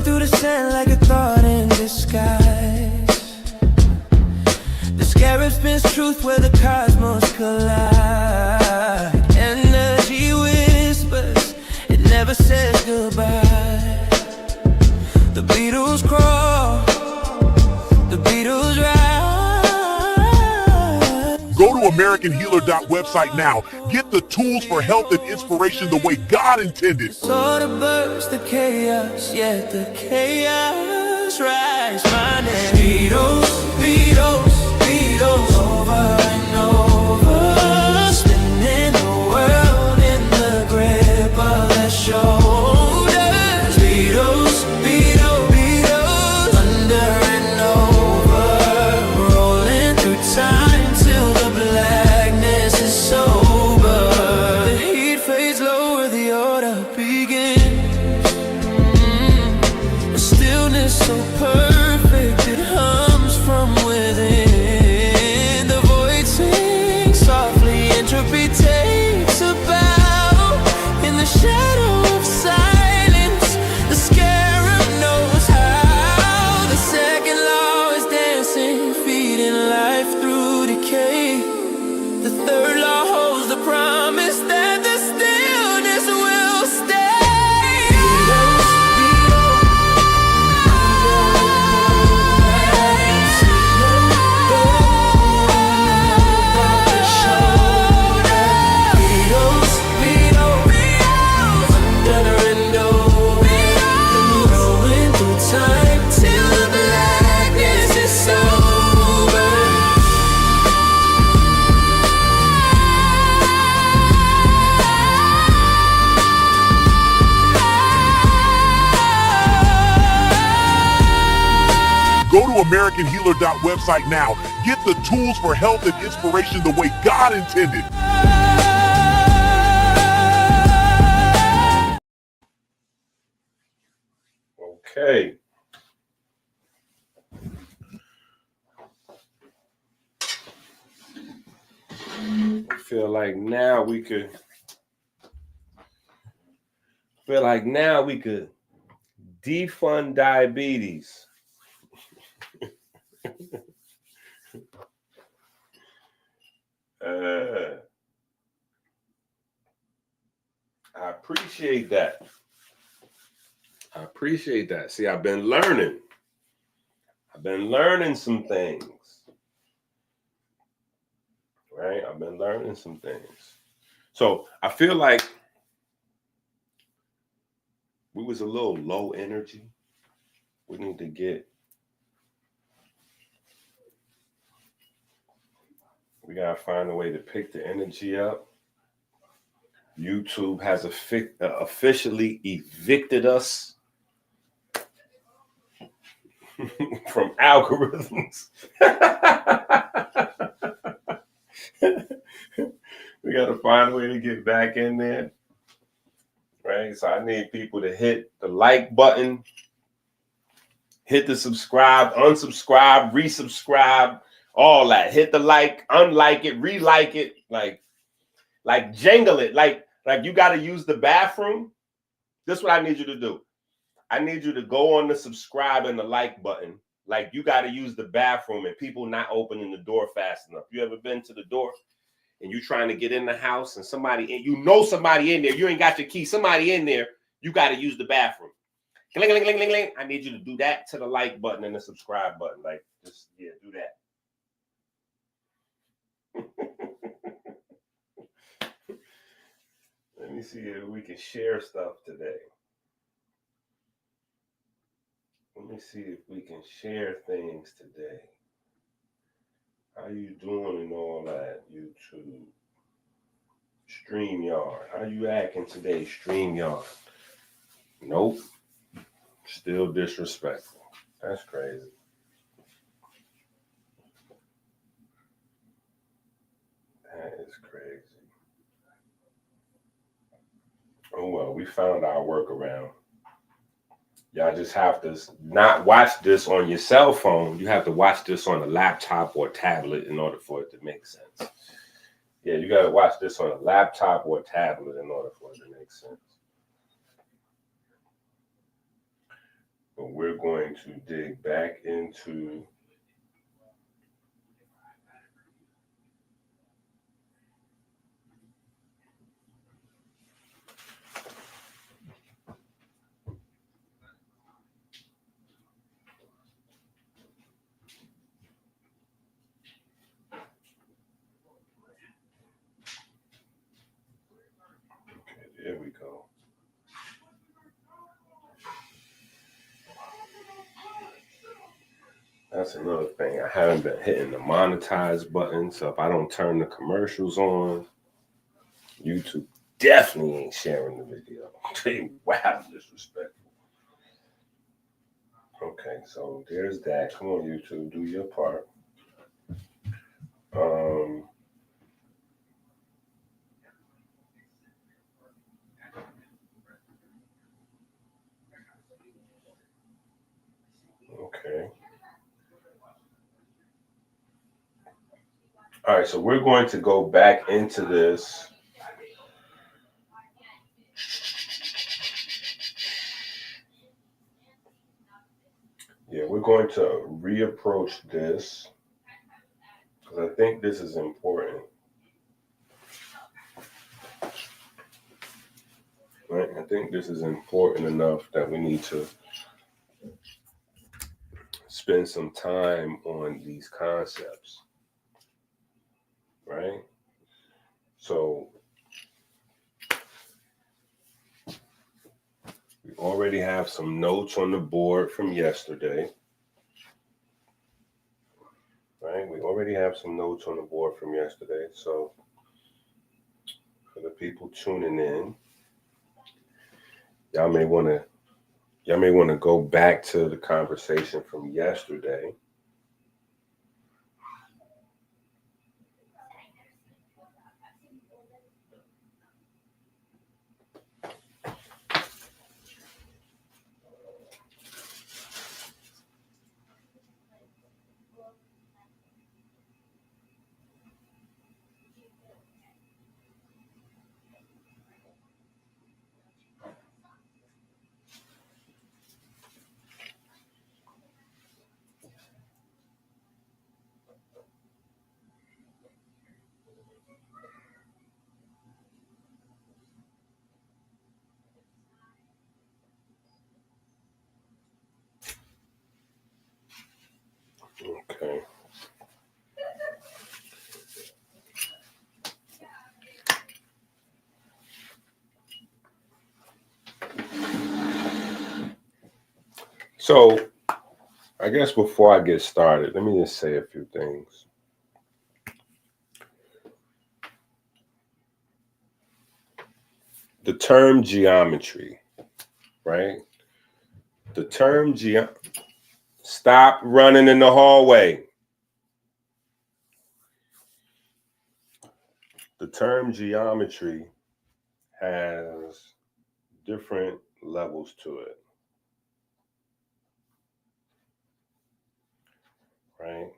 Rolling through the sand like a thought in disguise. The scarab spins truth where the cosmos collide. Energy whispers, it never says goodbye. The Beatles crawl, the Beatles rise. Go to AmericanHealer.website now. Get the tools for health and inspiration the way God intended. Sort of burst the chaos, yet the chaos rise. My name Beatles, Beatles, Beatles, over and over, spinning the world in the grip of their shoulders. Beatles, Beatles, Beatles, under and over, rolling through time till the blackness is sober. The heat fades lower, the order begins. A stillness so perfect it hums from within. The void sings softly, entropy takes a bow. In the shadow of silence, the scarab knows how. The second law is dancing, feeding life through decay. The third law holds the promise that the stillness will stay. Beatles, Beatles, Beatles, under and over, rolling through time till the blackness is sober. Go to AmericanHealer.website now. Get the tools for health and inspiration the way God intended. Okay. I feel like now we could defund diabetes. I appreciate that. See, I've been learning some things. Right? I've been learning some things. So I feel like we was a little low energy. We need to we gotta find a way to pick the energy up. YouTube has officially evicted us from algorithms. We got to find a way to get back in there, right? So I need people to hit the like button, hit the subscribe, unsubscribe, resubscribe, all that. Hit the like, unlike it, relike it, like jangle it, like you got to use the bathroom. This is what I need you to do. I need you to go on the subscribe and the like button, like you got to use the bathroom and people not opening the door fast enough. You ever been to the door and you trying to get in the house and somebody in there, you ain't got your key, somebody in there, you got to use the bathroom. Cling, cling, cling, cling, cling. I need you to do that to the like button and the subscribe button. Like, just, yeah, do that. Let me see if we can share stuff today. Let me see if we can share things today. How you doing and all that, YouTube? StreamYard. How you acting today, StreamYard? Nope. Still disrespectful. That's crazy. That is crazy. Oh, well, we found our workaround. Y'all just have to not watch this on your cell phone. You have to watch this on a laptop or tablet in order for it to make sense. Yeah, you got to watch this on a laptop or tablet in order for it to make sense. we're going to dig back into there we go. That's another thing. I haven't been hitting the monetize button, so if I don't turn the commercials on, YouTube definitely ain't sharing the video. Wow, disrespectful. Okay, so there's that. Come on, YouTube, do your part. Okay. All right, so we're going to go back into this. Yeah, we're going to reapproach this because I think this is important. Right? I think this is important enough that we need to spend some time on these concepts. Right? So we already have some notes on the board from yesterday. Right? We already have some notes on the board from yesterday. So for the people tuning in, y'all may want to go back to the conversation from yesterday. Okay. So I guess before I get started, let me just say a few things. The term geometry, right? The term stop running in the hallway. The term geometry has different levels to it, right?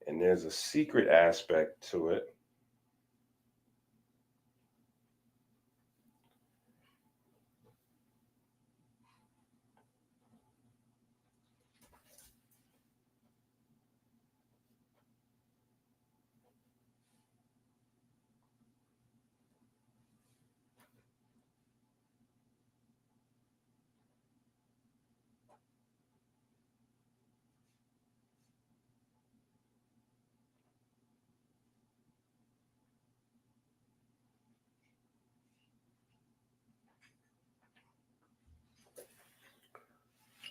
And there's a secret aspect to it.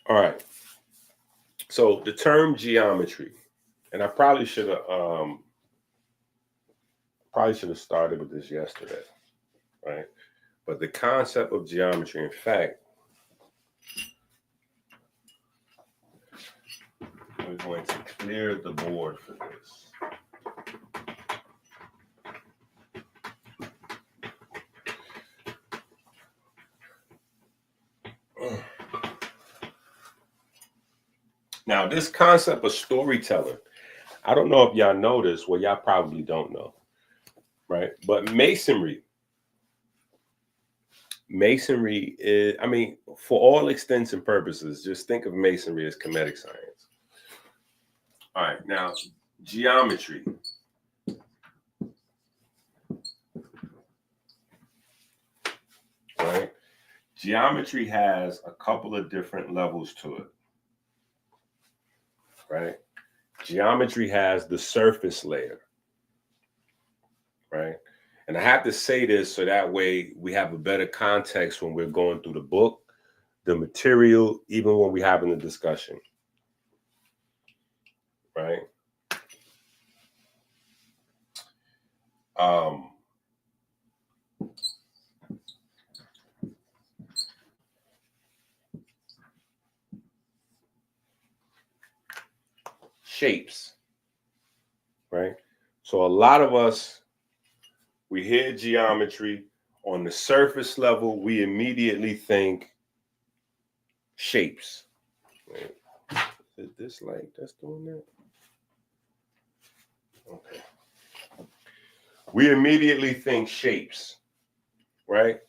All right. So the term geometry, and I probably should have started with this yesterday, right? But the concept of geometry, in fact, we're going to clear the board for this. Now, this concept of storytelling, I don't know if y'all know this. Well, y'all probably don't know, right? But masonry is, for all extents and purposes, just think of masonry as kinetic science. All right, now geometry. Right? Geometry has a couple of different levels to it. Right? Geometry has the surface layer. Right? And I have to say this so that way we have a better context when we're going through the book, the material, even when we're having a discussion. Right? Shapes. Right? So a lot of us, we hear geometry on the surface level, we immediately think shapes. Right? Is this light that's doing that? Okay. We immediately think shapes, right?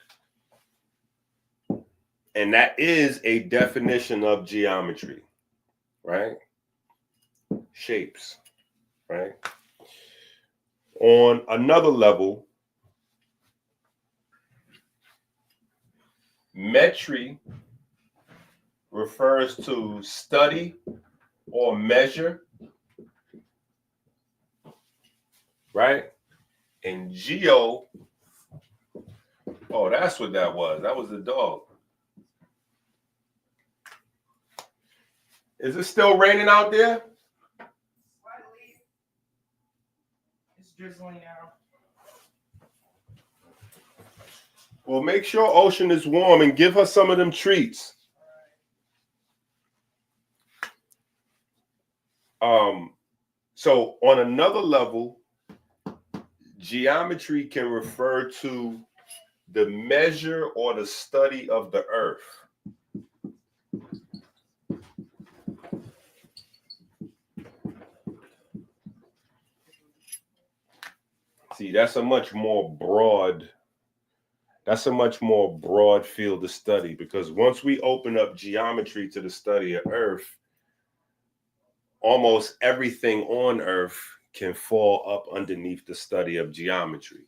And that is a definition of geometry, right? Shapes, right? On another level, metry refers to study or measure, right? And geo, oh, that's what that was. That was the dog. Is it still raining out there? Slightly. It's drizzling now. Well, make sure Ocean is warm and give her some of them treats. So on another level, geometry can refer to the measure or the study of the earth. See, that's a much more broad field of study, because once we open up geometry to the study of earth, almost everything on earth can fall up underneath the study of geometry,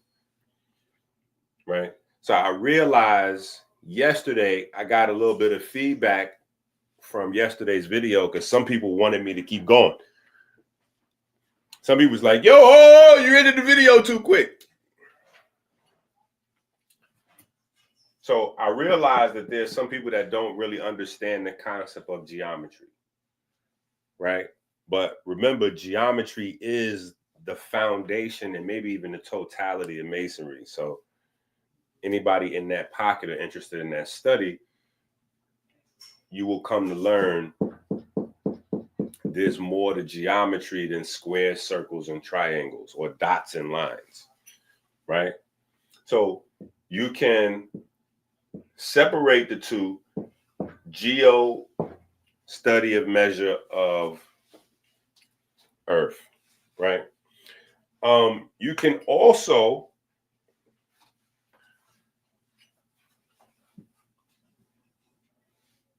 right? So I realized yesterday I got a little bit of feedback from yesterday's video because some people wanted me to keep going. Some people was like, yo, you ended the video too quick. So I realized that there's some people that don't really understand the concept of geometry, right? But remember, geometry is the foundation and maybe even the totality of masonry. So anybody in that pocket or interested in that study, you will come to learn there's more to geometry than squares, circles, and triangles, or dots and lines, right? So you can separate the two: geo, study of measure of earth, right? You can also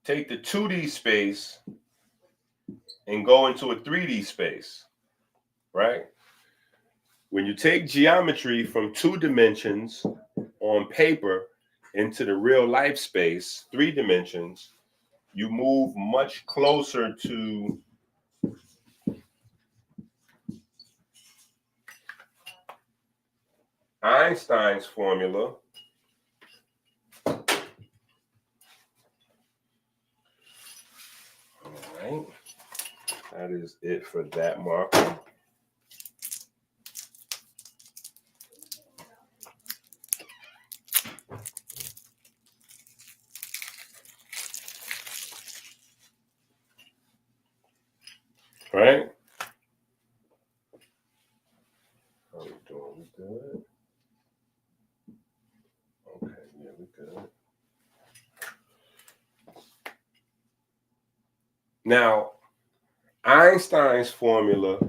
take the 2D space and go into a 3D space, right? When you take geometry from 2 dimensions on paper into the real life space, 3 dimensions, you move much closer to Einstein's formula. All right. That is it for that marker. Right? How we doing? We good? Okay, yeah, we good. Now, Einstein's formula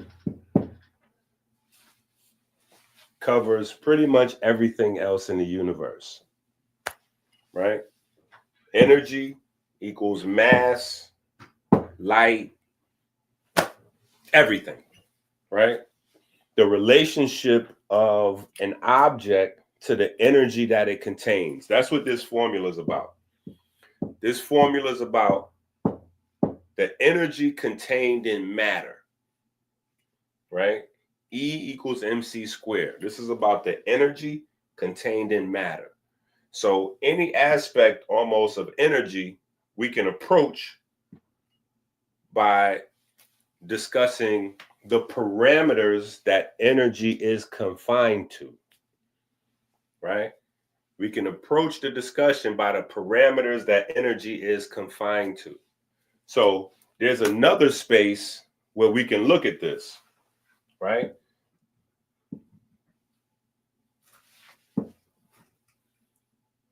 covers pretty much everything else in the universe, right? Energy equals mass, light, everything, right? The relationship of an object to the energy that it contains. That's what this formula is about. This formula is about the energy contained in matter, right? E equals mc squared. This is about the energy contained in matter. So any aspect almost of energy we can approach by discussing the parameters that energy is confined to, right? We can approach the discussion by the parameters that energy is confined to. So there's another space where we can look at this, right?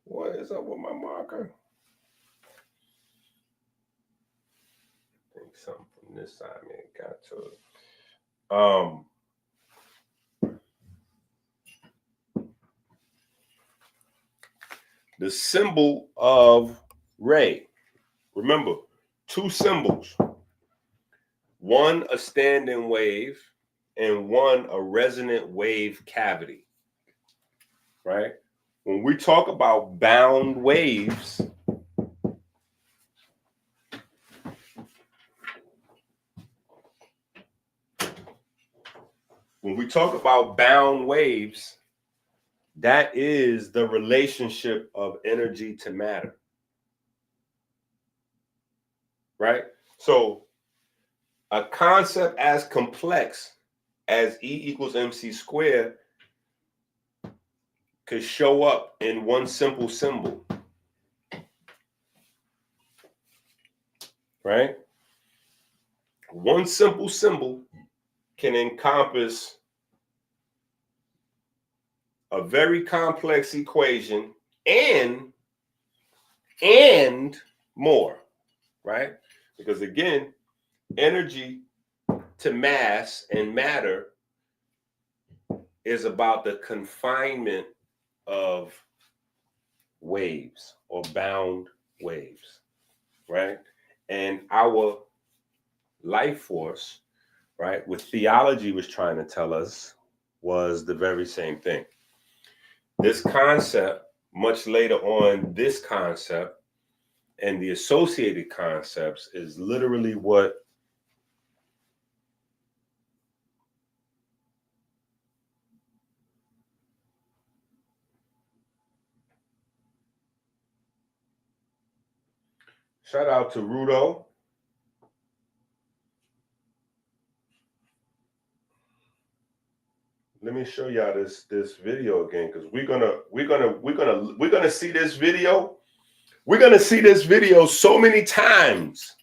What is up with my marker? I think something from this side, man, got to it. The symbol of ray. Remember, two symbols. One a standing wave and one a resonant wave cavity, right? When we talk about bound waves, that is the relationship of energy to matter, right? So a concept as complex as E equals mc squared could show up in one simple symbol, right? One simple symbol can encompass a very complex equation and more, right? Because again, energy to mass and matter is about the confinement of waves or bound waves, right? And our life force, right, what theology was trying to tell us was the very same thing. This concept, much later on, this concept and the associated concepts is literally what shout out to Rudo. Let me show y'all this video again, because we're gonna see this video. We're gonna see this video so many times.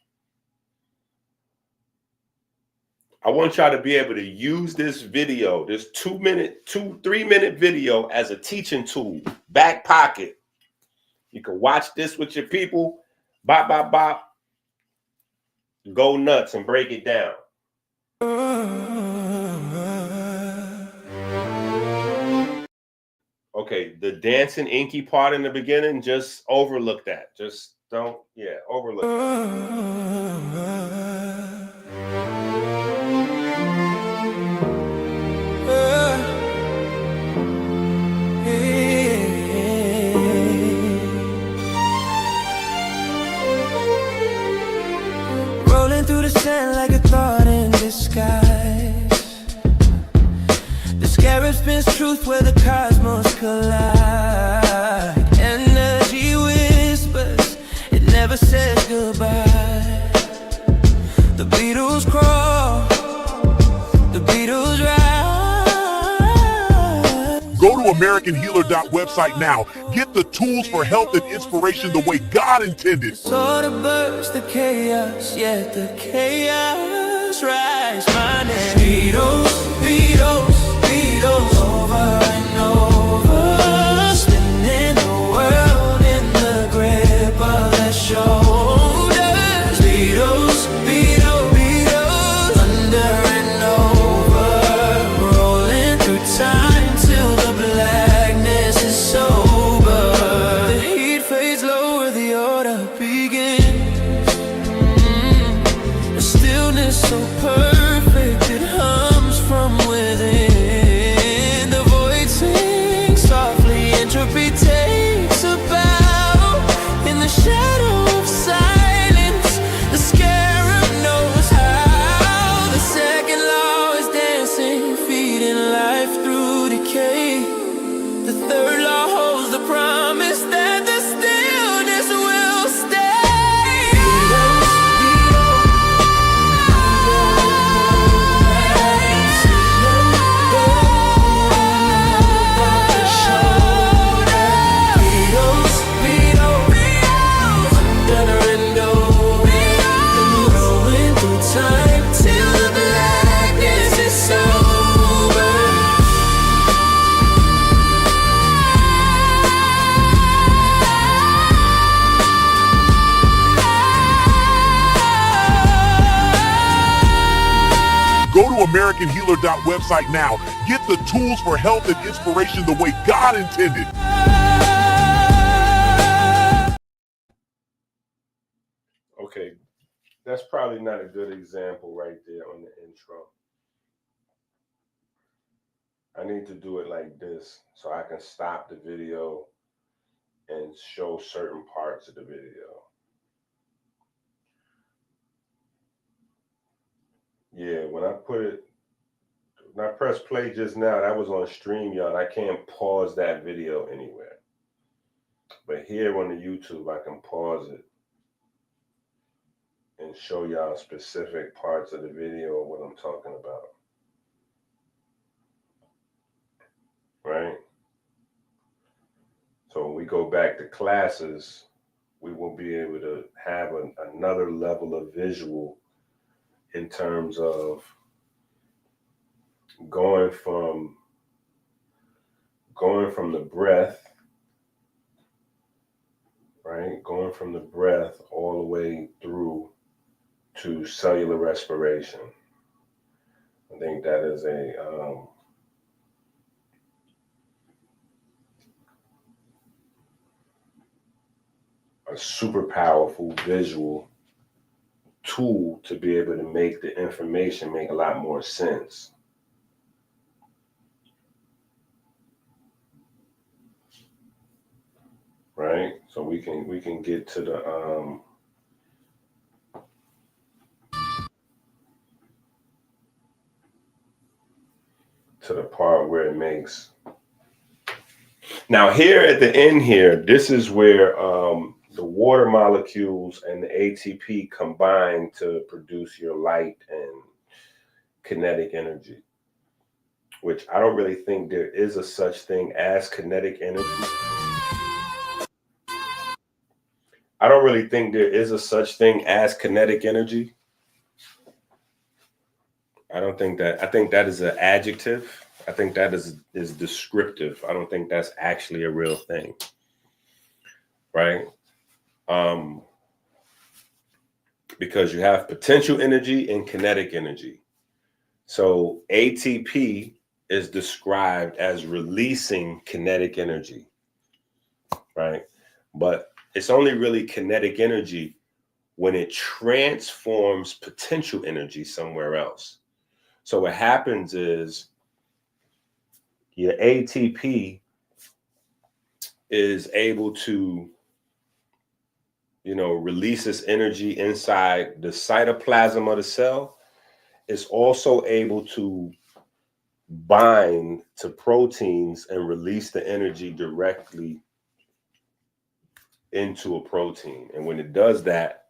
I want y'all to be able to use this video, this 3-minute video as a teaching tool, back pocket. You can watch this with your people, bop, bop, bop, go nuts and break it down. Okay, the dancing inky part in the beginning, just overlook that. Just don't, overlook that. Rolling through the sand like a thought in disguise. The scarab spins truth where the cosmos collide. Energy whispers, it never says goodbye. The Beatles crawl, the Beatles rise. Go to AmericanHealer.website now. Get the tools for health and inspiration the way God intended. Sort of burst the chaos, yet the chaos rise. My name Beatles, Beatles, Beatles, over and over, spinning the world in the grip of their shoulders. Beatles, Beatles, Beatles, under and over, rolling through time till the blackness is sober. The heat fades lower, the order so perfect, it hums from within. The void sings softly, entropy takes a bow. In the shadow of silence, the scarab knows how. The second law is dancing, feeding life through decay. The third law holds the promise that the stillness will stay. Go to AmericanHealer.website now. Get the tools for health and inspiration the way God intended. Okay, that's probably not a good example right there on the intro. I need to do it like this so I can stop the video and show certain parts of the video. Yeah, when I press play just now, that was on StreamYard. I can't pause that video anywhere. But here on the YouTube, I can pause it and show y'all specific parts of the video of what I'm talking about. Right? So when we go back to classes, we will be able to have another level of visual in terms of going from the breath, right? Going from the breath all the way through to cellular respiration. I think that is a super powerful visual tool to be able to make the information make a lot more sense. Right? So we can get to the part where it makes. Now here at the end here, this is where the water molecules and the ATP combine to produce your light and kinetic energy, which I don't really think there is a such thing as kinetic energy. I don't really think there is a such thing as kinetic energy. I don't think that. I think that is an adjective. I think that is descriptive. I don't think that's actually a real thing. Right? Because you have potential energy and kinetic energy. So ATP is described as releasing kinetic energy, right? But it's only really kinetic energy when it transforms potential energy somewhere else. So what happens is your ATP is able to, release its energy inside the cytoplasm of the cell. It's also able to bind to proteins and release the energy directly into a protein. And when it does that,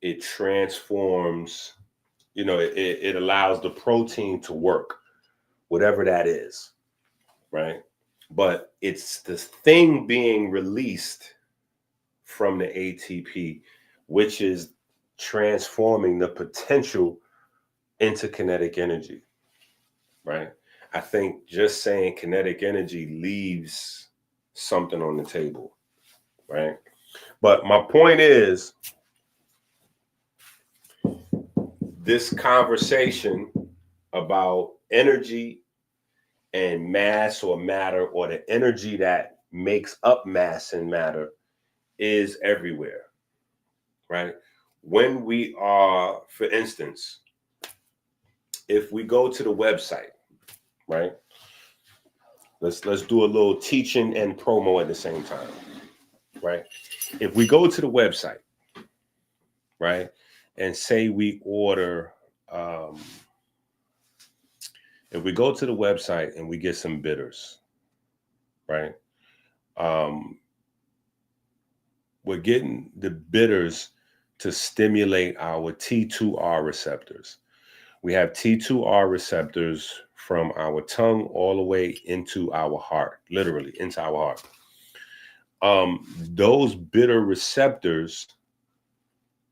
it transforms, it allows the protein to work, whatever that is, right? But it's the thing being released from the ATP, which is transforming the potential into kinetic energy, right? I think just saying kinetic energy leaves something on the table, right? But my point is, this conversation about energy and mass or matter, or the energy that makes up mass and matter, is everywhere, right? When we are, for instance, if we go to the website, right? Let's do a little teaching and promo at the same time, right? If we go to the website, right, and say we order, if we go to the website and we get some bitters, right? We're getting the bitters to stimulate our T2R receptors. We have T2R receptors from our tongue all the way into our heart, literally into our heart. Those bitter receptors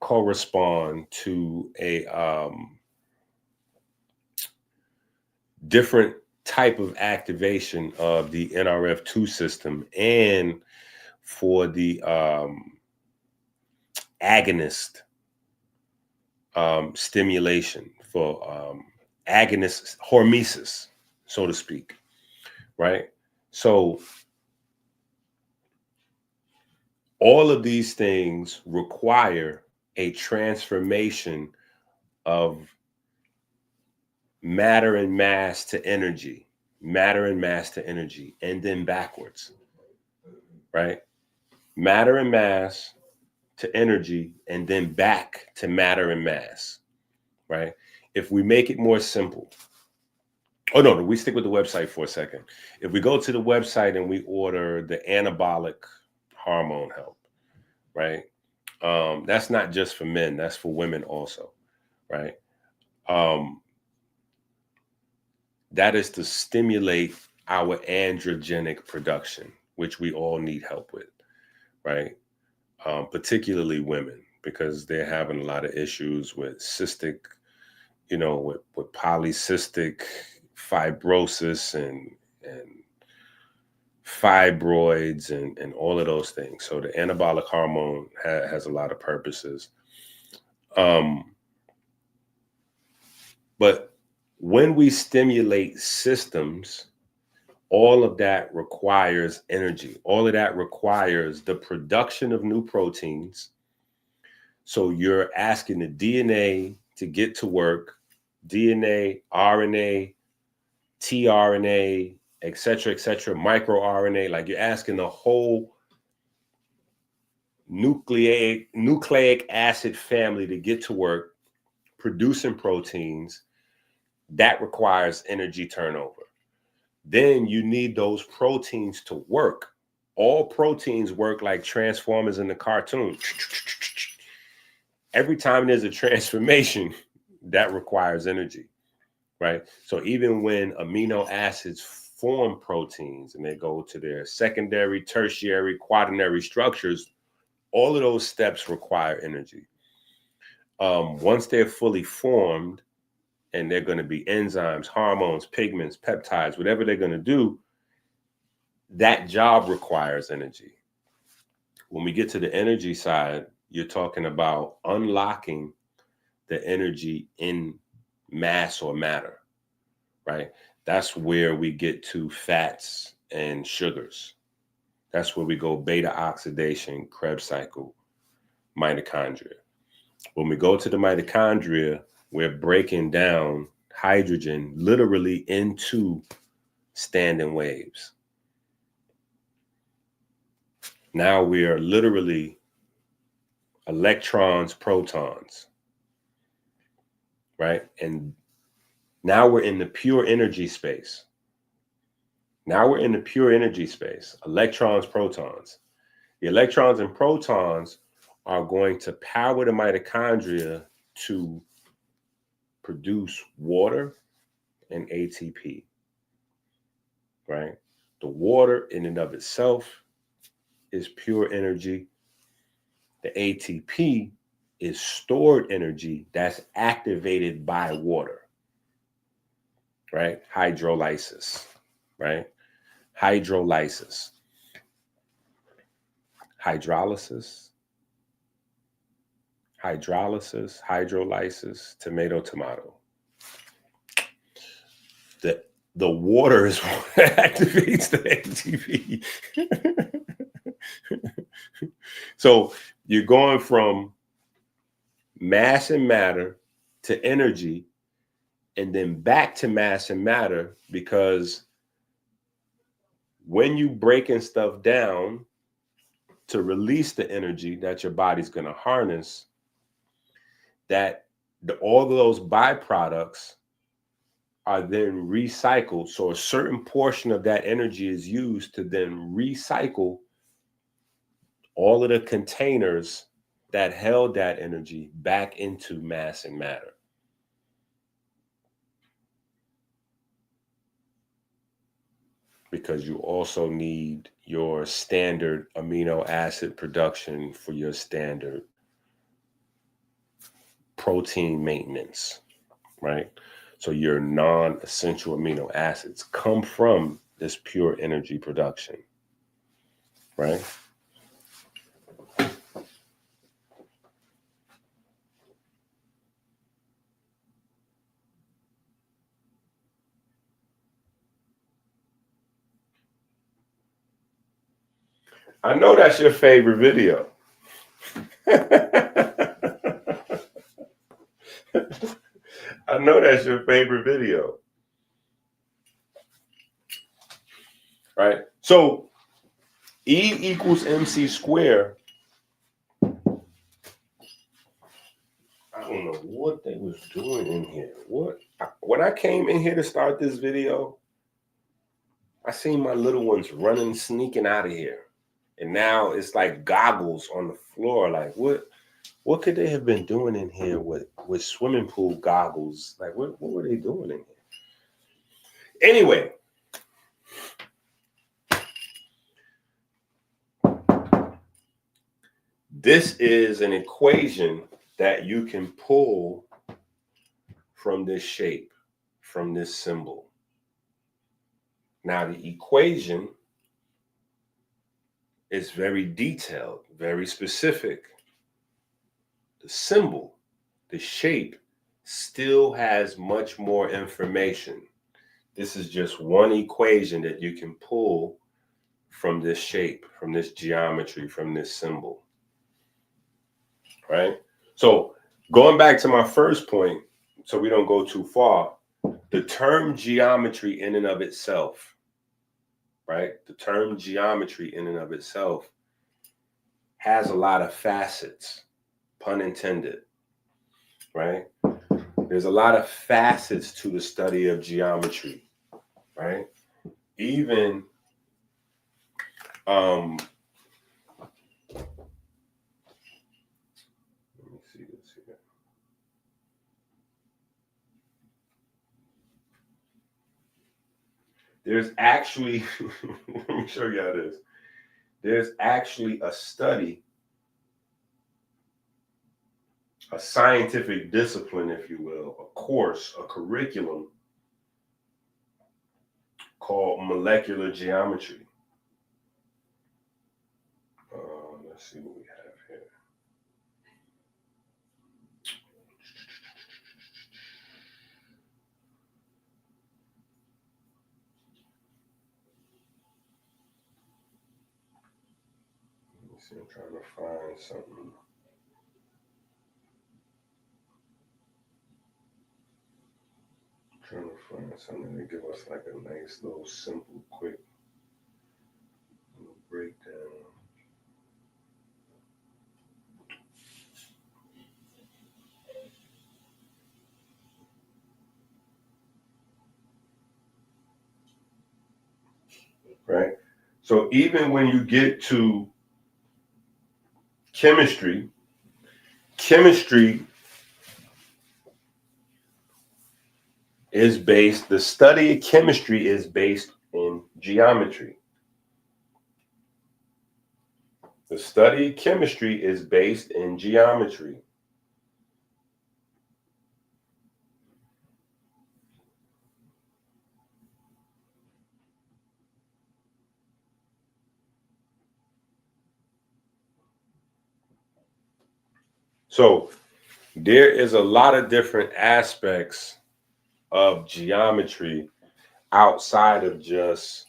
correspond to a different type of activation of the NRF2 system and for the agonist stimulation, for agonist hormesis, so to speak, right? So all of these things require a transformation of matter and mass to energy, and then backwards, right? Matter and mass to energy, and then back to matter and mass, right? If we make it more simple, oh no, we stick with the website for a second. If we go to the website and we order the anabolic hormone help, right? That's not just for men, that's for women also, right? That is to stimulate our androgenic production, which we all need help with, right? Particularly women, because they're having a lot of issues with cystic, with polycystic fibrosis and fibroids and all of those things. So the anabolic hormone has a lot of purposes. But when we stimulate systems, all of that requires energy. All of that requires the production of new proteins. So you're asking the DNA to get to work, DNA, RNA, tRNA, et cetera, microRNA, like you're asking the whole nucleic acid family to get to work, producing proteins. That requires energy turnover. Then you need those proteins to work. All proteins work like Transformers in the cartoon. Every time there's a transformation, that requires energy, right? So even when amino acids form proteins and they go to their secondary, tertiary, quaternary structures, all of those steps require energy. Once they're fully formed, and they're going to be enzymes, hormones, pigments, peptides, whatever they're going to do, that job requires energy. When we get to the energy side, you're talking about unlocking the energy in mass or matter, right? That's where we get to fats and sugars. That's where we go beta oxidation, Krebs cycle, mitochondria. When we go to the mitochondria, we're breaking down hydrogen literally into standing waves. Now we are literally electrons, protons, right? And now we're in the pure energy space. Electrons, protons. The electrons and protons are going to power the mitochondria to produce water and ATP, right? The water in and of itself is pure energy. The ATP is stored energy that's activated by water, right? Hydrolysis, right? Hydrolysis, tomato. The water is what activates the ATP. So you're going from mass and matter to energy, and then back to mass and matter, because when you breaking stuff down to release the energy that your body's going to harness, that all of those byproducts are then recycled. So a certain portion of that energy is used to then recycle all of the containers that held that energy back into mass and matter. Because you also need your standard amino acid production for your standard protein maintenance, right? So your non-essential amino acids come from this pure energy production, right? I know that's your favorite video. I know that's your favorite video. Right? So E equals MC squared. I don't know what they was doing in here. When I came in here to start this video, I seen my little ones running, sneaking out of here. And now it's like goggles on the floor. Like, what could they have been doing in here with swimming pool goggles? Like, what were they doing in here? Anyway, this is an equation that you can pull from this shape, from this symbol. Now, the equation is very detailed, very specific. The symbol, the shape, still has much more information. This is just one equation that you can pull from this shape, from this geometry, from this symbol. Right? So going back to my first point, so we don't go too far, the term geometry in and of itself, right? The term geometry in and of itself has a lot of facets, pun intended, right? There's a lot of facets to the study of geometry, right? Even let me see this here. There's actually, let me show you how this. There's actually a study, a scientific discipline, if you will, a course, a curriculum called molecular geometry. Let's see what we have here. Let me see, I'm trying to find something. Trying to find something to give us like a nice little simple, quick breakdown. Right? So even when you get to chemistry is based, the study of chemistry is based in geometry. The study of chemistry is based in geometry. So there is a lot of different aspects of geometry outside of just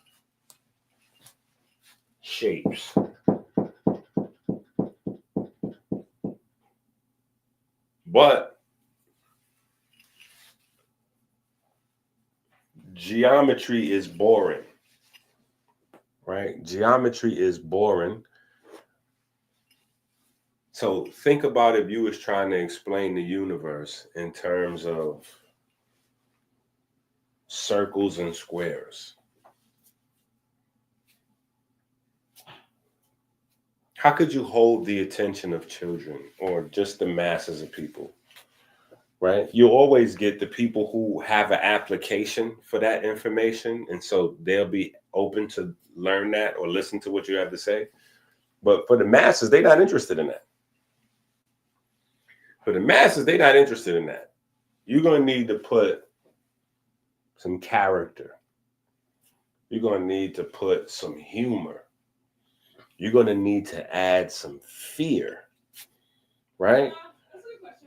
shapes. But geometry is boring, right? Geometry is boring. So think about if you was trying to explain the universe in terms of circles and squares. How could you hold the attention of children or just the masses of people, right? You always get the people who have an application for that information, and so they'll be open to learn that or listen to what you have to say. But for the masses, they're not interested in that. For the masses, they're not interested in that. You're going to need to put some character. You're going to need to put some humor. You're going to need to add some fear, right?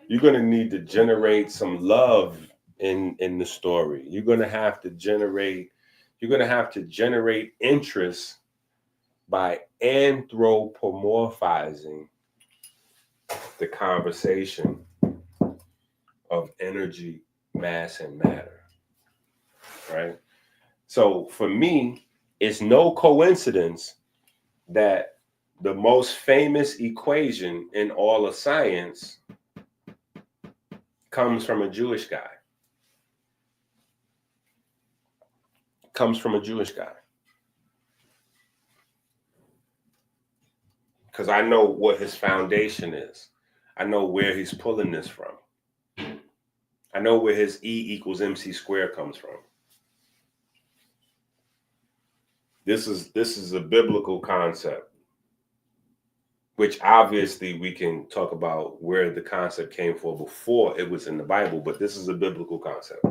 You're going to need to generate some love in the story. You're going to have to generate interest by anthropomorphizing the conversation of energy, mass, and matter, right? So for me, it's no coincidence that the most famous equation in all of science comes from a Jewish guy. Because I know what his foundation is. I know where he's pulling this from. I know where his E equals MC squared comes from. This is a biblical concept, which obviously we can talk about where the concept came from before it was in the Bible, but this is a biblical concept.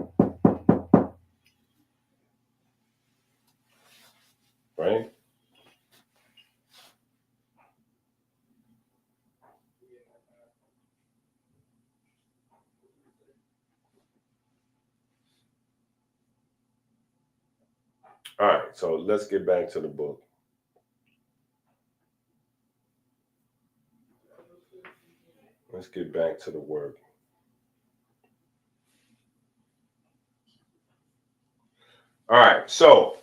Right? All right, so let's get back to the book. Let's get back to the work. All right, so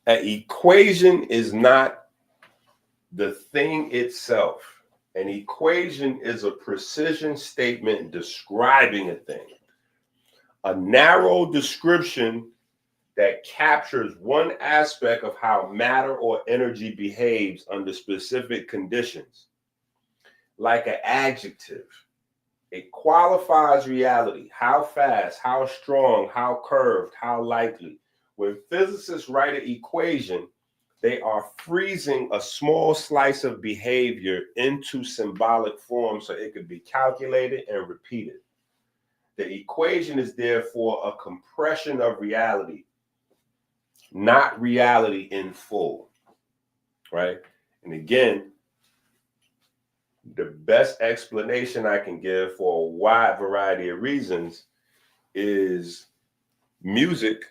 an equation is not the thing itself. An equation is a precision statement describing a thing. A narrow description that captures one aspect of how matter or energy behaves under specific conditions. Like an adjective, it qualifies reality. How fast, how strong, how curved, how likely. When physicists write an equation, they are freezing a small slice of behavior into symbolic form so it could be calculated and repeated. The equation is therefore a compression of reality, not reality in full, right? And again, the best explanation I can give for a wide variety of reasons is music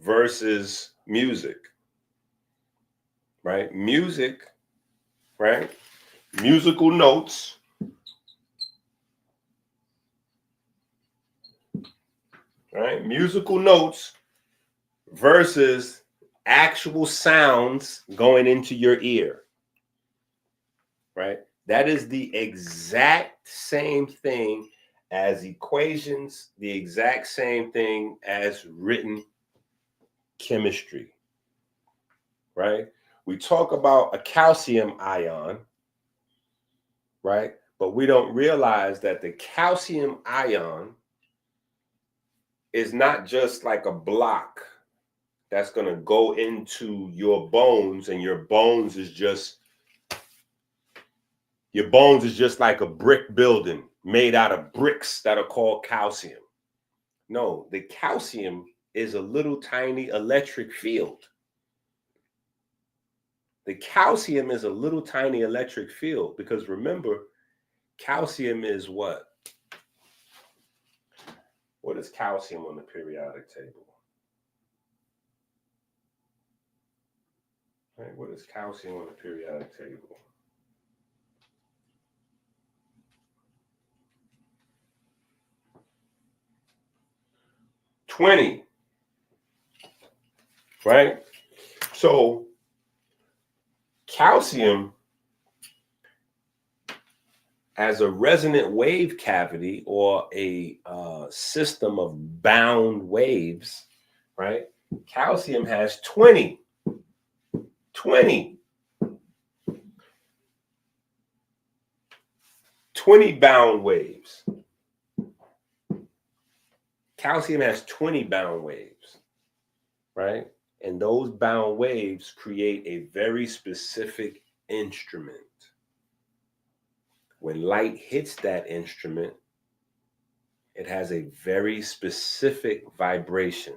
versus music, right? Music, right? Musical notes, right? Musical notes versus actual sounds going into your ear, right? That is the exact same thing as equations, the exact same thing as written chemistry, right? We talk about a calcium ion, right? But we don't realize that the calcium ion is not just like a block that's going to go into your bones, and your bones is just like a brick building made out of bricks that are called calcium. No, the calcium is a little tiny electric field. The calcium is a little tiny electric field because remember, calcium is what? What is calcium on the periodic table? Right, what is calcium on the periodic table? 20. Right? So calcium as a resonant wave cavity or a system of bound waves, right? Calcium has 20 bound waves. Calcium has 20 bound waves, right? And those bound waves create a very specific instrument. When light hits that instrument, it has a very specific vibration.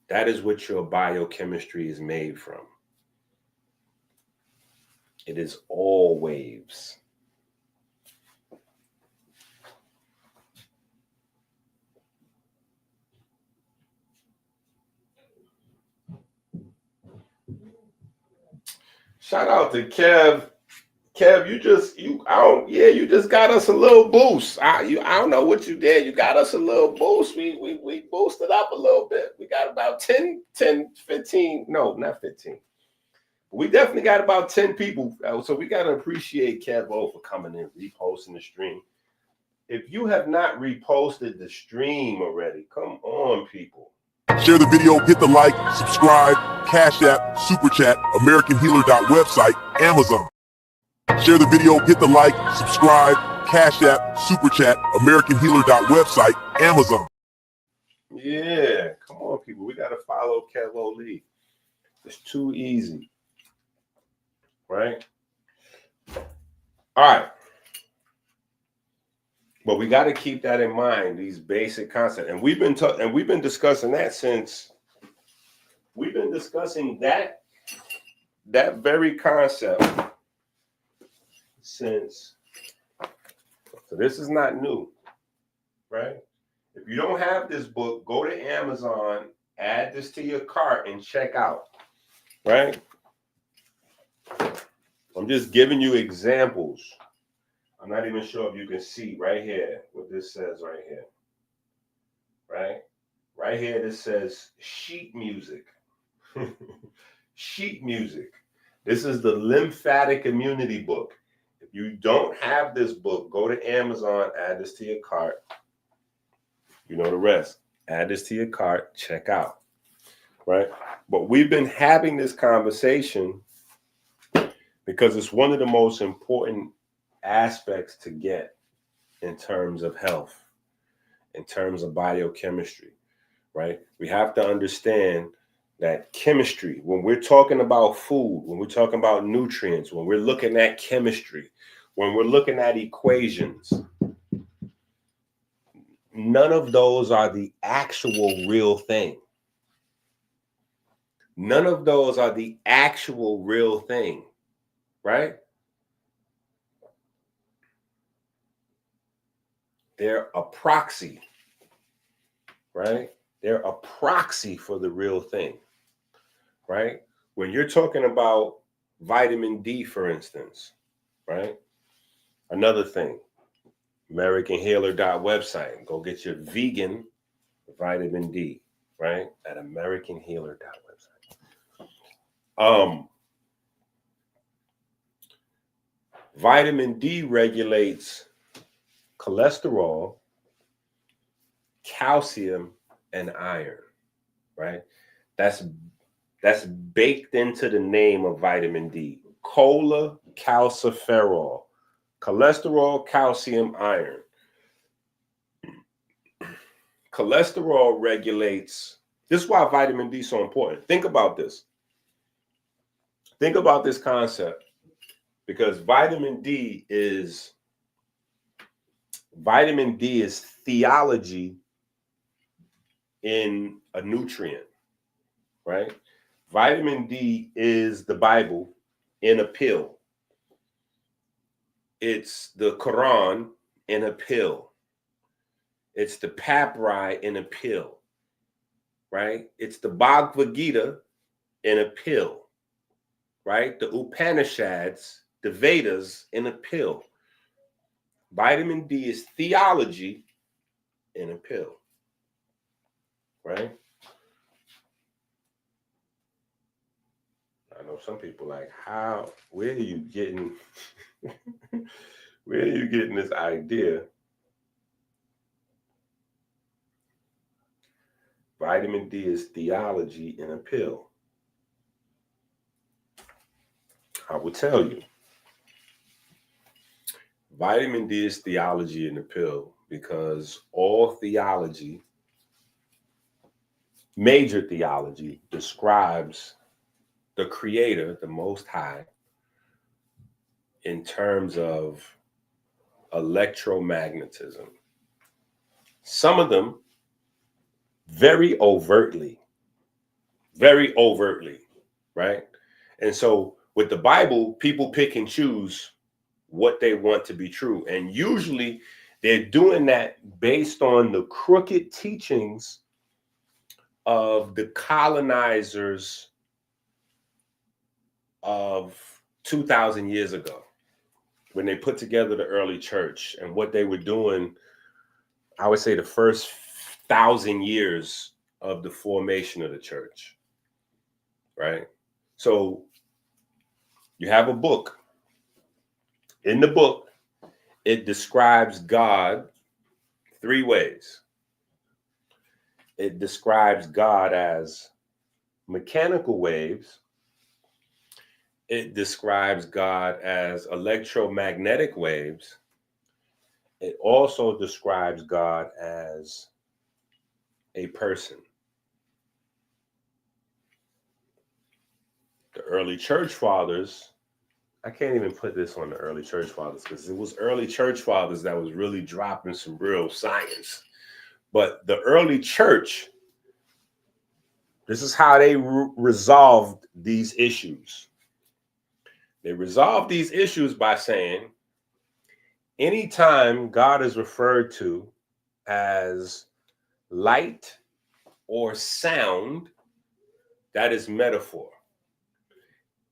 That is what your biochemistry is made from. It is all waves. Shout out to Kev. Kev, you just got us a little boost. I don't know what you did. You got us a little boost. We boosted up a little bit. We got about 10, 15. No, not 15. We definitely got about 10 people. So we got to appreciate Kevo for coming in, reposting the stream. If you have not reposted the stream already, come on, people. Share the video, hit the like, subscribe, Cash App, Super Chat, AmericanHealer.website, Amazon. Share the video, hit the like, subscribe, Cash App, Super Chat, AmericanHealer.website, Amazon. Yeah, come on, people. We got to follow Kevo Lee. It's too easy. Right? All right. But we got to keep that in mind, these basic concepts. And we've been discussing that since that very concept since. So this is not new, right? If you don't have this book, go to Amazon, add this to your cart and check out, right? I'm just giving you examples. I'm not even sure if you can see right here what this says right here. Right? Right here, this says sheet music. Sheet music. This is the lymphatic immunity book. If you don't have this book, go to Amazon, add this to your cart. You know the rest. Add this to your cart, check out. Right? But we've been having this conversation because it's one of the most important aspects to get in terms of health, in terms of biochemistry, right? We have to understand that chemistry, when we're talking about food, when we're talking about nutrients, when we're looking at chemistry, when we're looking at equations, none of those are the actual real thing. None of those are the actual real thing, right? They're a proxy, right? They're a proxy for the real thing, right? When you're talking about vitamin D, for instance, right? Another thing, AmericanHealer.website. Go get your vegan vitamin D, right? At AmericanHealer.website. Vitamin D regulates cholesterol, calcium, and iron, right? That's baked into the name of vitamin D. Cholecalciferol. Cholesterol, calcium, iron. Cholesterol regulates. This is why vitamin D is so important. Think about this. Think about this concept, because vitamin D is theology in a nutrient, right? Vitamin D is the Bible in a pill. It's the Quran in a pill. It's the papyri in a pill, right? It's the Bhagavad Gita in a pill, right? The Upanishads, the Vedas in a pill. Vitamin D is theology in a pill. right? I know some people like, where are you getting, where are you getting this idea? Vitamin D is theology in a pill. I will tell you, vitamin D is theology in a pill because all theology, major theology, describes the Creator, the Most High, in terms of electromagnetism. Some of them very overtly, right? And so with the Bible, people pick and choose what they want to be true. And usually they're doing that based on the crooked teachings of the colonizers of 2,000 years ago, when they put together the early church and what they were doing, I would say the first 1,000 years of the formation of the church, right? So you have a book. In the book, it describes God three ways. It describes God as mechanical waves. It describes God as electromagnetic waves. It also describes God as a person. The early church fathers, I can't even put this on the early church fathers because it was early church fathers that was really dropping some real science. But the early church, this is how they resolved these issues. They resolved these issues by saying, anytime God is referred to as light or sound, that is metaphor.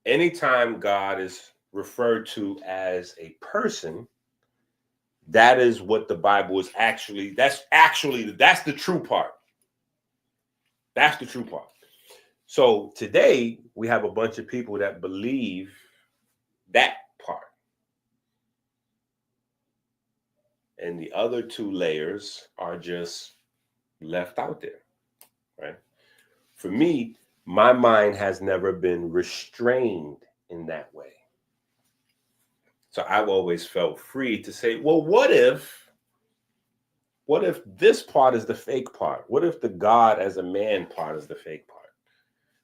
Anytime God is referred to as a person, that is what the Bible is actually, that's the true part. That's the true part. So today we have a bunch of people that believe that part. And the other two layers are just left out there, right? For me, my mind has never been restrained in that way. So I've always felt free to say, well, what if this part is the fake part? What if the God as a man part is the fake part?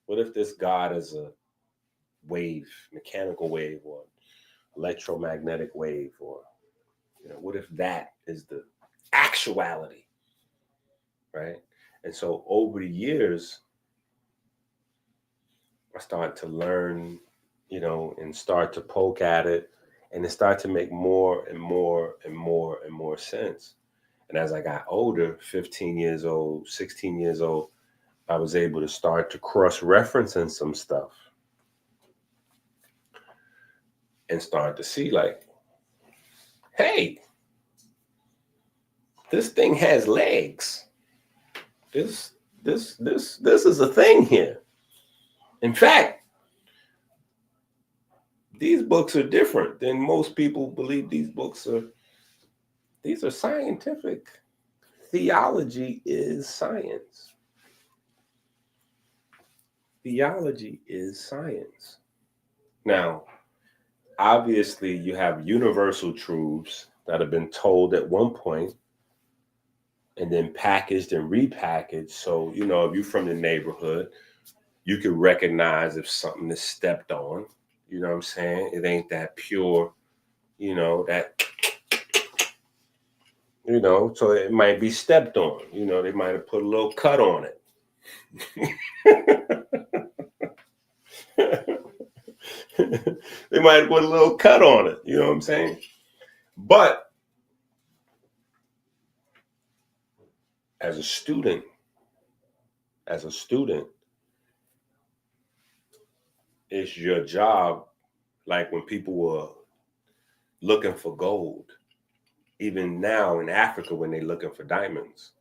What if this God as a wave, mechanical wave, or electromagnetic wave, or what if that is the actuality, right? And so over the years, I started to learn, and start to poke at it, and it started to make more and more and more and more sense. And as I got older, 15 years old, 16 years old, I was able to start to cross-referencing some stuff and start to see like, hey, this thing has legs. This is a thing here. In fact, these books are different than most people believe these books are. These are scientific. Theology is science. Theology is science. Now, obviously, you have universal truths that have been told at one point and then packaged and repackaged. So, if you're from the neighborhood, you can recognize if something is stepped on. You know what I'm saying? It ain't that pure, that, so it might be stepped on. They might have put a little cut on it. They might have put a little cut on it. You know what I'm saying? But as a student, it's your job, like when people were looking for gold, even now in Africa when they're looking for diamonds,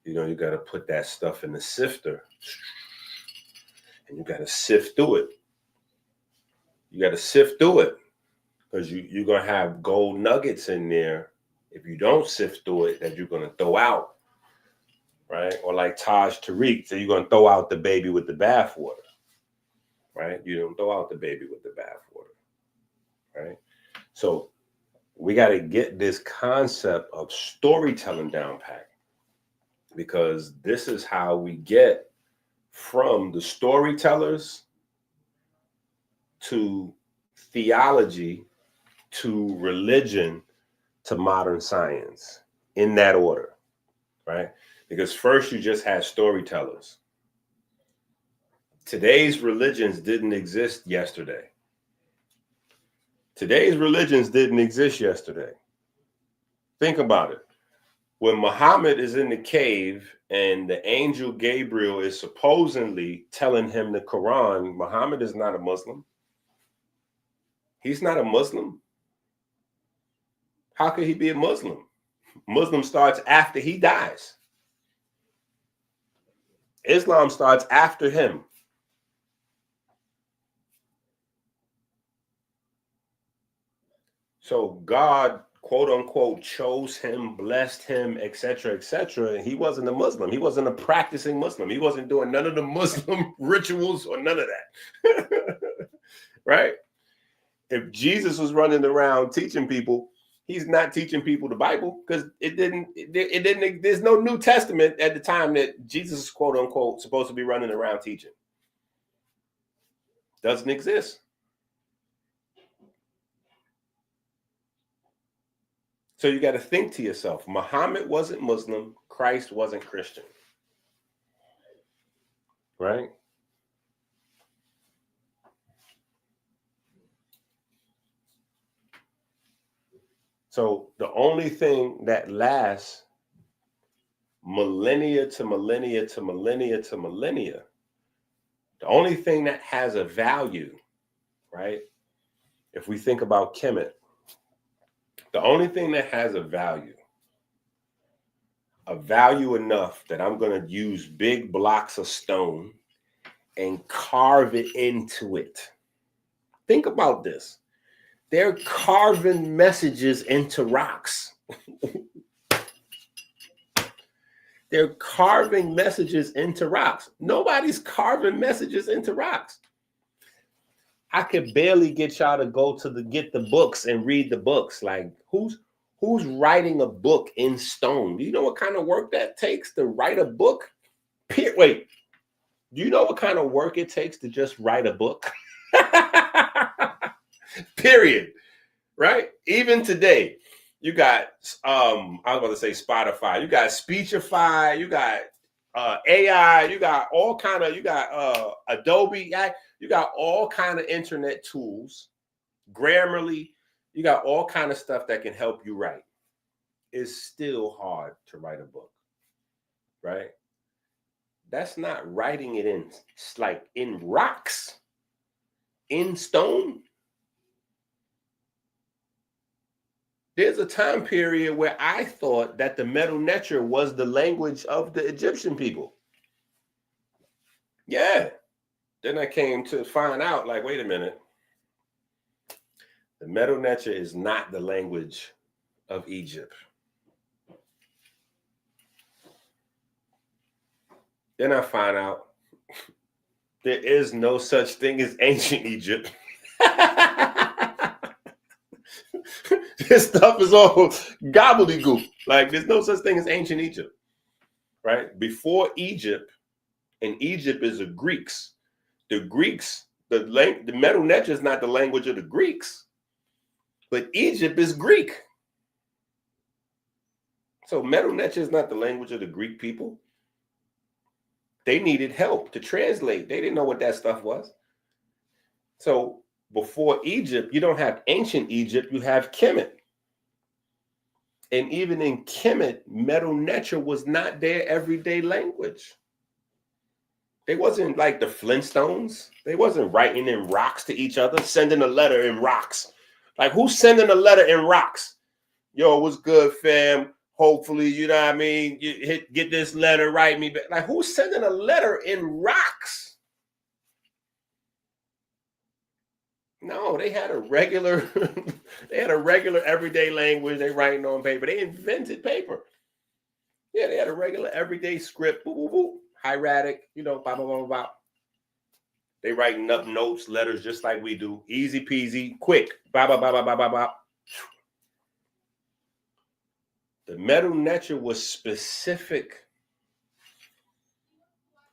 You know, you got to put that stuff in the sifter and you got to sift through it. You got to sift through it because you're going to have gold nuggets in there if you don't sift through it that you're going to throw out, right? Or like Taj Tariq, so you're going to throw out the baby with the bathwater, right? You don't throw out the baby with the bathwater, right? So we got to get this concept of storytelling down pat, because this is how we get from the storytellers to theology to religion to modern science, in that order, right? Because first you just had storytellers. Today's religions didn't exist yesterday. Today's religions didn't exist yesterday. Think about it. When Muhammad is in the cave and the angel Gabriel is supposedly telling him the Quran, Muhammad is not a Muslim. He's not a Muslim. How could he be a Muslim? Muslim starts after he dies. Islam starts after him. So God, quote unquote, chose him, blessed him, etc., etc. And he wasn't a Muslim. He wasn't a practicing Muslim. He wasn't doing none of the Muslim rituals or none of that. Right? If Jesus was running around teaching people, he's not teaching people the Bible, because it didn't, there's no New Testament at the time that Jesus is, quote unquote, supposed to be running around teaching. Doesn't exist. So you got to think to yourself, Muhammad wasn't Muslim, Christ wasn't Christian. Right? So the only thing that lasts millennia to millennia to millennia to millennia, the only thing that has a value, right? If we think about Kemet, the only thing that has a value enough that I'm going to use big blocks of stone and carve it into it. Think about this. They're carving messages into rocks. They're carving messages into rocks. Nobody's carving messages into rocks. I could barely get y'all to go to get the books and read the books. Like, who's writing a book in stone? Do you know what kind of work that takes to write a book? Wait, do you know what kind of work it takes to just write a book? Period. Right? Even today, you got I was going to say Spotify, you got Speechify, you got AI, you got all kind of, you got Adobe, you got all kind of internet tools, Grammarly, you got all kind of stuff that can help you write. It's still hard to write a book, right? That's not writing it in, like in rocks, in stone. There's a time period where I thought that the Medu Neter was the language of the Egyptian people. Yeah. Then I came to find out, like, wait a minute. The Medu Neter is not the language of Egypt. Then I find out there is no such thing as ancient Egypt. This stuff is all gobbledygook. Like, there's no such thing as ancient Egypt, right? Before Egypt, and Egypt is the Greeks. The Greeks, the Medu Neter is not the language of the Greeks, but Egypt is Greek. So Medu Neter is not the language of the Greek people. They needed help to translate. They didn't know what that stuff was. So before Egypt, you don't have ancient Egypt, you have Kemet. And even in Kemet, Medu Neter was not their everyday language. They wasn't like the Flintstones. They wasn't writing in rocks to each other, sending a letter in rocks. Like, who's sending a letter in rocks? Yo, what's good, fam? Hopefully, you know what I mean, you get this letter, write me back. Like, who's sending a letter in rocks? No, they had a regular, everyday language they writing on paper. They invented paper. Yeah, they had a regular everyday script, boop, boop, boop, hieratic, you know, blah, blah, blah, blah. They writing up notes, letters, just like we do. Easy peasy, quick, blah, blah, blah, blah, blah, blah, blah. The metal nature was specific,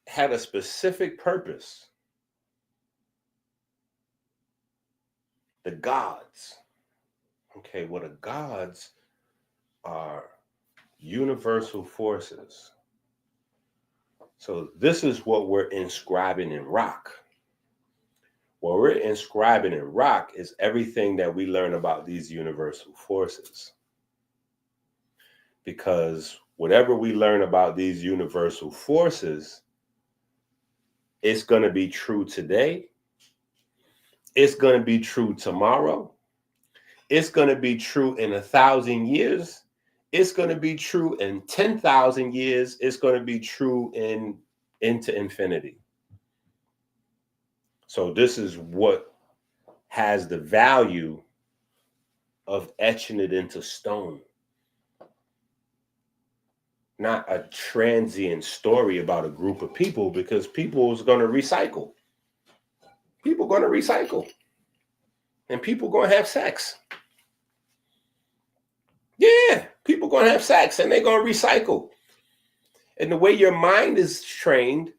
had a specific purpose. The gods. Okay, well, the gods are universal forces. So this is what we're inscribing in rock. What we're inscribing in rock is everything that we learn about these universal forces. Because whatever we learn about these universal forces, it's going to be true today. It's going to be true tomorrow. It's going to be true in 1,000 years. It's going to be true in 10,000 years. It's going to be true into infinity. So this is what has the value of etching it into stone. Not a transient story about a group of people, because people is going to recycle. People going to recycle. And people going to have sex. Yeah, people going to have sex and they're going to recycle. And the way your mind is trained,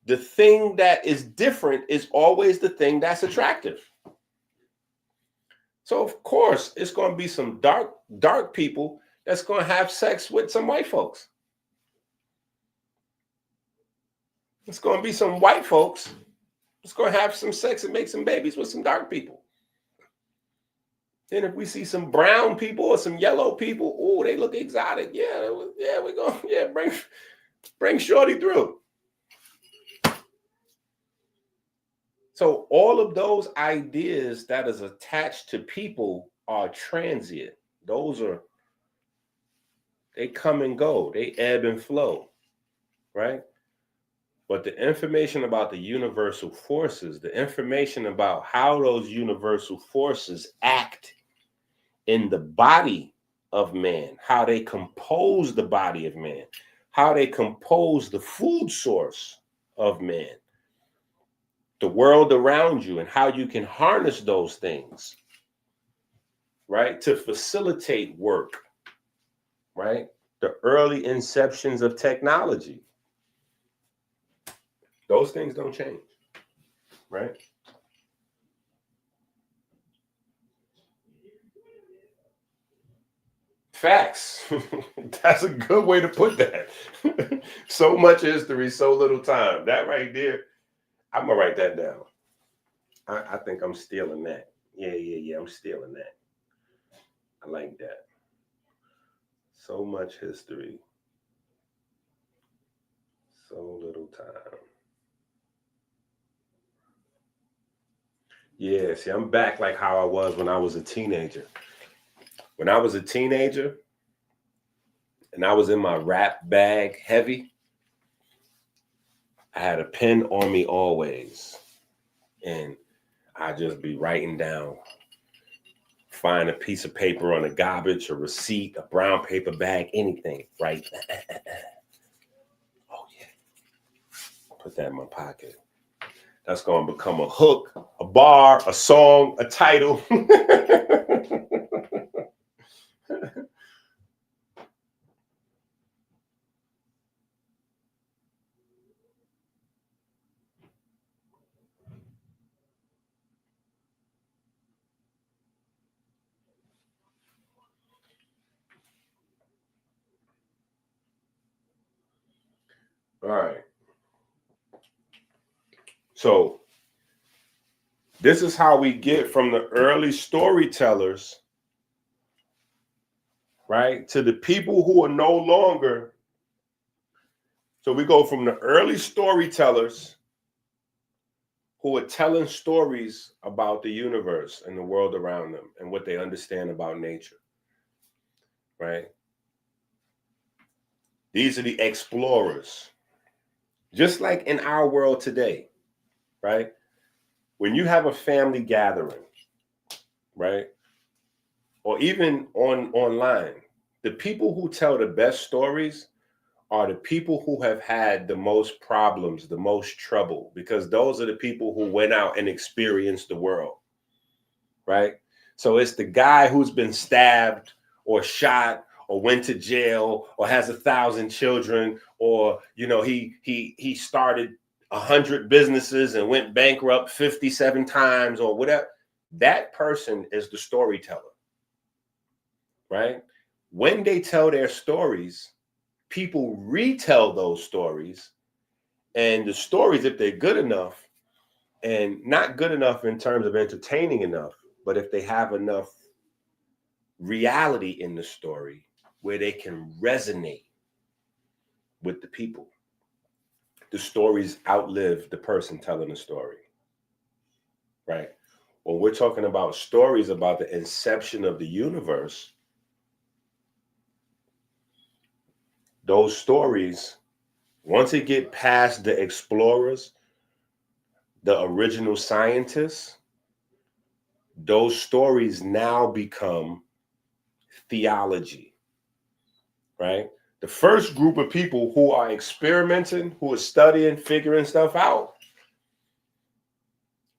the thing that is different is always the thing that's attractive. So, of course, it's going to be some dark people that's going to have sex with some white folks. It's going to be some white folks that's going to have some sex and make some babies with some dark people. Then if we see some brown people or some yellow people, oh, they look exotic. Yeah, we're going, yeah, bring Shorty through. So all of those ideas that is attached to people are transient. They come and go. They ebb and flow, right? But the information about the universal forces, the information about how those universal forces act in the body of man, how they compose the body of man, how they compose the food source of man, the world around you, and how you can harness those things, right, to facilitate work, right? The early inceptions of technology. Those things don't change, right? Facts. That's a good way to put that. So much history, so little time. That right there, I'm going to write that down. I think I'm stealing that. Yeah, I'm stealing that. I like that. So much history, so little time. Yeah, see, I'm back like how I was when I was a teenager. When I was a teenager and I was in my rap bag heavy, I had a pen on me always. And I'd just be writing down, find a piece of paper on the garbage, a receipt, a brown paper bag, anything, right? Oh, yeah. Put that in my pocket. That's going to become a hook, a bar, a song, a title. All right. So this is how we get from the early storytellers, right, to the people who are no longer. So we go from the early storytellers who are telling stories about the universe and the world around them and what they understand about nature, right? These are the explorers. Just like in our world today, right? When you have a family gathering, right? Or even online, the people who tell the best stories are the people who have had the most problems, the most trouble, because those are the people who went out and experienced the world, right? So it's the guy who's been stabbed or shot or went to jail or has 1,000 children, or he started 100 businesses and went bankrupt 57 times or whatever. That person is the storyteller, right? When they tell their stories, people retell those stories, and the stories, if they're good enough, and not good enough in terms of entertaining enough, but if they have enough reality in the story where they can resonate with the people, the stories outlive the person telling the story, right? When we're talking about stories about the inception of the universe, those stories, once it get past the explorers, the original scientists, those stories now become theology, right? The first group of people who are experimenting, who are studying, figuring stuff out,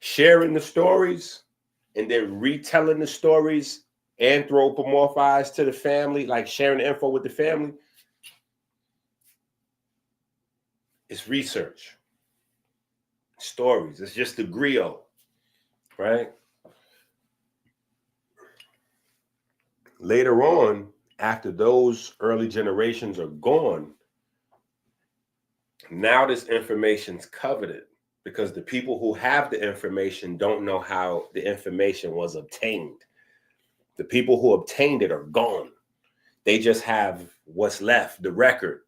sharing the stories, and then retelling the stories, anthropomorphized to the family, like sharing the info with the family, it's research. Stories, it's just the griot, right? Later on, after those early generations are gone, now this information's coveted because the people who have the information don't know how the information was obtained. The people who obtained it are gone. They just have what's left, the record,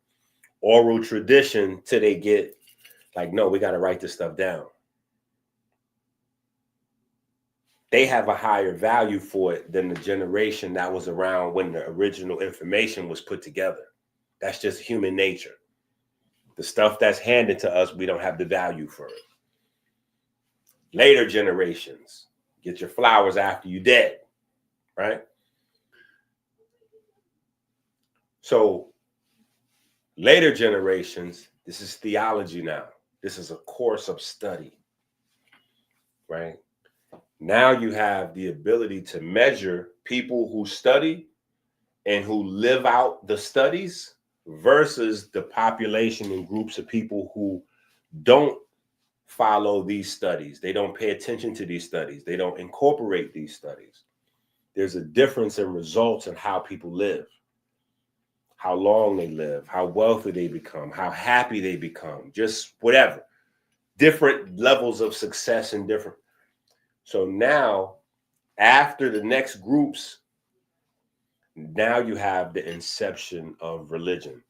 oral tradition, till they get like, no, we got to write this stuff down. They have a higher value for it than the generation that was around when the original information was put together. That's just human nature. The stuff that's handed to us, we don't have the value for it. Later generations, get your flowers after you're dead, right? So later generations, this is theology now. This is a course of study, right? Now you have the ability to measure people who study and who live out the studies versus the population and groups of people who don't follow these studies. They don't pay attention to these studies. They don't incorporate these studies. There's a difference in results and how people live, how long they live, how wealthy they become, how happy they become, just whatever. Different levels of success and different. So now, after the next groups, now you have the inception of religion.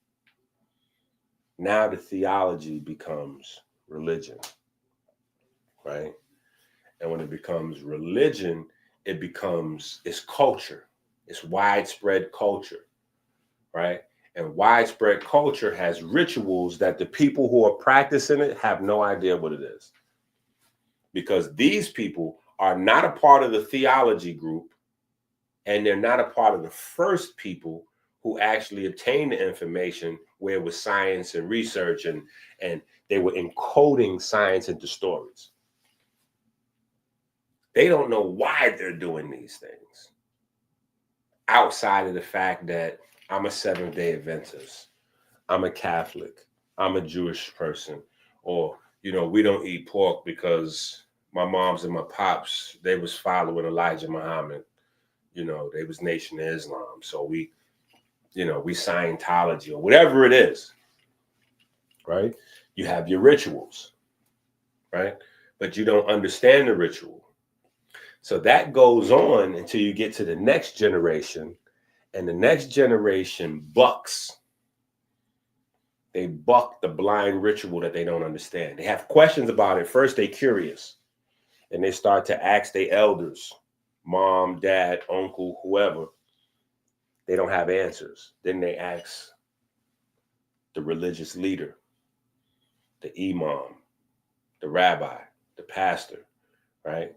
Now the theology becomes religion, right? And when it becomes religion, it's culture. It's widespread culture, right? And widespread culture has rituals that the people who are practicing it have no idea what it is. Because these people are not a part of the theology group, and they're not a part of the first people who actually obtained the information where it was science and research, and they were encoding science into stories. They don't know why they're doing these things outside of the fact that I'm a Seventh-day Adventist, I'm a Catholic, I'm a Jewish person, or, we don't eat pork because my moms and my pops, they was following Elijah Muhammad. They was Nation of Islam. So we Scientology or whatever it is, right? You have your rituals, right? But you don't understand the ritual. So that goes on until you get to the next generation, and the next generation bucks. They buck the blind ritual that they don't understand. They have questions about it. First, they're curious, and they start to ask their elders, mom, dad, uncle, whoever. They don't have answers. Then they ask the religious leader, the imam, the rabbi, the pastor, right?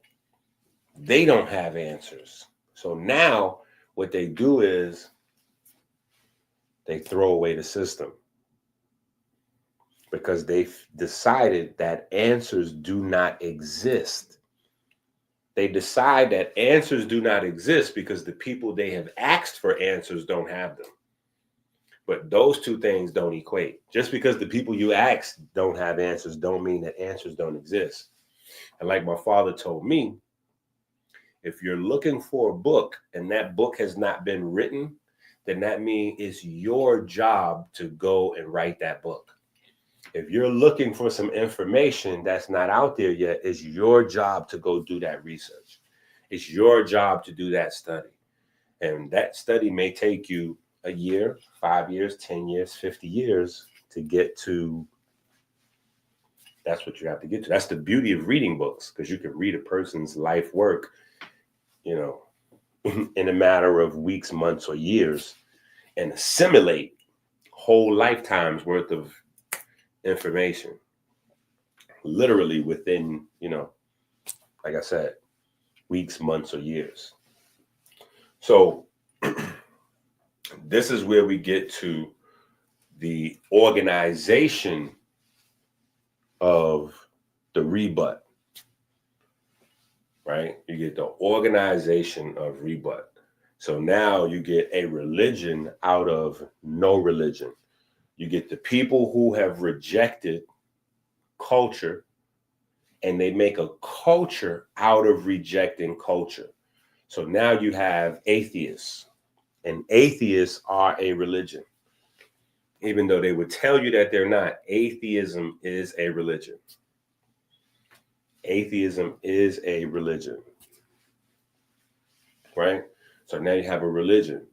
They don't have answers. So now what they do is they throw away the system because they've decided that answers do not exist. They decide that answers do not exist because the people they have asked for answers don't have them. But those two things don't equate. Just because the people you ask don't have answers don't mean that answers don't exist. And like my father told me, if you're looking for a book and that book has not been written, then that means it's your job to go and write that book. If you're looking for some information that's not out there yet, it's your job to go do that research. It's your job to do that study. And that study may take you a year, 5 years, 10 years, 50 years to get to. That's what you have to get to. That's the beauty of reading books, because you can read a person's life work, in a matter of weeks, months, or years, and assimilate whole lifetimes worth of information, literally within, like I said, weeks, months, or years. So this is where we get to the organization of the rebut, right? You get the organization of rebut. So now you get a religion out of no religion. You get the people who have rejected culture, and they make a culture out of rejecting culture. So now you have atheists, and atheists are a religion. Even though they would tell you that they're not, atheism is a religion. Atheism is a religion, right? So now you have a religion.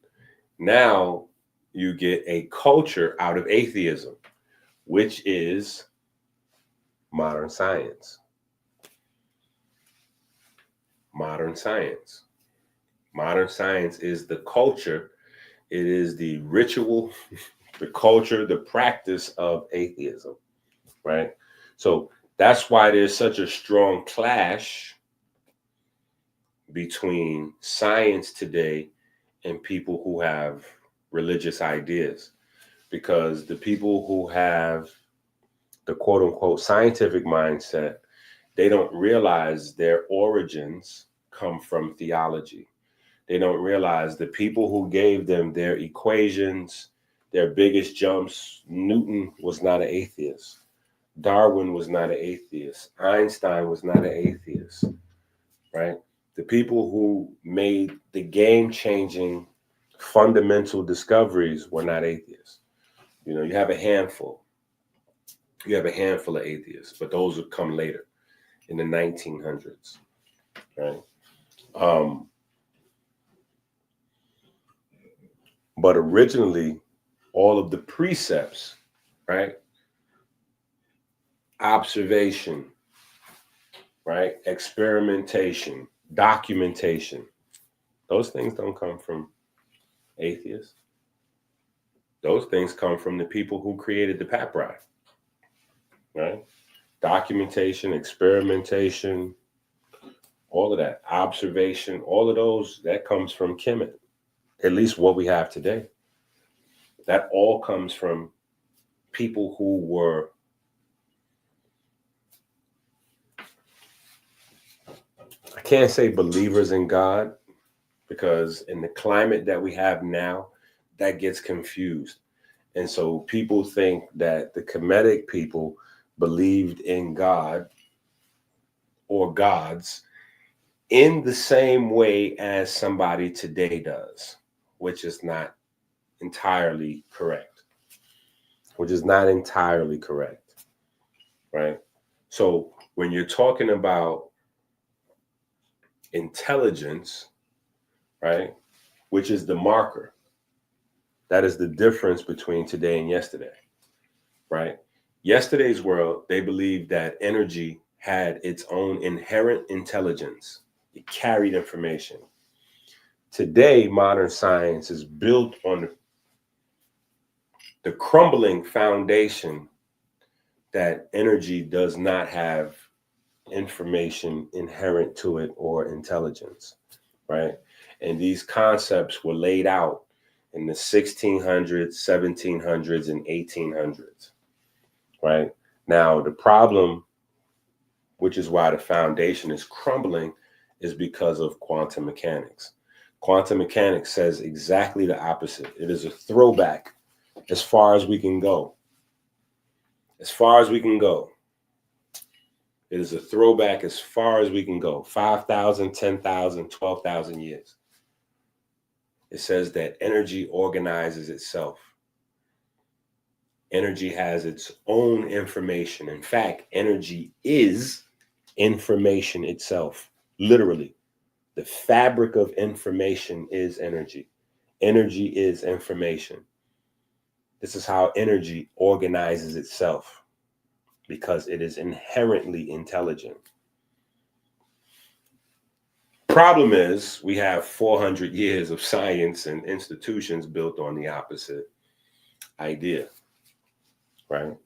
Now you get a culture out of atheism, which is modern science. Modern science. Modern science is the culture. It is the ritual, the culture, the practice of atheism, right? So that's why there's such a strong clash between science today and people who have religious ideas, because the people who have the quote unquote scientific mindset, they don't realize their origins come from theology. They don't realize the people who gave them their equations, their biggest jumps. Newton was not an atheist. Darwin was not an atheist. Einstein was not an atheist, right? The people who made the game-changing fundamental discoveries were not atheists. You have a handful. You have a handful of atheists, but those would come later in the 1900s, right? But originally, all of the precepts, right? Observation, right? Experimentation, documentation. Those things don't come from atheists. Those things come from the people who created the papyri, right? Documentation, experimentation, all of that, observation, all of those, that comes from Kemet, at least what we have today. That all comes from people who were I can't say believers in God, because in the climate that we have now, that gets confused. And so people think that the Kemetic people believed in God or gods in the same way as somebody today does, which is not entirely correct. Right? So when you're talking about intelligence, right, which is the marker, that is the difference between today and yesterday, right? Yesterday's world, they believed that energy had its own inherent intelligence. It carried information. Today, modern science is built on the crumbling foundation that energy does not have information inherent to it or intelligence, right? And these concepts were laid out in the 1600s, 1700s, and 1800s, right? Now, the problem, which is why the foundation is crumbling, is because of quantum mechanics. Quantum mechanics says exactly the opposite. It is a throwback as far as we can go. As far as we can go. It is a throwback as far as we can go. 5,000, 10,000, 12,000 years. It says that energy organizes itself. Energy has its own information. In fact, energy is information itself. Literally, the fabric of information is energy. Energy is information. This is how energy organizes itself, because it is inherently intelligent. Problem is, we have 400 years of science and institutions built on the opposite idea, right?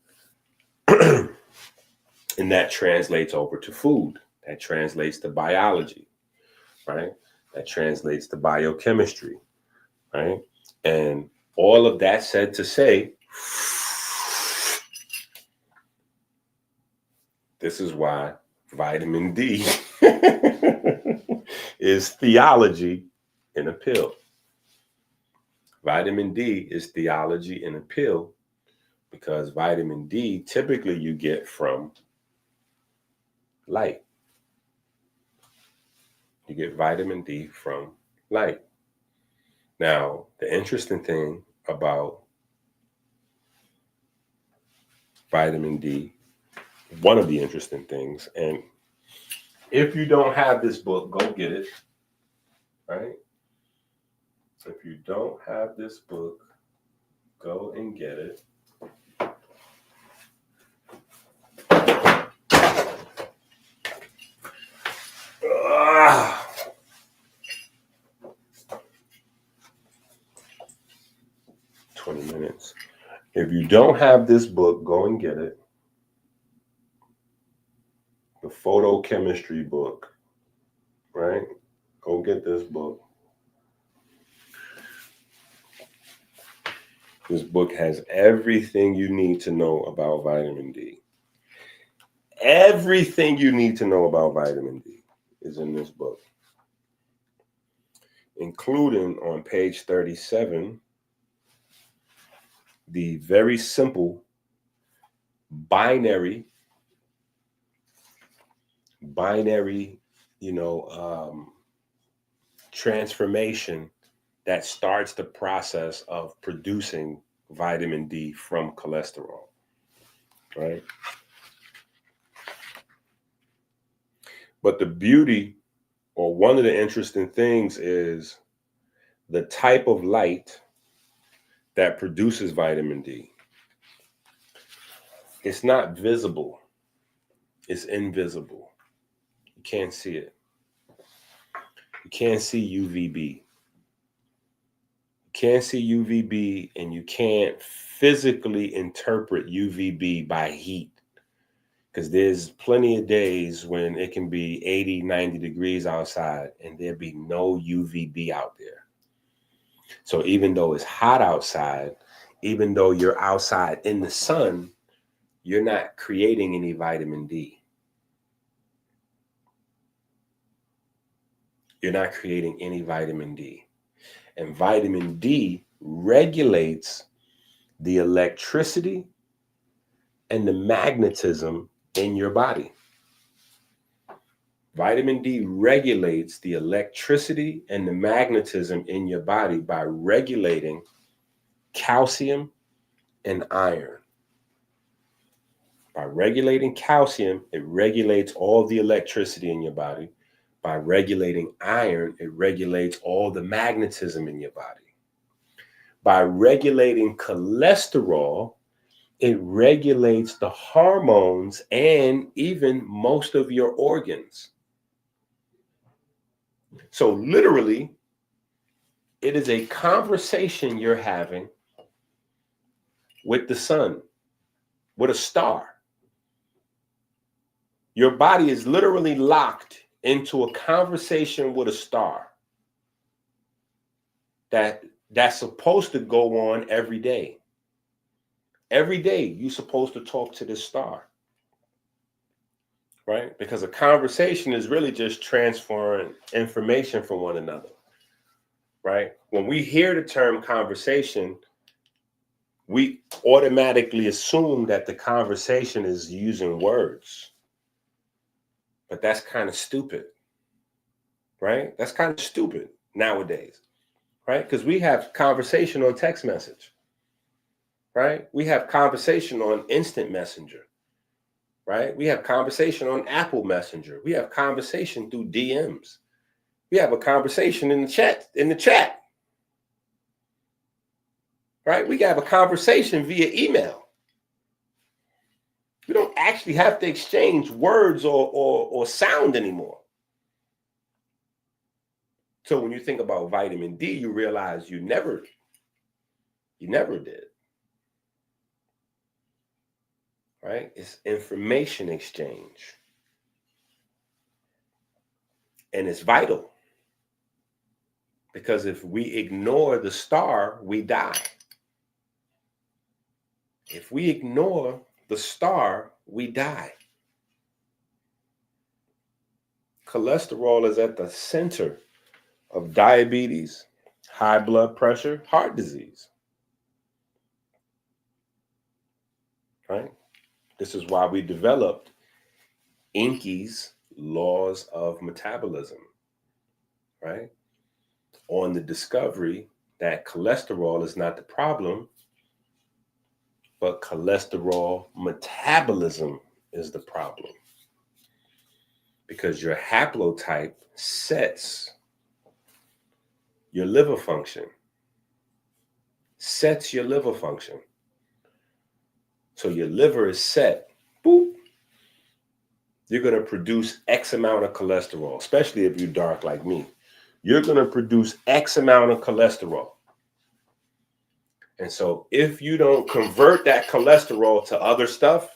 And that translates over to food. That translates to biology, right? That translates to biochemistry, right? And all of that said to say, this is why vitamin D is theology in a pill. Vitamin D is theology in a pill, because vitamin D typically you get from light. You get vitamin D from light. Now, the interesting thing about vitamin D, one of the interesting things, and if you don't have this book, go get it, right? If you don't have this book, go and get it. Ah. 20 minutes. If you don't have this book, go and get it. The photochemistry book, right? Go get this book. This book has everything you need to know about vitamin D. Everything you need to know about vitamin D is in this book, including on page 37, the very simple binary, transformation that starts the process of producing vitamin D from cholesterol, right? But the beauty, or one of the interesting things, is the type of light that produces vitamin D. It's not visible. It's invisible. You can't see it. You can't see UVB. You can't see UVB, and you can't physically interpret UVB by heat, because there's plenty of days when it can be 80, 90 degrees outside and there be no UVB out there. So even though it's hot outside, even though you're outside in the sun, you're not creating any vitamin D. You're not creating any vitamin D. And vitamin D regulates the electricity and the magnetism in your body. Vitamin D regulates the electricity and the magnetism in your body by regulating calcium and iron. By regulating calcium, it regulates all the electricity in your body. By regulating iron, it regulates all the magnetism in your body. By regulating cholesterol, it regulates the hormones and even most of your organs. So literally, it is a conversation you're having with the sun, with a star. Your body is literally locked into a conversation with a star that's supposed to go on every day. Every day you're supposed to talk to this star, right? Because a conversation is really just transferring information from one another, right? When we hear the term conversation, we automatically assume that the conversation is using words. But that's kind of stupid, right? That's kind of stupid nowadays, right? Because we have conversation on text message, right? We have conversation on instant messenger, right? We have conversation on Apple Messenger. We have conversation through DMs. We have a conversation in the chat, right? We have a conversation via email. We don't actually have to exchange words or sound anymore. So when you think about vitamin D, you realize you never did. Right? It's information exchange. And it's vital. Because if we ignore the star, we die. If we ignore the star, we die. Cholesterol is at the center of diabetes, high blood pressure, heart disease. Right? This is why we developed Inky's laws of metabolism, right? On the discovery that cholesterol is not the problem, but cholesterol metabolism is the problem. Because your haplotype sets your liver function. Sets your liver function. So your liver is set, boop, you're going to produce X amount of cholesterol, especially if you're dark like me. You're going to produce X amount of cholesterol. And so if you don't convert that cholesterol to other stuff,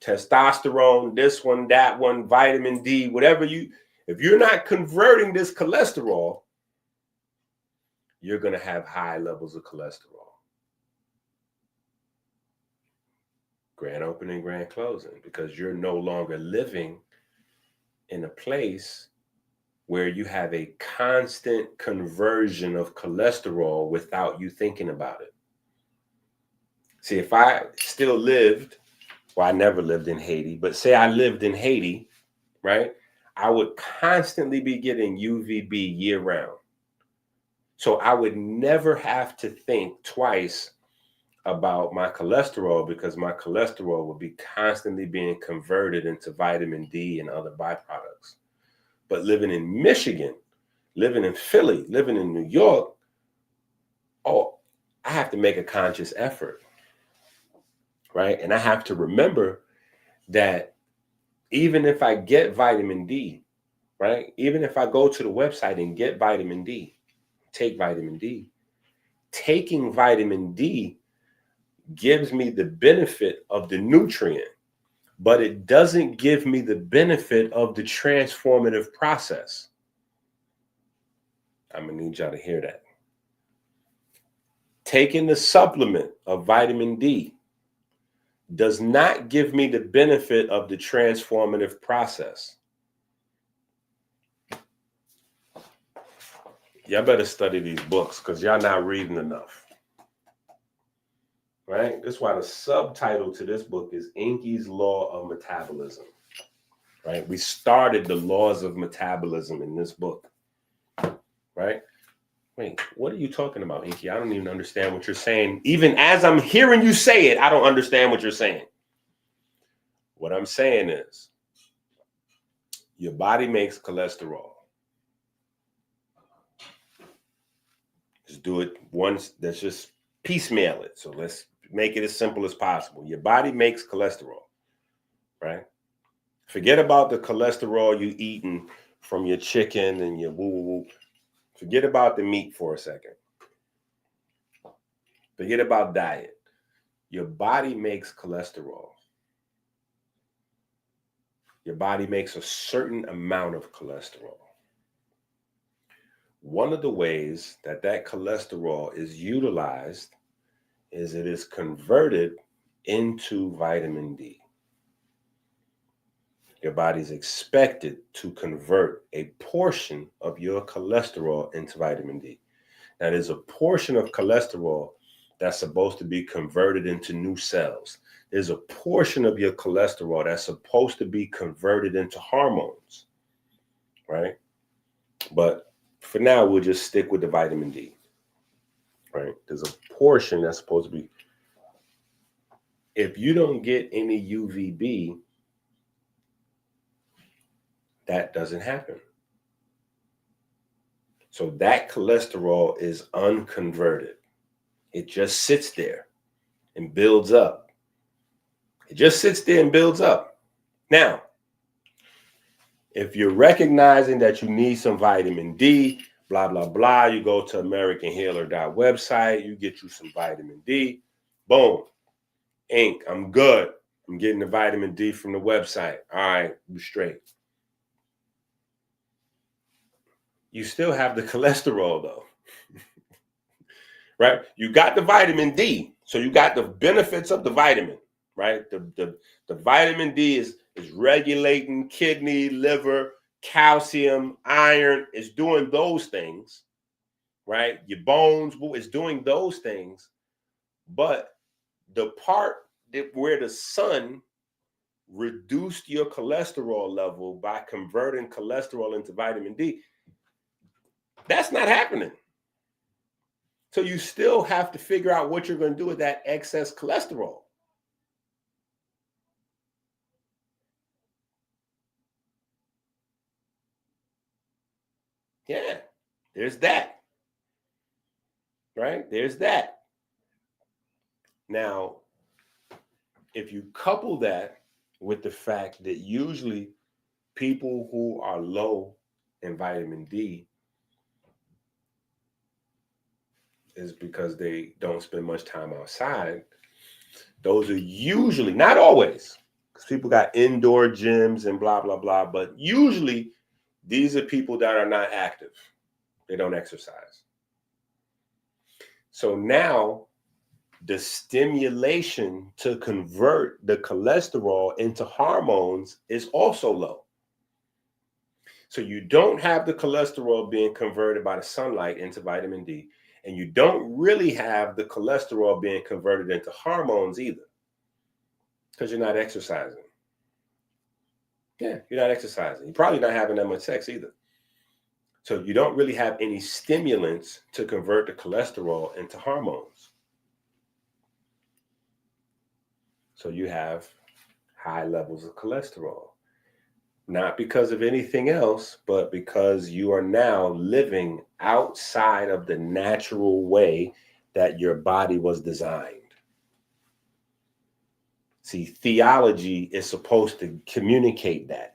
testosterone, this one, that one, vitamin D, if you're not converting this cholesterol, you're going to have high levels of cholesterol. Grand opening, grand closing, because you're no longer living in a place where you have a constant conversion of cholesterol without you thinking about it. See, if I still lived, well, I never lived in Haiti, but say I lived in Haiti, right? I would constantly be getting UVB year round. So I would never have to think twice about my cholesterol because my cholesterol would be constantly being converted into vitamin D and other byproducts. But living in Michigan, living in Philly, living in New York, I have to make a conscious effort, right? And I have to remember that even if I get vitamin D, right? Even if I go to the website and get vitamin D, take vitamin D, taking vitamin D gives me the benefit of the nutrient, but it doesn't give me the benefit of the transformative process. I'm going to need y'all to hear that. Taking the supplement of vitamin D does not give me the benefit of the transformative process. Y'all better study these books because y'all not reading enough. Right? That's why the subtitle to this book is Inky's Law of Metabolism. Right? We started the laws of metabolism in this book. Right? Wait, what are you talking about, Inky? I don't even understand what you're saying. Even as I'm hearing you say it, I don't understand what you're saying. What I'm saying is, your body makes cholesterol. Let's do it once. Let's just piecemeal it. So let's make it as simple as possible. Your body makes cholesterol, right? Forget about the cholesterol you eating from your chicken and your woo-woo-woo. Forget about the meat for a second. Forget about diet. Your body makes cholesterol. Your body makes a certain amount of cholesterol. One of the ways that that cholesterol is utilized is it is converted into vitamin D. Your body's expected to convert a portion of your cholesterol into vitamin D. Now, there's a portion of cholesterol that's supposed to be converted into new cells. There's a portion of your cholesterol that's supposed to be converted into hormones, right? But for now, we'll just stick with the vitamin D, right? There's a portion that's supposed to be. If you don't get any UVB, that doesn't happen. So that cholesterol is unconverted. It just sits there and builds up. It just sits there and builds up. Now, if you're recognizing that you need some vitamin D, blah, blah, blah, you go to AmericanHealer.website, you get you some vitamin D, boom, ink, I'm good. I'm getting the vitamin D from the website. All right, we're straight. You still have the cholesterol though, right? You got the vitamin D, so you got the benefits of the vitamin, right? The vitamin D is regulating kidney, liver, calcium, iron. It's doing those things, right? Your bones, it's doing those things. But the part where the sun reduced your cholesterol level by converting cholesterol into vitamin D, that's not happening. So you still have to figure out what you're going to do with that excess cholesterol. Yeah, there's that. Right? There's that. Now, if you couple that with the fact that usually people who are low in vitamin D is because they don't spend much time outside. Those are usually, not always, because people got indoor gyms and blah, blah, blah, but usually these are people that are not active. They don't exercise. So now the stimulation to convert the cholesterol into hormones is also low. So you don't have the cholesterol being converted by the sunlight into vitamin D, and you don't really have the cholesterol being converted into hormones either, because you're not exercising. Yeah, you're not exercising. You're probably not having that much sex either. So you don't really have any stimulants to convert the cholesterol into hormones. So you have high levels of cholesterol, not because of anything else, but because you are now living outside of the natural way that your body was designed. See, theology is supposed to communicate that,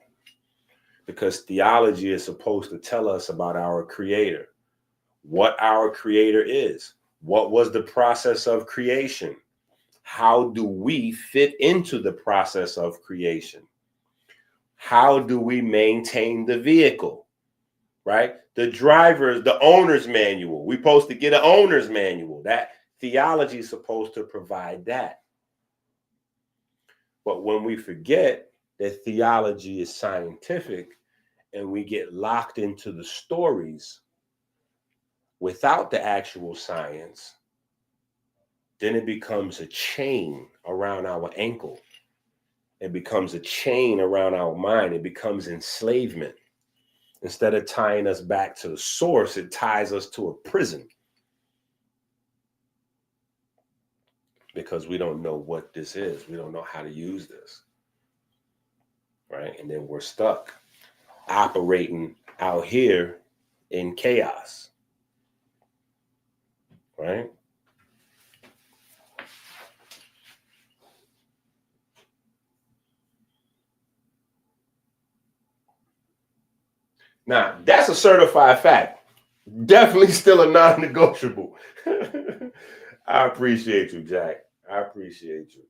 because theology is supposed to tell us about our Creator, what our Creator is, what was the process of creation, how do we fit into the process of creation, how do we maintain the vehicle, right? The driver's, the owner's manual. We're supposed to get an owner's manual. That theology is supposed to provide that. But when we forget that theology is scientific and we get locked into the stories without the actual science, then it becomes a chain around our ankle. It becomes a chain around our mind. It becomes enslavement. Instead of tying us back to the source, it ties us to a prison, because we don't know what this is. We don't know how to use this, right? And then we're stuck operating out here in chaos, right? Now, that's a certified fact. Definitely still a non-negotiable. I appreciate you, Jack. I appreciate you.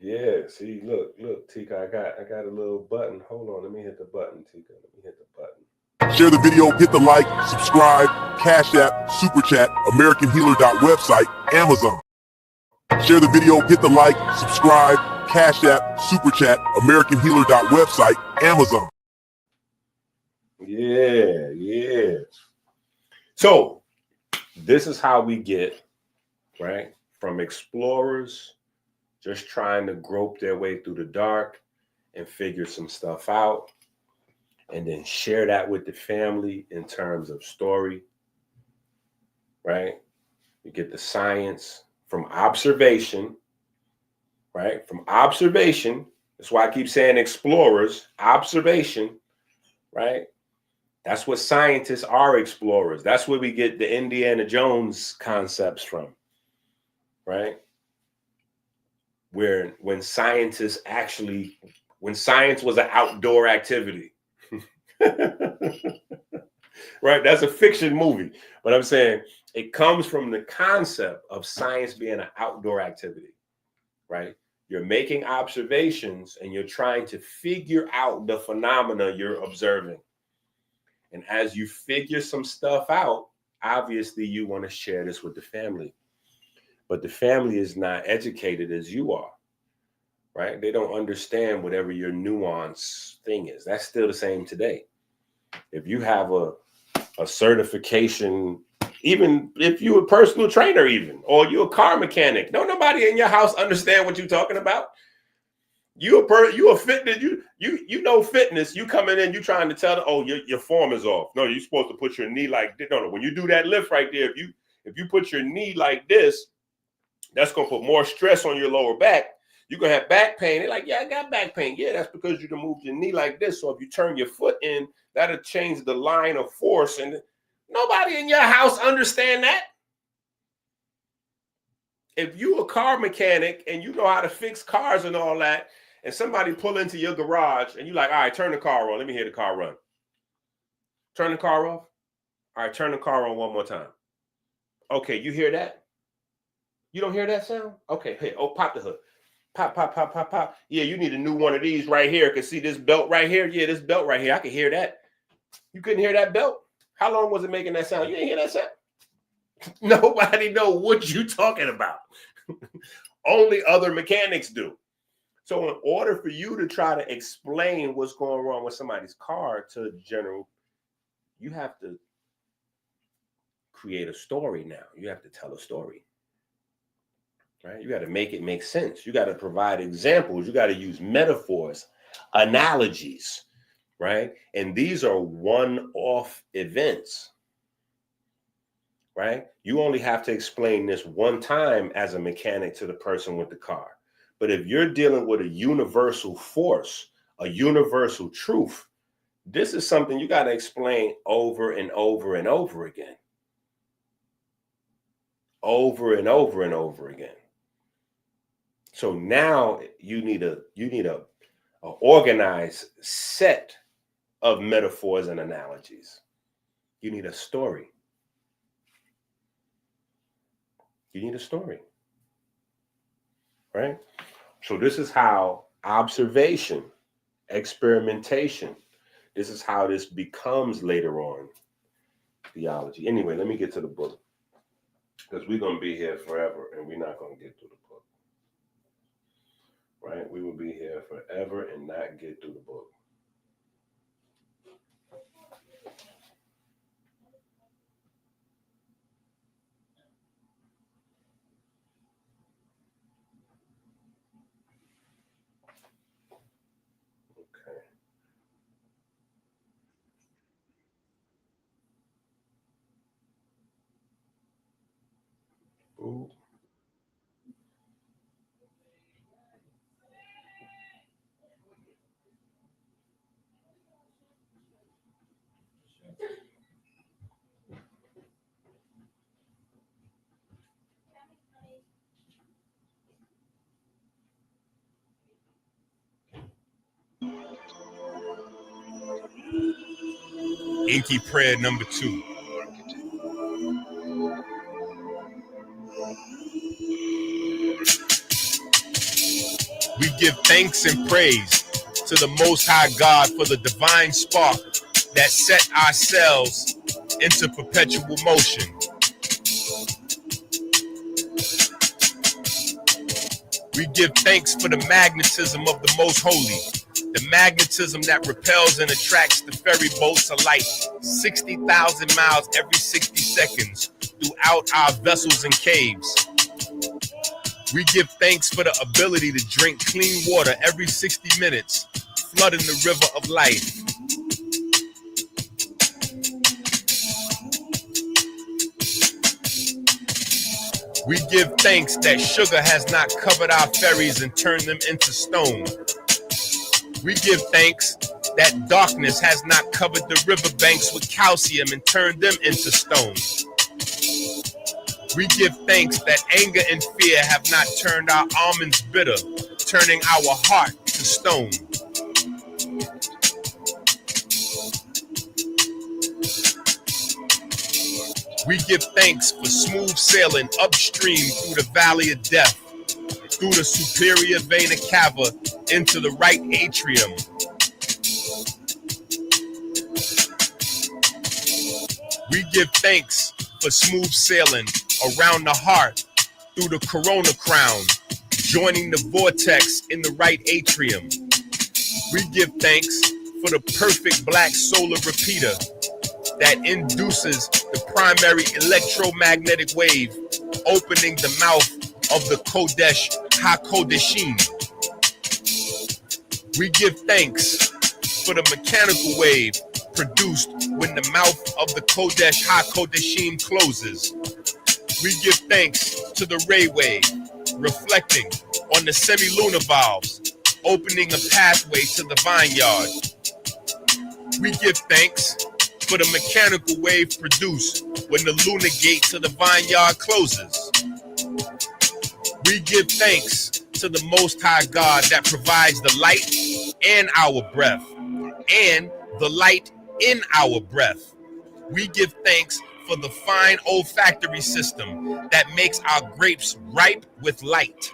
Yeah, see, look, Tika, I got a little button. Hold on, let me hit the button, Tika. Let me hit the button. Share the video, hit the like, subscribe, Cash App, Super Chat, AmericanHealer.website, Amazon. Share the video, hit the like, subscribe, Cash App, Super Chat, AmericanHealer.website, Amazon. Yeah, yeah. So this is how we get, right, from explorers just trying to grope their way through the dark and figure some stuff out, and then share that with the family in terms of story, right? You get the science from observation, right? From observation. That's why I keep saying explorers, observation, right? That's what scientists are, explorers. That's where we get the Indiana Jones concepts from, right? Where when science was an outdoor activity. Right? That's a fiction movie. But I'm saying it comes from the concept of science being an outdoor activity, right? You're making observations and you're trying to figure out the phenomena you're observing. And as you figure some stuff out, obviously you want to share this with the family. But the family is not educated as you are, right? They don't understand whatever your nuance thing is. That's still the same today. If you have a certification, even if you're a personal trainer, even, or you're a car mechanic, don't nobody in your house understand what you're talking about. You a fitness, you know fitness. You coming in, you trying to tell them, oh, your form is off. No, you're supposed to put your knee like this. No, when you do that lift right there, if you put your knee like this, that's gonna put more stress on your lower back. You're gonna have back pain. They're like, yeah, I got back pain. Yeah, that's because you can move your knee like this. So if you turn your foot in, that'll change the line of force. And nobody in your house understand that. If you a car mechanic and you know how to fix cars and all that, and somebody pull into your garage and you like, all right, turn the car on. Let me hear the car run. Turn the car off. All right, turn the car on one more time. Okay, you hear that? You don't hear that sound? Okay, hey, oh, pop the hood. Pop, pop, pop, pop, pop. Yeah, you need a new one of these right here. Can see this belt right here? Yeah, this belt right here. I can hear that. You couldn't hear that belt? How long was it making that sound? You didn't hear that sound? Nobody know what you talking about. Only other mechanics do. So in order for you to try to explain what's going wrong with somebody's car to the general, you have to create a story now. You have to tell a story. Right? You got to make it make sense. You got to provide examples. You got to use metaphors, analogies, right? And these are one-off events, right? You only have to explain this one time as a mechanic to the person with the car. But if you're dealing with a universal force, a universal truth, this is something you got to explain over and over and over again. Over and over and over again. So now you need a organized set of metaphors and analogies. You need a story. You need a story, right? So this is how observation, experimentation, this is how this becomes later on theology. Anyway, let me get to the book, because we're going to be here forever and we're not going to get through the book. Right? We will be here forever and not get through the book. Okay. Ooh. Inky prayer number 2. We give thanks and praise to the Most High God for the divine spark that set our cells into perpetual motion. We give thanks for the magnetism of the Most Holy, the magnetism that repels and attracts the ferry boats of light 60,000 miles every 60 seconds throughout our vessels and caves. We give thanks for the ability to drink clean water every 60 minutes, flooding the river of life. We give thanks that sugar has not covered our ferries and turned them into stone. We give thanks that darkness has not covered the riverbanks with calcium and turned them into stone. We give thanks that anger and fear have not turned our almonds bitter, turning our heart to stone. We give thanks for smooth sailing upstream through the valley of death, through the superior vena cava into the right atrium. We give thanks for smooth sailing around the heart through the corona crown, joining the vortex in the right atrium. We give thanks for the perfect black solar repeater that induces the primary electromagnetic wave, opening the mouth of the Kodesh HaKodeshim. We give thanks for the mechanical wave produced when the mouth of the Kodesh HaKodeshim closes. We give thanks to the ray wave, reflecting on the semi-lunar valves, opening a pathway to the vineyard. We give thanks for the mechanical wave produced when the lunar gate to the vineyard closes. We give thanks to the Most High God that provides the light and our breath, and the light in our breath. We give thanks for the fine olfactory system that makes our grapes ripe with light.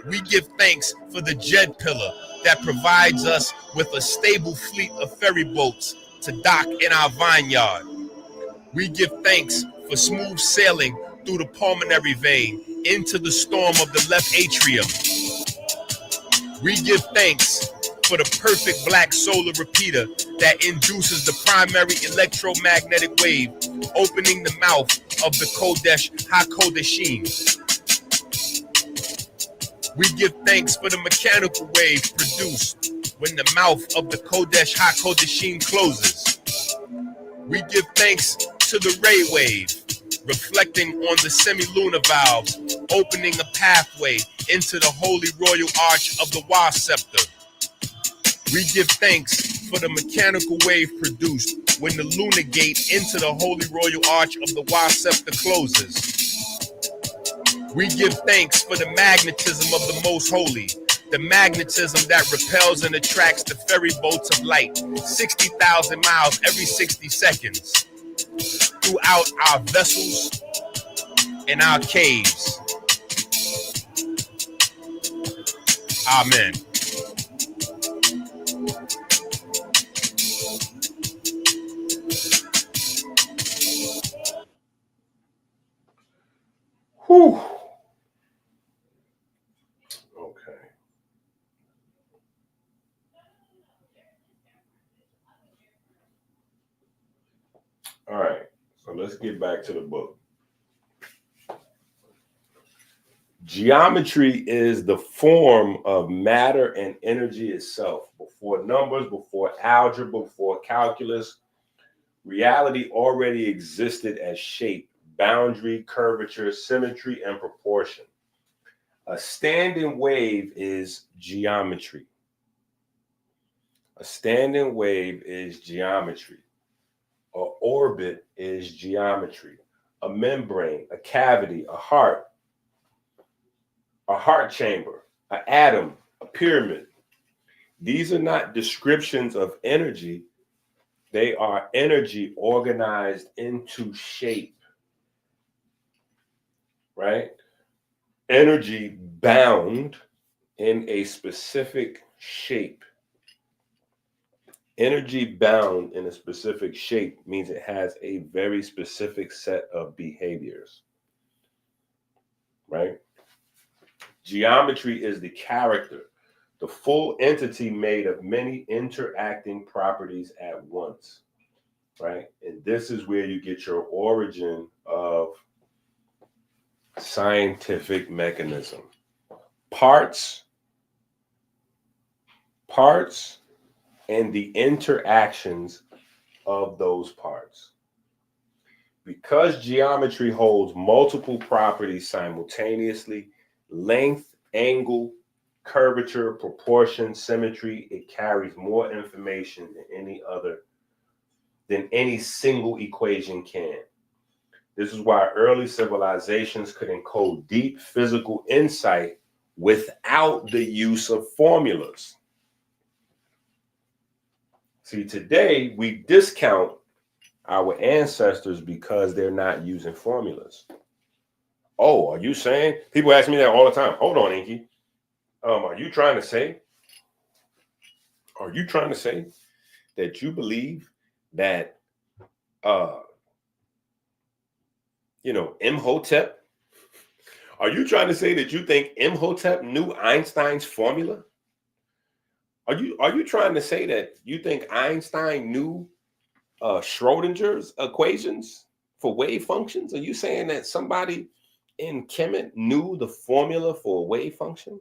We give thanks for the Jed pillar that provides us with a stable fleet of ferry boats to dock in our vineyard. We give thanks for smooth sailing through the pulmonary vein into the storm of the left atrium. We give thanks for the perfect black solar repeater that induces the primary electromagnetic wave, opening the mouth of the Kodesh HaKodeshim. We give thanks for the mechanical wave produced when the mouth of the Kodesh HaKodeshim closes. We give thanks to the ray wave, reflecting on the semi-lunar valves, opening a pathway into the holy royal arch of the Wa scepter. We give thanks for the mechanical wave produced when the lunar gate into the holy royal arch of the Wa scepter closes. We give thanks for the magnetism of the Most Holy, the magnetism that repels and attracts the ferry boats of light 60,000 miles every 60 seconds throughout our vessels and our caves. Amen. Whew. Okay. All right. So let's get back to the book. Geometry is the form of matter and energy itself. Before numbers, before algebra, before calculus, reality already existed as shape, boundary, curvature, symmetry, and proportion. A standing wave is geometry. A standing wave is geometry. An orbit is geometry. A membrane, a cavity, a heart chamber, an atom, a pyramid. These are not descriptions of energy. They are energy organized into shape, right? Energy bound in a specific shape. Energy bound in a specific shape means it has a very specific set of behaviors, right? Geometry is the character, the full entity made of many interacting properties at once, right? And this is where you get your origin of scientific mechanism. Parts, and the interactions of those parts. Because geometry holds multiple properties simultaneously, length, angle, curvature, proportion, symmetry, it carries more information than any single equation can. This is why early civilizations could encode deep physical insight without the use of formulas. See, today we discount our ancestors because they're not using formulas. Oh, are you saying? People ask me that all the time. Hold on, Inky. Are you trying to say that you believe that Imhotep? Are you trying to say that you think Imhotep knew Einstein's formula? Are you trying to say that you think Einstein knew Schrodinger's equations for wave functions? Are you saying that somebody in Kemet knew the formula for a wave function?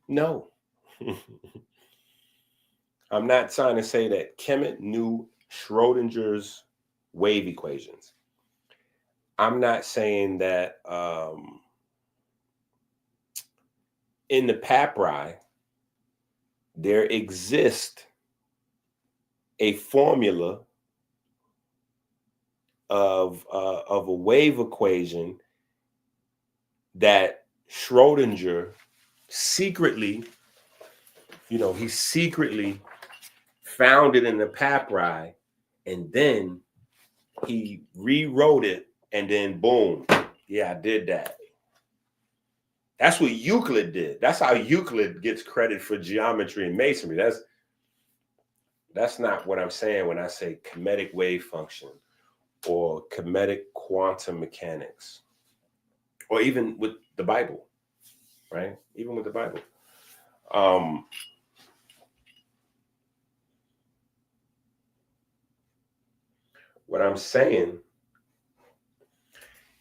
No. I'm not trying to say that Kemet knew Schrodinger's wave equations. I'm not saying that in the papyri there exists a formula of a wave equation that Schrodinger secretly, he secretly found it in the papyri, and then he rewrote it, and then boom, yeah, I did that. That's what Euclid did. That's how Euclid gets credit for geometry and masonry. That's not what I'm saying when I say kinetic wave function or kinetic quantum mechanics, or even with the Bible, right? Even with the Bible. What I'm saying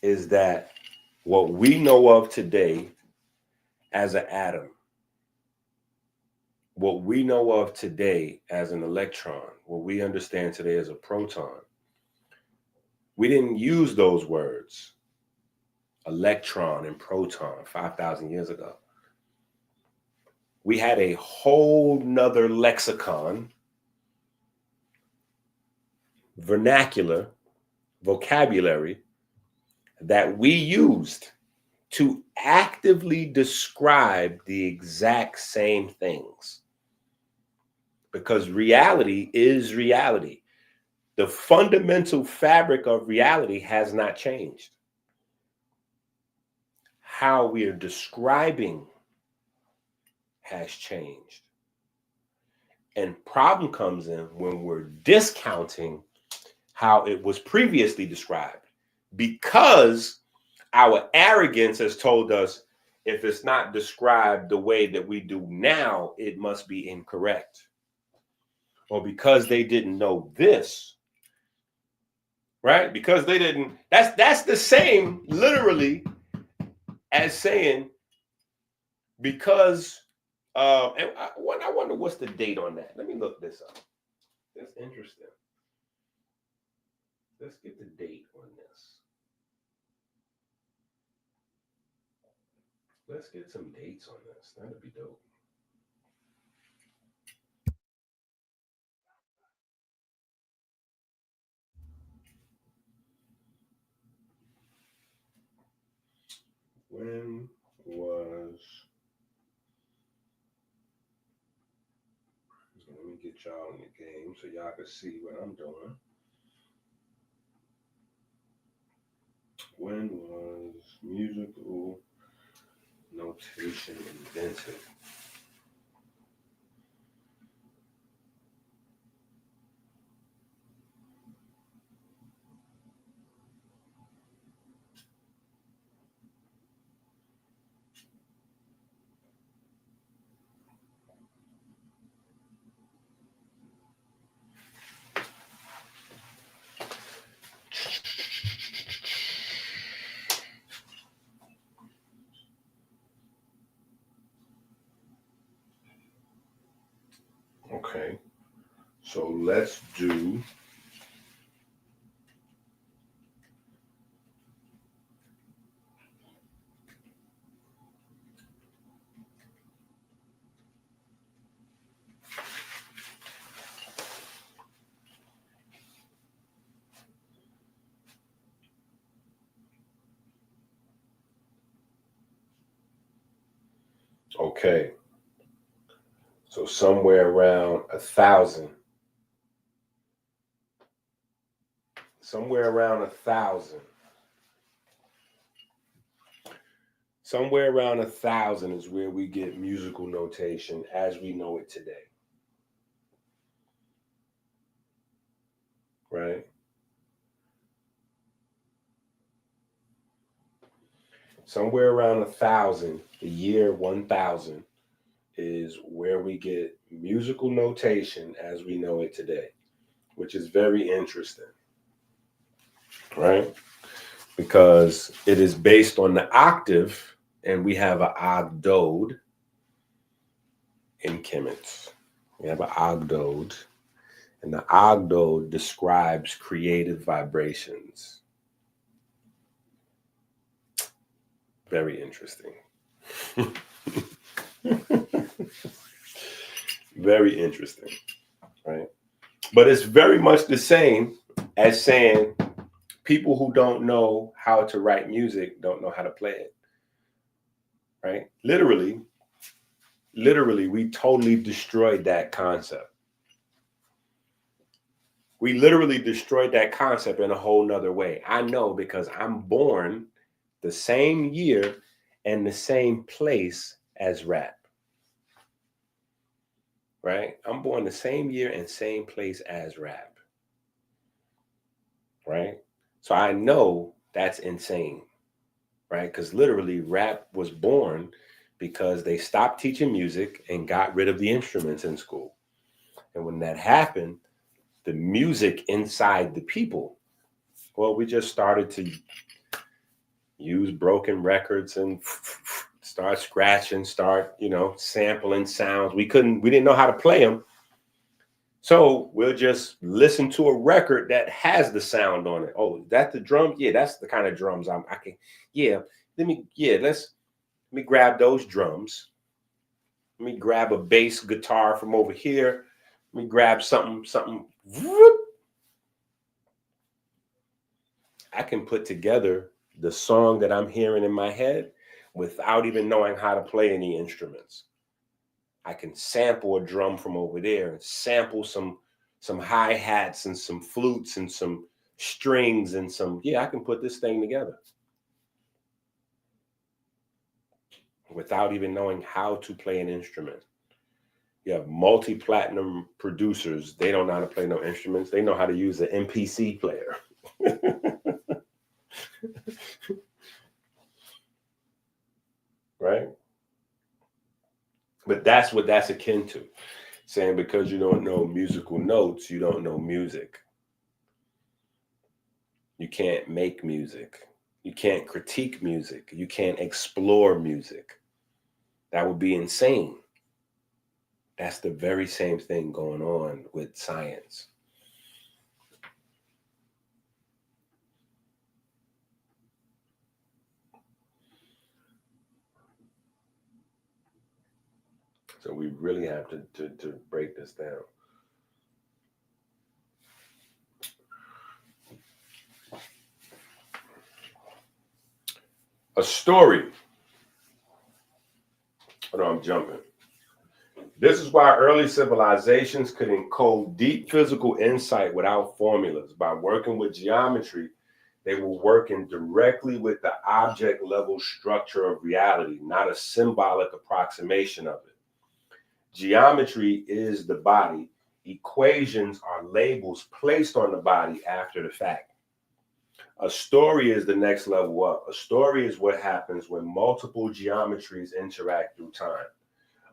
is that what we know of today as an atom, what we know of today as an electron, what we understand today as a proton, we didn't use those words, electron and proton, 5,000 years ago. We had a whole nother lexicon, vernacular, vocabulary that we used to actively describe the exact same things. Because reality is reality. The fundamental fabric of reality has not changed. How we are describing has changed. And problem comes in when we're discounting how it was previously described, because our arrogance has told us if it's not described the way that we do now, it must be incorrect. Or because they didn't know this, right? Because they didn't, that's the same literally as saying because, and I wonder what's the date on that. Let me look this up. That's interesting. Let's get the date on this. Let's get some dates on this. That'd be dope. When was put y'all in the game so y'all can see what I'm doing. When was musical notation invented? Okay, so let's do okay. So somewhere around 1,000. Somewhere around 1,000. Somewhere around 1,000 is where we get musical notation as we know it today. Right? Somewhere around 1,000, the year 1,000 is where we get musical notation as we know it today, which is very interesting. Right? Because it is based on the octave, and we have an ogdode in Kemet. We have an ogdode, and the ogdode describes creative vibrations. Very interesting. Very interesting, right? But it's very much the same as saying people who don't know how to write music don't know how to play it, right? Literally, we totally destroyed that concept. We literally destroyed that concept in a whole nother way. I know because I'm born the same year and the same place as rap. Right? I'm born the same year and same place as rap. Right? So I know that's insane. Right? Because literally rap was born because they stopped teaching music and got rid of the instruments in school. And when that happened, the music inside the people, well, we just started to use broken records and start scratching, start, sampling sounds. We didn't know how to play them. So we'll just listen to a record that has the sound on it. Oh, that's the drum? Yeah, that's the kind of drums I can. Yeah, let me grab those drums. Let me grab a bass guitar from over here. Let me grab something. Whoop. I can put together the song that I'm hearing in my head without even knowing how to play any instruments. I can sample a drum from over there and sample some hi-hats and some flutes and some strings and I can put this thing together without even knowing how to play an instrument. You have multi-platinum producers. They don't know how to play no instruments. They know how to use an MPC player. Right? But that's what that's akin to. Saying because you don't know musical notes, you don't know music. You can't make music. You can't critique music. You can't explore music. That would be insane. That's the very same thing going on with science. So we really have to break this down. A story. Oh no, I'm jumping. This is why early civilizations could encode deep physical insight without formulas. By working with geometry, they were working directly with the object level structure of reality, not a symbolic approximation of it. Geometry is the body. Equations are labels placed on the body after the fact. A story is the next level up. A story is what happens when multiple geometries interact through time.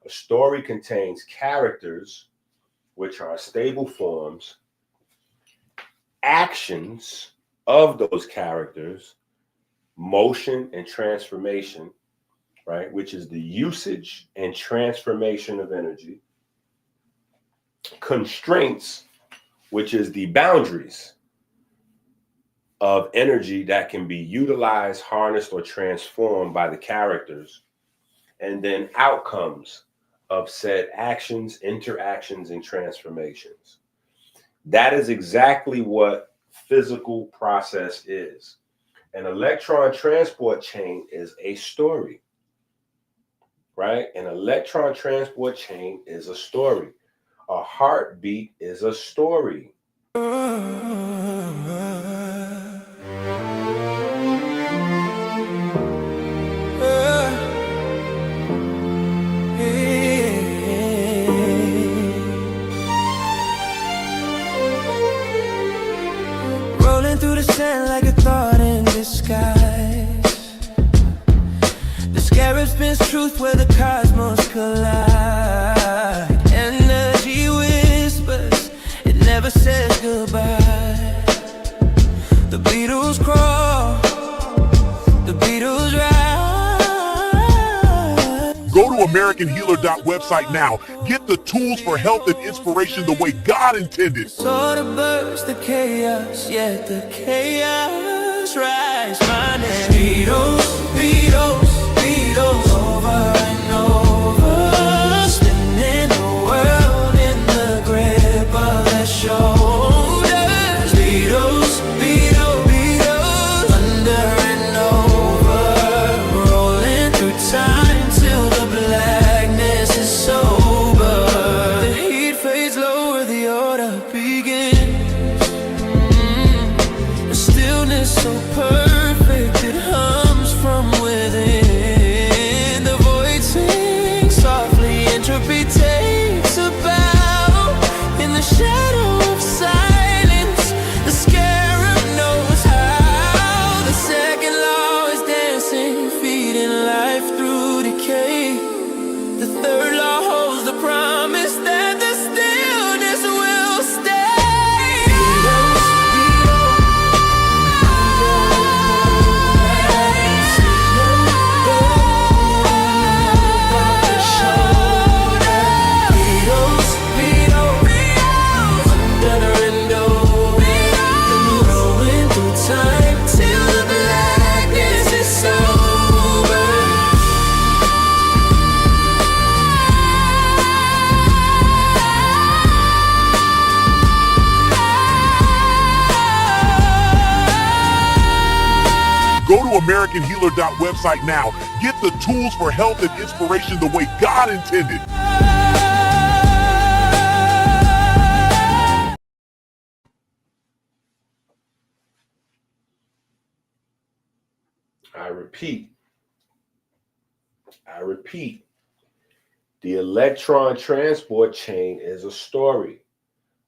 A story contains characters, which are stable forms, actions of those characters, motion and transformation, right, which is the usage and transformation of energy, constraints, which is the boundaries of energy that can be utilized, harnessed, or transformed by the characters, and then outcomes of said actions, interactions, and transformations. That is exactly what physical process is. An electron transport chain is a story, right? An electron transport chain is a story. A heartbeat is a story. Rolling through the sand like a thought in disguise. The scarab spins truth where the cosmos collide. Energy whispers, it never says goodbye. The Beatles crawl, the Beatles rise. Go to AmericanHealer.website now. Get the tools for health and inspiration the way God intended. Sort of burst the chaos, yet the chaos rise. My name Beatles, Beatles, Beatles, over and over, spinning the world in the grip of their shoulders. Beatles, Beatles, Beatles, under and over, rolling through time till the blackness is sober. The heat fades lower, the order begins. The stillness so perfect, it hums from within. The void sings softly, entropy takes a bow. In the shadow of silence, the scarab knows how. The second law is dancing, feeding life through decay. The third law holds the promise that the stillness will stay. Time till the blackness is sober. Go to AmericanHealer.website now. Get the tools for health and inspiration the way God intended. I repeat, the electron transport chain is a story.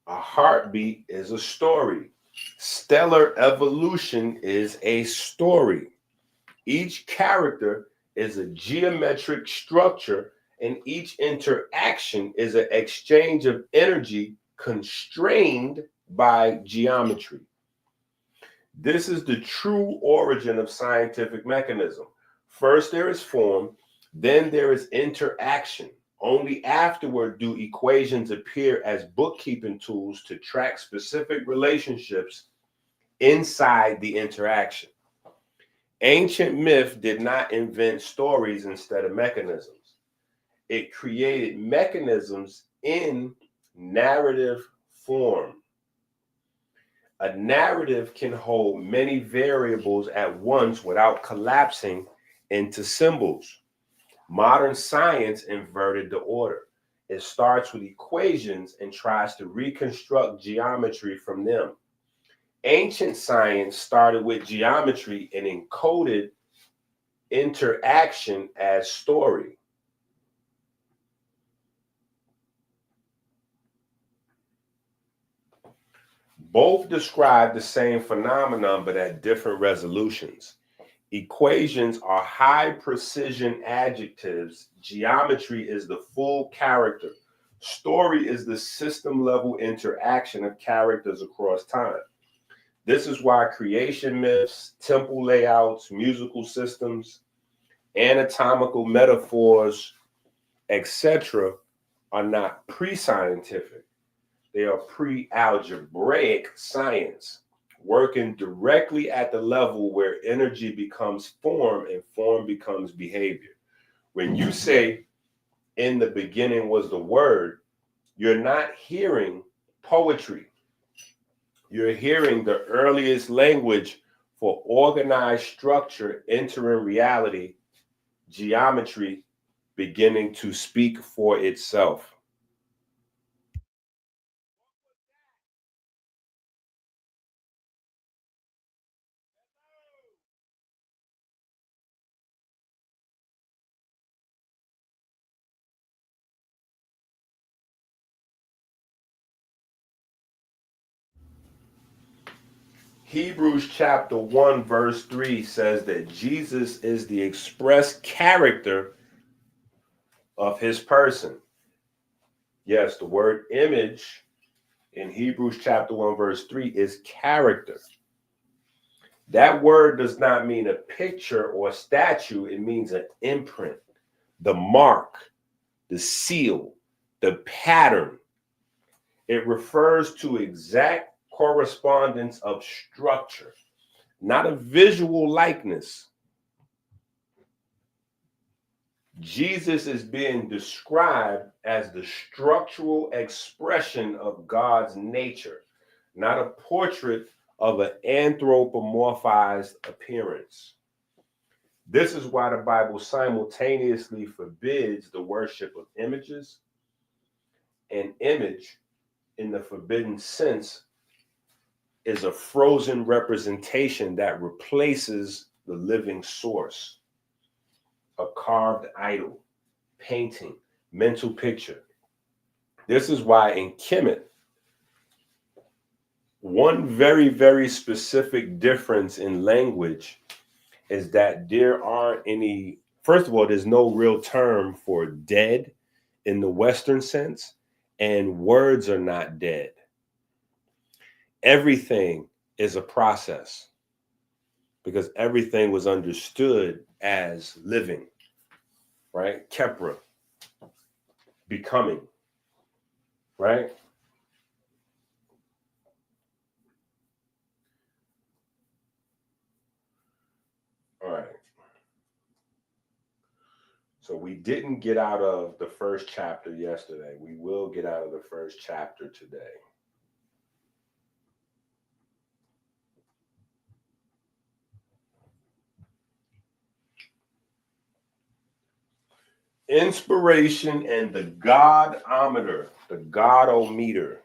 A heartbeat is a story. Stellar evolution is a story. Each character is a geometric structure, and each interaction is an exchange of energy constrained by geometry. This is the true origin of scientific mechanism. First there is form, then there is interaction. Only afterward do equations appear as bookkeeping tools to track specific relationships inside the interaction. Ancient myth did not invent stories instead of mechanisms. It created mechanisms in narrative form. A narrative can hold many variables at once without collapsing into symbols. Modern science inverted the order. It starts with equations and tries to reconstruct geometry from them. Ancient science started with geometry and encoded interaction as story. Both describe the same phenomenon, but at different resolutions. Equations are high precision adjectives. Geometry is the full character. Story is the system level interaction of characters across time. This is why creation myths, temple layouts, musical systems, anatomical metaphors, etc., are not pre-scientific. They are pre-algebraic science, working directly at the level where energy becomes form and form becomes behavior. When you say, in the beginning was the word, you're not hearing poetry. You're hearing the earliest language for organized structure entering reality, geometry beginning to speak for itself. Hebrews chapter 1 verse 3 says that Jesus is the express character of his person. Yes, the word image in Hebrews chapter 1 verse 3 is character. That word does not mean a picture or statue. It means an imprint, the mark, the seal, the pattern. It refers to exact correspondence of structure, not a visual likeness. Jesus is being described as the structural expression of God's nature, not a portrait of an anthropomorphized appearance. This is why the Bible simultaneously forbids the worship of images. An image, in the forbidden sense, is a frozen representation that replaces the living source. A carved idol, painting, mental picture. This is why in Kemet, one very, very specific difference in language is that there aren't any, first of all, there's no real term for dead in the Western sense, and words are not dead. Everything is a process because everything was understood as living, right? Kepra, becoming, right? All right. So we didn't get out of the first chapter yesterday. We will get out of the first chapter today. Inspiration and the Godometer, the Godometer.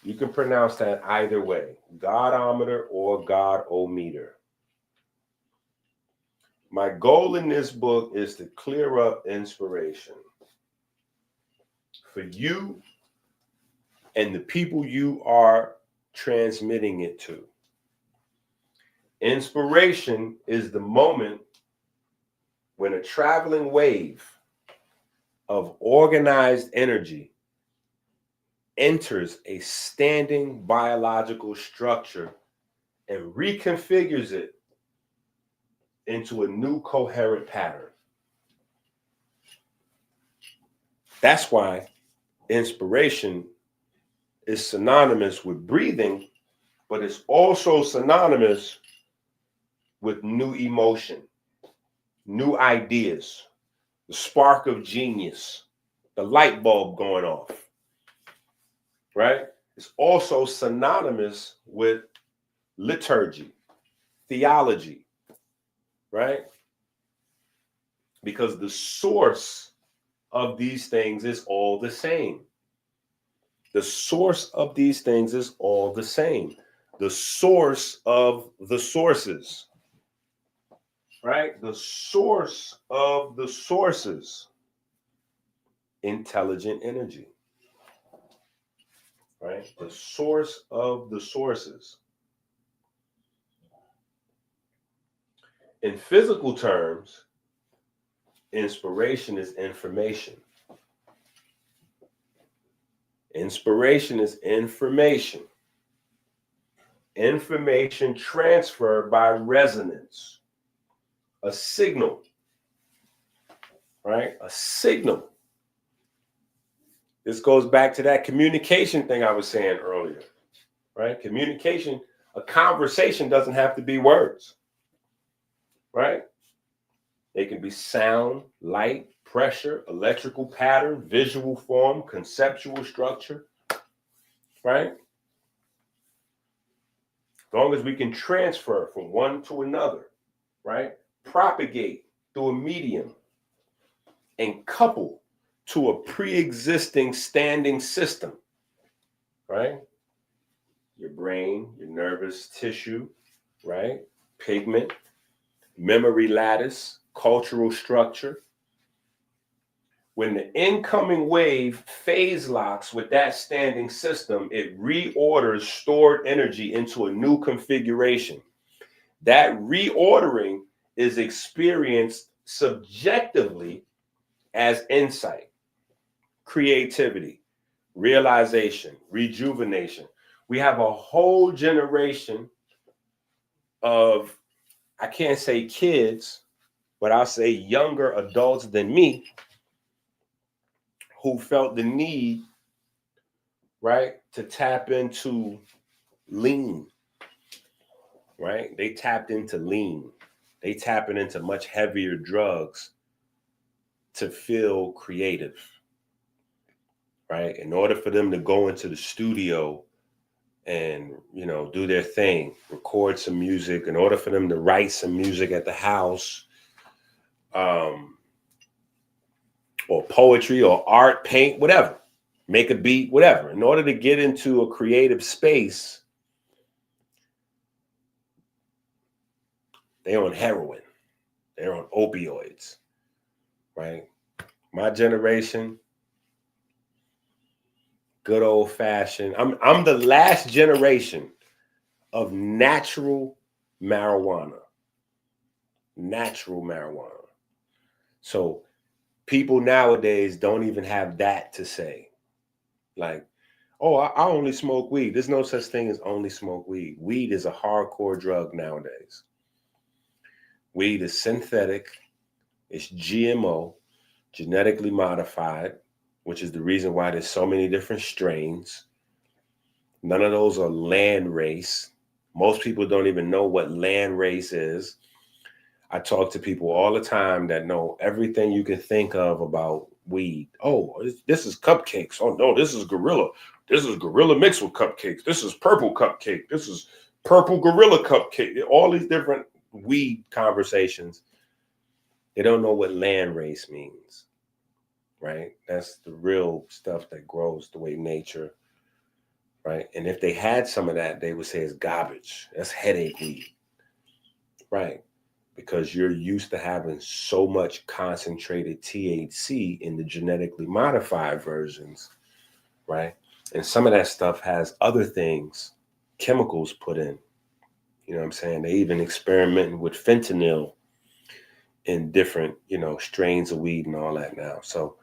You can pronounce that either way, Godometer or Godometer. My goal in this book is to clear up inspiration for you and the people you are transmitting it to. Inspiration is the moment when a traveling wave of organized energy enters a standing biological structure and reconfigures it into a new coherent pattern. That's why inspiration is synonymous with breathing, but it's also synonymous with new emotion, new ideas, the spark of genius, the light bulb going off, right? It's also synonymous with liturgy, theology, right? Because the source of these things is all the same. The source of these things is all the same. The source of the sources, right? The source of the sources, intelligent energy, right? The source of the sources. In physical terms, inspiration is information. Inspiration is information. Information transferred by resonance. A signal, right? A signal. This goes back to that communication thing I was saying earlier, right? Communication, a conversation doesn't have to be words, right? They can be sound, light, pressure, electrical pattern, visual form, conceptual structure, right? As long as we can transfer from one to another, right? Propagate through a medium and couple to a pre-existing standing system, right? Your brain, your nervous tissue, right? Pigment, memory lattice, cultural structure. When the incoming wave phase locks with that standing system, it reorders stored energy into a new configuration. That reordering is experienced subjectively as insight, creativity, realization, rejuvenation. We have a whole generation of, I can't say kids, but I'll say younger adults than me, who felt the need, right, to tap into lean, right? They tapped into lean. They tapping into much heavier drugs to feel creative, right? In order for them to go into the studio and, you know, do their thing, record some music, in order for them to write some music at the house, or poetry or art, paint, whatever, make a beat, whatever. In order to get into a creative space, they're on heroin, they're on opioids, right? My generation, good old fashioned. I'm the last generation of natural marijuana. Natural marijuana. So people nowadays don't even have that to say. Like, oh, I only smoke weed. There's no such thing as only smoke weed. Weed is a hardcore drug nowadays. Weed is synthetic. It's GMO, genetically modified, which is the reason why there's so many different strains. None of those are land race. Most people don't even know what land race is. I talk to people all the time that know everything you can think of about weed. Oh, this is cupcakes. Oh, no, this is gorilla. This is gorilla mixed with cupcakes. This is purple cupcake. This is purple gorilla cupcake. All these different weed conversations. They don't know what land race means, right? That's the real stuff that grows the way nature, right? And if they had some of that, they would say it's garbage. That's headache weed, right? Because you're used to having so much concentrated THC in the genetically modified versions, right? And some of that stuff has other things, chemicals put in. You know what I'm saying? They even experimenting with fentanyl in different, you know, strains of weed and all that now. So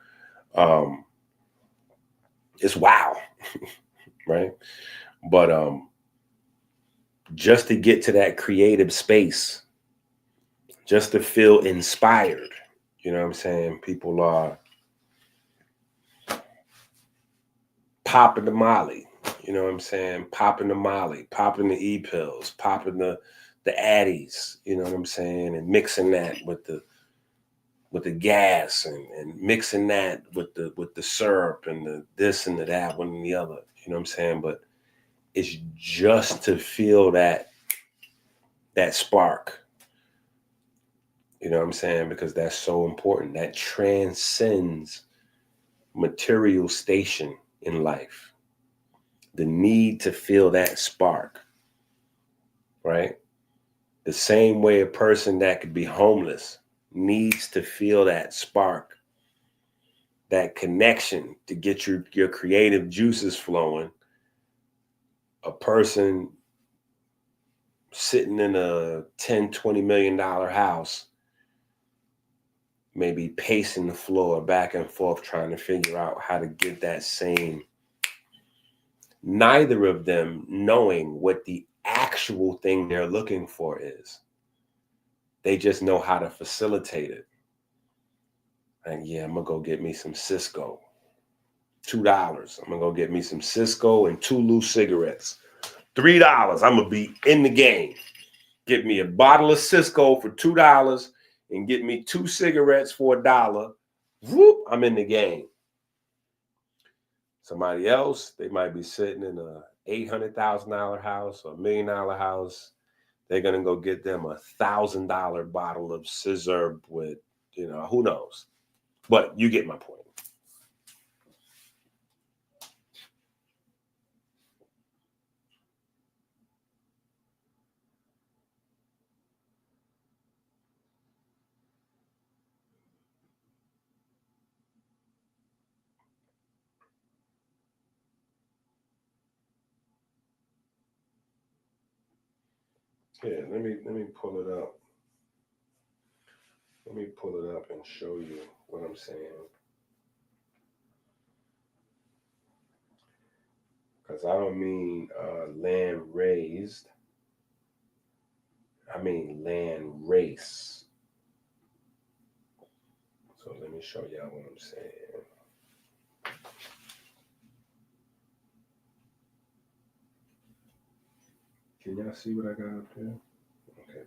it's wow, right? But just to get to that creative space, just to feel inspired, you know what I'm saying? People are popping the Molly, you know what I'm saying? Popping the Molly, popping the E-pills, popping the Addies, you know what I'm saying? And mixing that with the gas and mixing that with the syrup and the this and the that, one and the other, you know what I'm saying? But it's just to feel that spark. You know what I'm saying? Because that's so important. That transcends material station in life. The need to feel that spark, right? The same way a person that could be homeless needs to feel that spark, that connection to get your creative juices flowing. A person sitting in a $10, $20 million house may be pacing the floor back and forth trying to figure out how to get that same, neither of them knowing what the actual thing they're looking for is. They just know how to facilitate it. And yeah, I'm gonna go get me some Cisco. $2. I'm gonna go get me some Cisco and 2 loose cigarettes. $3. I'm gonna be in the game. Get me a bottle of Cisco for $2 and get me 2 cigarettes for $1. Whoop, I'm in the game. Somebody else, they might be sitting in a $800,000 house or $1 million house. They're gonna go get them a $1,000 bottle of scissor with, who knows. But you get my point. Yeah, let me pull it up. Let me pull it up and show you what I'm saying. Because I don't mean land raised. I mean land race. So let me show y'all what I'm saying. Can y'all see what I got up there? Okay.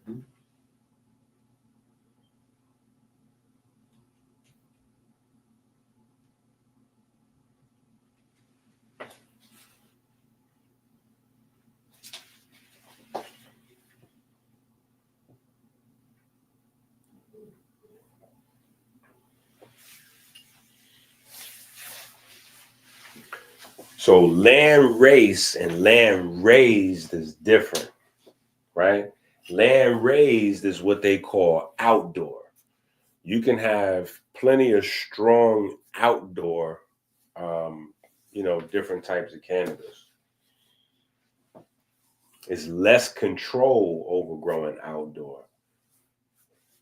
So land race and land raised is different, right? Land raised is what they call outdoor. You can have plenty of strong outdoor, different types of cannabis. It's less control over growing outdoor,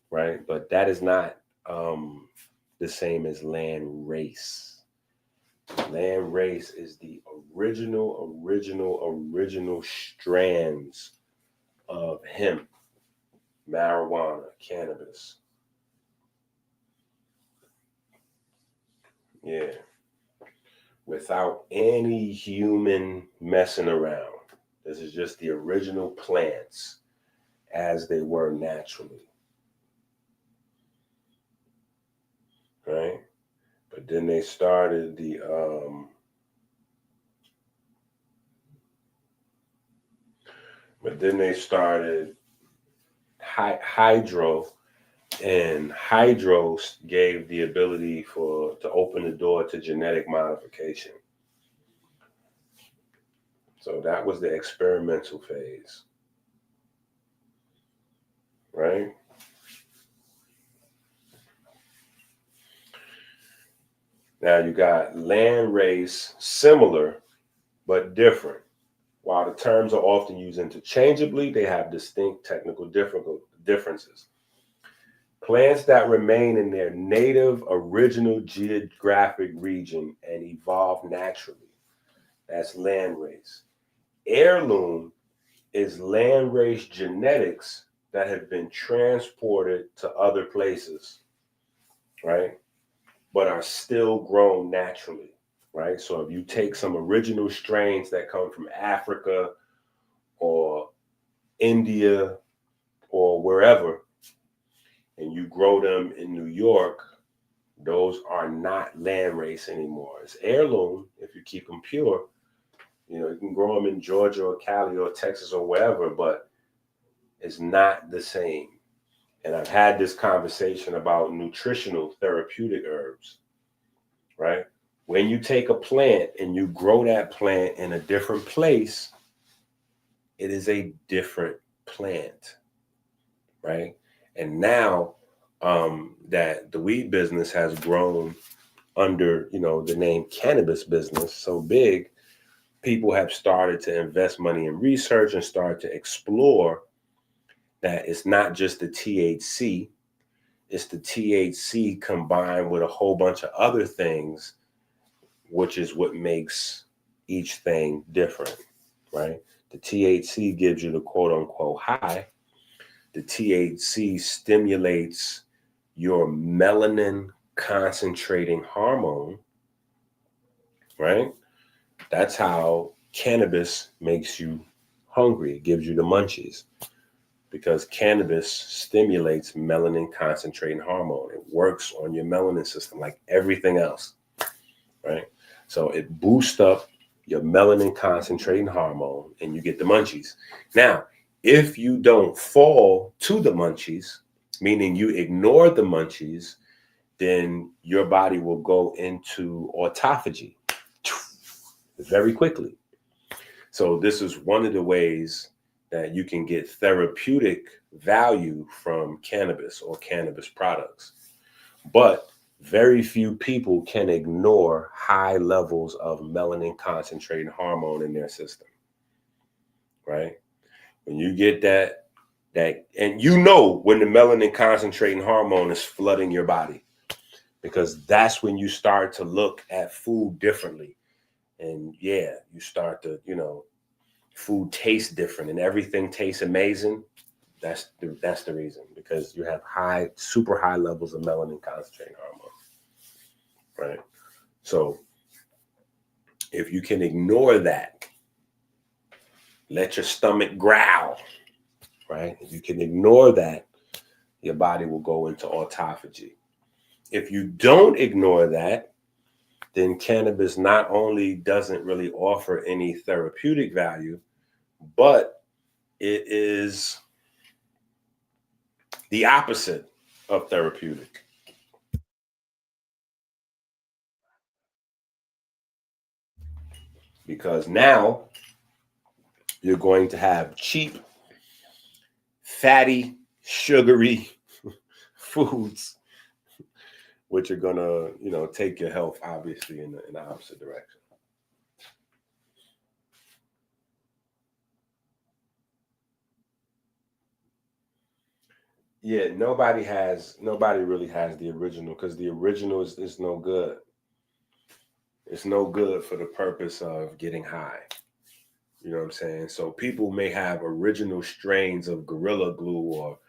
right? But that is not the same as land race. Land race is the original strands of hemp, marijuana, cannabis. Yeah. Without any human messing around. This is just the original plants as they were naturally. Right? But then they started hydro, and hydro gave the ability to open the door to genetic modification. So that was the experimental phase, right? Now you got land race, similar but different. While the terms are often used interchangeably, they have distinct technical differences. Plants that remain in their native original geographic region and evolve naturally. That's land race. Heirloom is land race genetics that have been transported to other places, right? But are still grown naturally, right? So if you take some original strains that come from Africa or India or wherever, and you grow them in New York, those are not land race anymore. It's heirloom if you keep them pure. You can grow them in Georgia or Cali or Texas or wherever, but it's not the same. And I've had this conversation about nutritional therapeutic herbs, right? when you take a plant and you grow that plant in a different place, it is a different plant, right? And now that the weed business has grown under, the name cannabis business so big, people have started to invest money in research and start to explore that it's not just the THC, it's the THC combined with a whole bunch of other things, which is what makes each thing different, right? The THC gives you the quote unquote high. The THC stimulates your melanin concentrating hormone, right? That's how cannabis makes you hungry. It gives you the munchies because cannabis stimulates melanin concentrating hormone. It works on your melanin system like everything else, right? So it boosts up your melanin concentrating hormone and you get the munchies. Now, if you don't fall to the munchies, meaning you ignore the munchies, then your body will go into autophagy very quickly. So this is one of the ways that you can get therapeutic value from cannabis or cannabis products. But very few people can ignore high levels of melanin concentrating hormone in their system, right? When you get that, and when the melanin concentrating hormone is flooding your body, because that's when you start to look at food differently. And you start to, food tastes different and everything tastes amazing. That's the reason, because you have super high levels of melanin concentrating hormone, right? So if you can ignore that, let your stomach growl, right? If you can ignore that, your body will go into autophagy. If you don't ignore that, then cannabis not only doesn't really offer any therapeutic value, but it is the opposite of therapeutic. Because now you're going to have cheap, fatty, sugary foods, which are going to, take your health, obviously, in the opposite direction. Yeah, nobody really has the original, because the original is no good. It's no good for the purpose of getting high. You know what I'm saying? So people may have original strains of Gorilla Glue or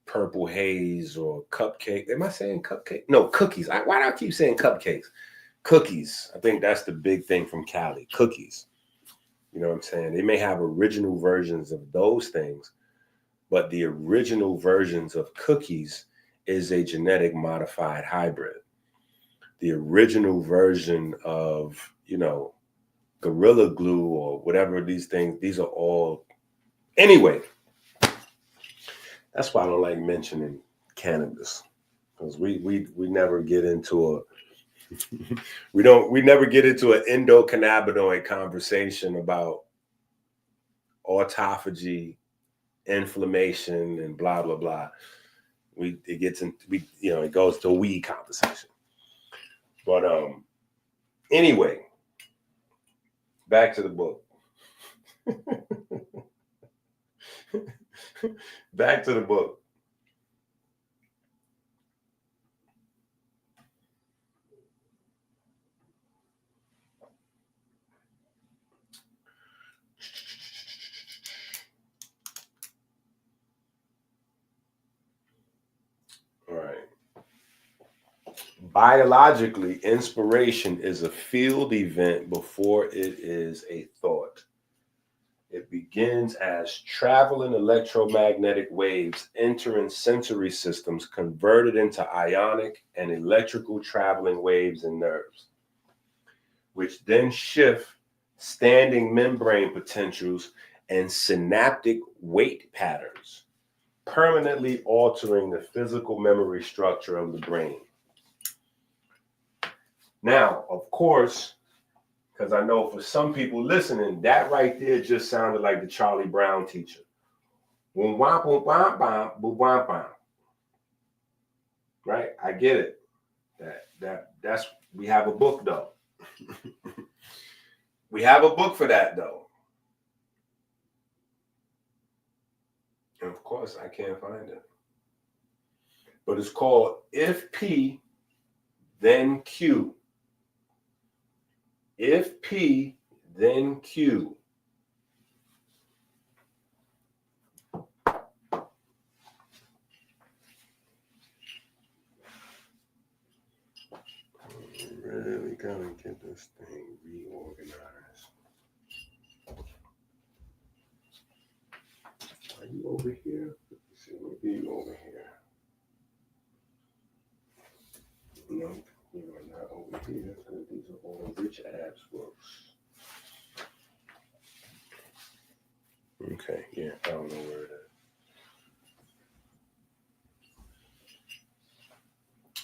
Purple Haze or Cupcake. Am I saying cupcake? No, cookies. Why do I keep saying cupcakes? Cookies. I think that's the big thing from Cali. Cookies. You know what I'm saying? They may have original versions of those things, but the original versions of cookies is a genetic modified hybrid. The original version of, Gorilla Glue or whatever these things, these are all. Anyway, that's why I don't like mentioning cannabis, because we never get into we never get into an endocannabinoid conversation about autophagy, inflammation, and blah blah blah. It goes to a weed conversation. But anyway, back to the book. Back to the book. All right. Biologically, inspiration is a field event before it is a thought. It begins as traveling electromagnetic waves entering sensory systems converted into ionic and electrical traveling waves and nerves, which then shift standing membrane potentials and synaptic weight patterns, permanently altering the physical memory structure of the brain. Now, of course, because I know for some people listening, that right there just sounded like the Charlie Brown teacher. Right? I get it. That's we have a book though. We have a book for that though. And of course I can't find it. But it's called If P, Then Q. If P, then Q. Really gotta get this thing reorganized. Are you over here? Let's see, maybe you over here. No, you are not over here because these are all Rich Abs books. Okay, yeah, I don't know where it is.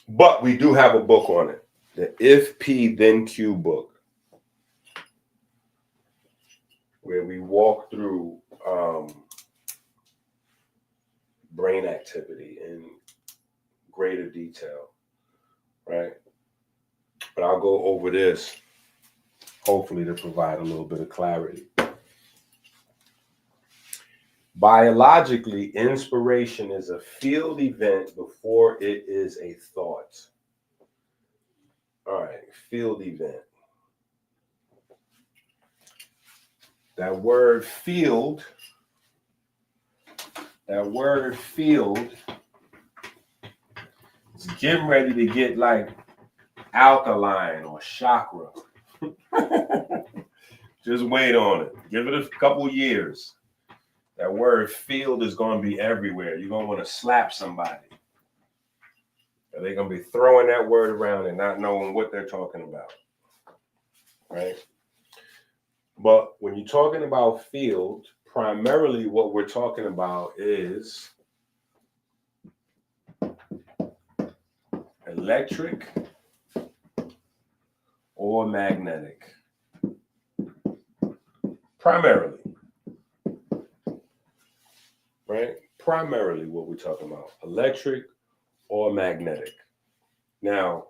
But we do have a book on it. The If P Then Q book. Where we walk through brain activity in greater detail. Right? But I'll go over this hopefully to provide a little bit of clarity. Biologically, inspiration is a field event before it is a thought. All right, field event. That word field is getting ready to get like alkaline or chakra. Just wait on it. Give it a couple years. That word field is going to be everywhere. You're going to want to slap somebody. They're going to be throwing that word around and not knowing what they're talking about. Right? But when you're talking about field, primarily what we're talking about is electric or magnetic. Primarily. Right? Primarily what we're talking about, electric or magnetic. Now,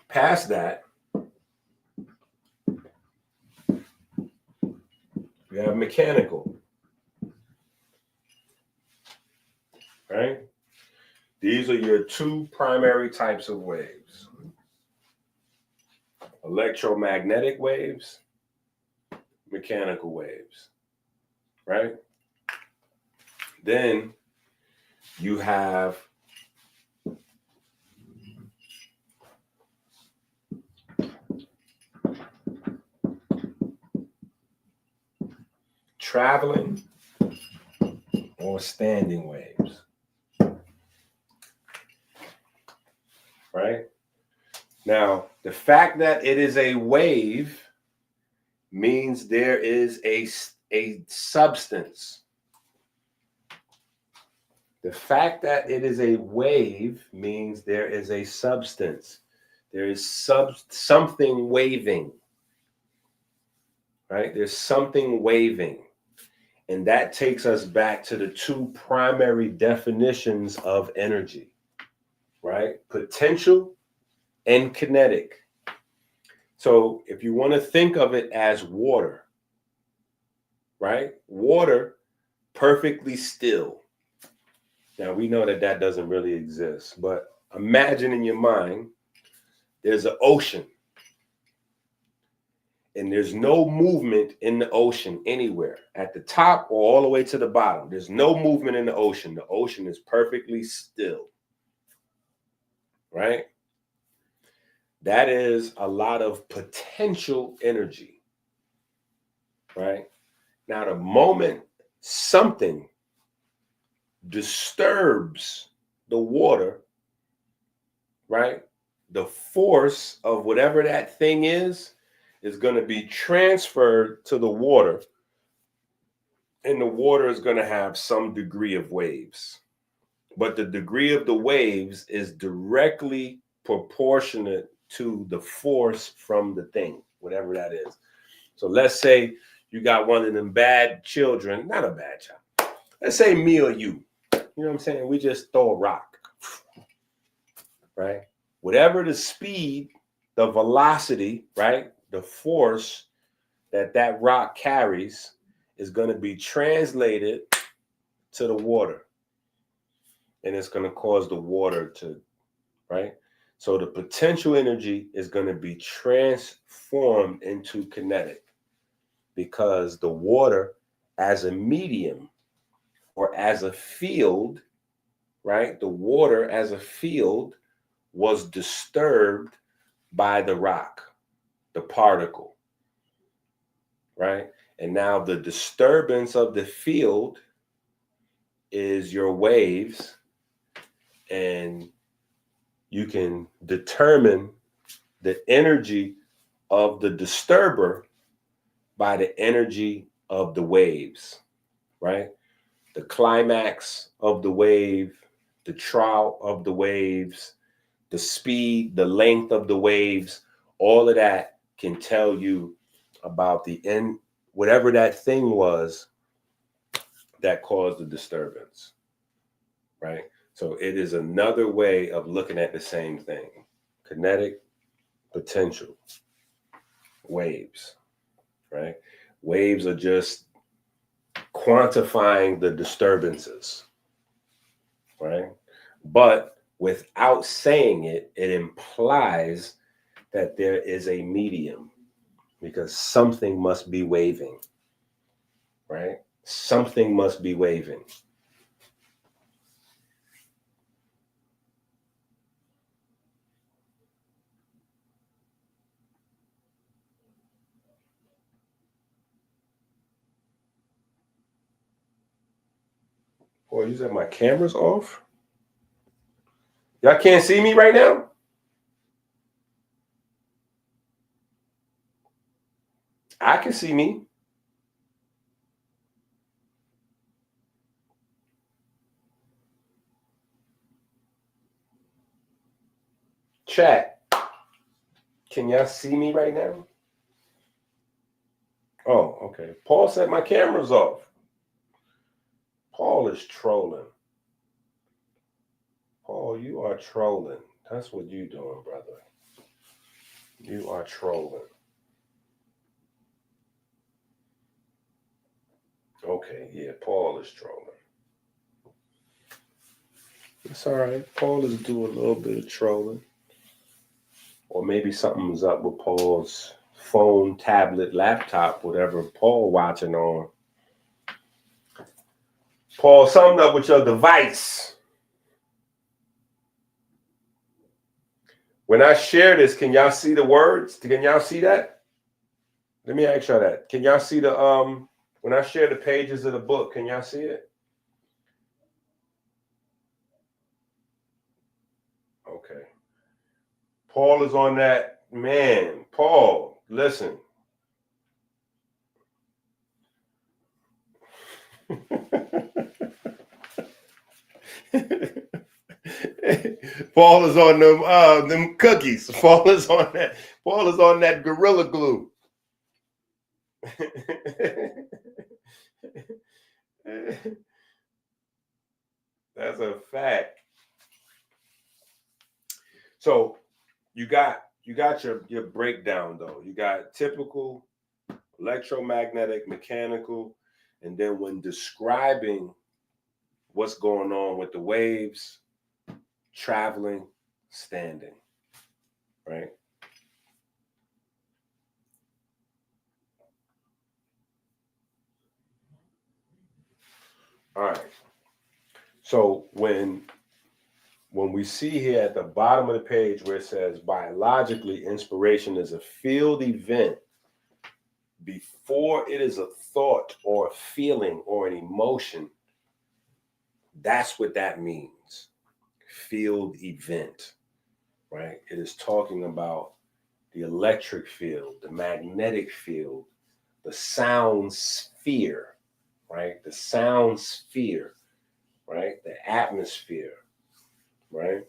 past that, we have mechanical. Right? These are your two primary types of waves. Electromagnetic waves, mechanical waves. Right? Then you have traveling or standing waves. Right? Now, the fact that it is a wave means there is a substance. The fact that it is a wave means there is a substance. There is something waving. Right? There's something waving. And that takes us back to the two primary definitions of energy. Right? Potential and kinetic. So if you want to think of it as water, right? Water, perfectly still. Now, we know that that doesn't really exist, but imagine in your mind, there's an ocean. And there's no movement in the ocean anywhere, at the top or all the way to the bottom. There's no movement in the ocean. The ocean is perfectly still. Right? That is a lot of potential energy. Right? Now, the moment something disturbs the water, right? The force of whatever that thing is going to be transferred to the water. And the water is going to have some degree of waves. But the degree of the waves is directly proportionate to the force from the thing, whatever that is. So let's say you got one of them bad children, not a bad child. Let's say me or you. You know what I'm saying? We just throw a rock, right? Whatever the speed, the velocity, right? The force that rock carries is going to be translated to the water. And it's going to cause the water to, right? So the potential energy is going to be transformed into kinetic because the water as a medium or as a field, right? The water as a field was disturbed by the rock, the particle, right? And now the disturbance of the field is your waves, and you can determine the energy of the disturber by the energy of the waves, right? The climax of the wave, the trough of the waves, the speed, the length of the waves, all of that can tell you about the end, whatever that thing was that caused the disturbance, right? So it is another way of looking at the same thing. Kinetic potential, waves, right? Waves are just quantifying the disturbances, right? But without saying it, it implies that there is a medium because something must be waving, right? Something must be waving. Boy, you said my camera's off? Y'all can't see me right now? I can see me. Chat, can y'all see me right now? Oh, okay. Paul said my camera's off. Paul is trolling. Paul, you are trolling. That's what you doing, brother. You are trolling. Okay, yeah, Paul is trolling. It's all right. Paul is doing a little bit of trolling. Or maybe something's up with Paul's phone, tablet, laptop, whatever Paul watching on. Paul, something up with your device. When I share this, can y'all see the words? Can y'all see that? Let me ask y'all that. Can y'all see the when I share the pages of the book, can y'all see it? Okay. Paul is on that. Man, Paul, listen. Paul is on them cookies. Paul is on that. Paul is on that Gorilla Glue. That's a fact. So you got your breakdown though. You got typical, electromagnetic, mechanical, and then when describing what's going on with the waves, traveling, standing, right? All right. So when we see here at the bottom of the page where it says biologically, inspiration is a field event before it is a thought or a feeling or an emotion. That's what that means. Field event, right? It is talking about the electric field, the magnetic field, the sound sphere, right? The sound sphere, right? The atmosphere, right?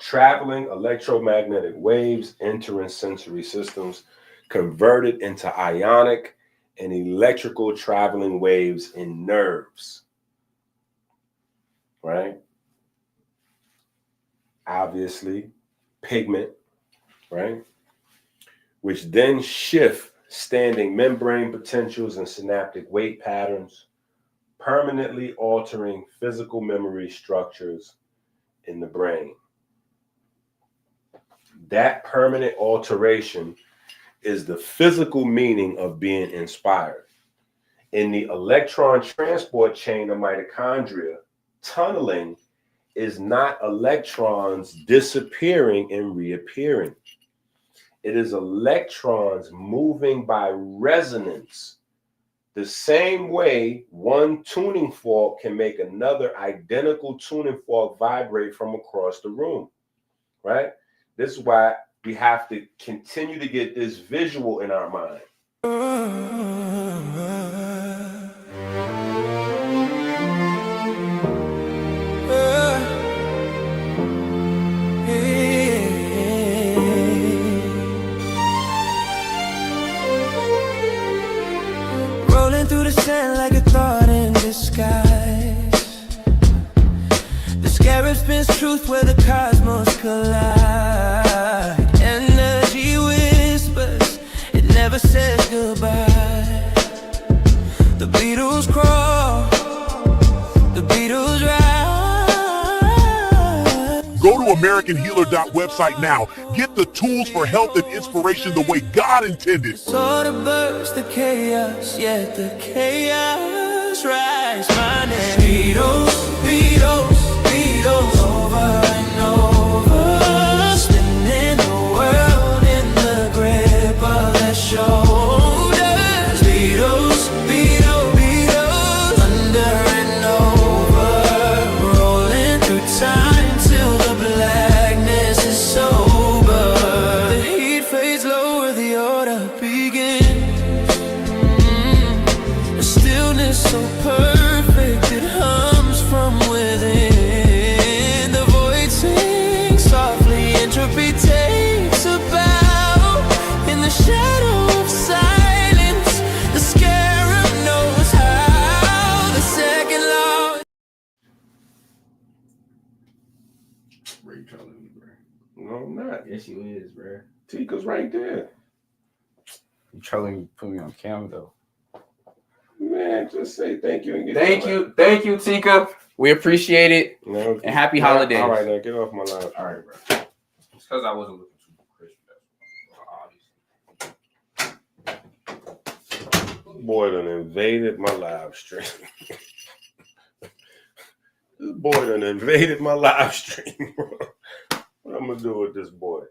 traveling electromagnetic waves entering sensory systems converted into ionic and electrical traveling waves in nerves, right? Obviously, pigment, right? Which then shift standing membrane potentials and synaptic weight patterns, permanently altering physical memory structures in the brain. That permanent alteration is the physical meaning of being inspired. In the electron transport chain of mitochondria, tunneling is not electrons disappearing and reappearing. It is electrons moving by resonance. The same way one tuning fork can make another identical tuning fork vibrate from across the room, right? This is why we have to continue to get this visual in our mind. Rolling through the sand like a thought in disguise. The scarab spins truth where the cosmos collide. Energy whispers, it never says goodbye. The Beatles crawl, the Beatles rise. Go to AmericanHealer.website now. Get the tools for health and inspiration the way God intended. Saw the burst, the chaos, yet the chaos rise. My name, Beatles, Beatles, Beatles, over and over, spinning the world in the grip of their shoulders. Beatles, Beatles, Beatles, under and over, rolling through time till the blackness is sober. The heat fades lower, the order begins. The stillness so perfect, it hums from within. The void sings softly, entropy takes a bow. In the shadow of silence, the scarab knows how. The second law. Ray telling me, bro. No, I'm not. Yes, you is, bro. Tika's right there. You trolling me, put me on camera though. Man, just say thank you and get Thank you, Tika. We appreciate it. No, And happy holidays. All right, now get off my live. All right, bro. It's because I wasn't looking too Christian. Boy done invaded my live stream. This boy done invaded my live stream, bro. What I'm gonna do with this boy?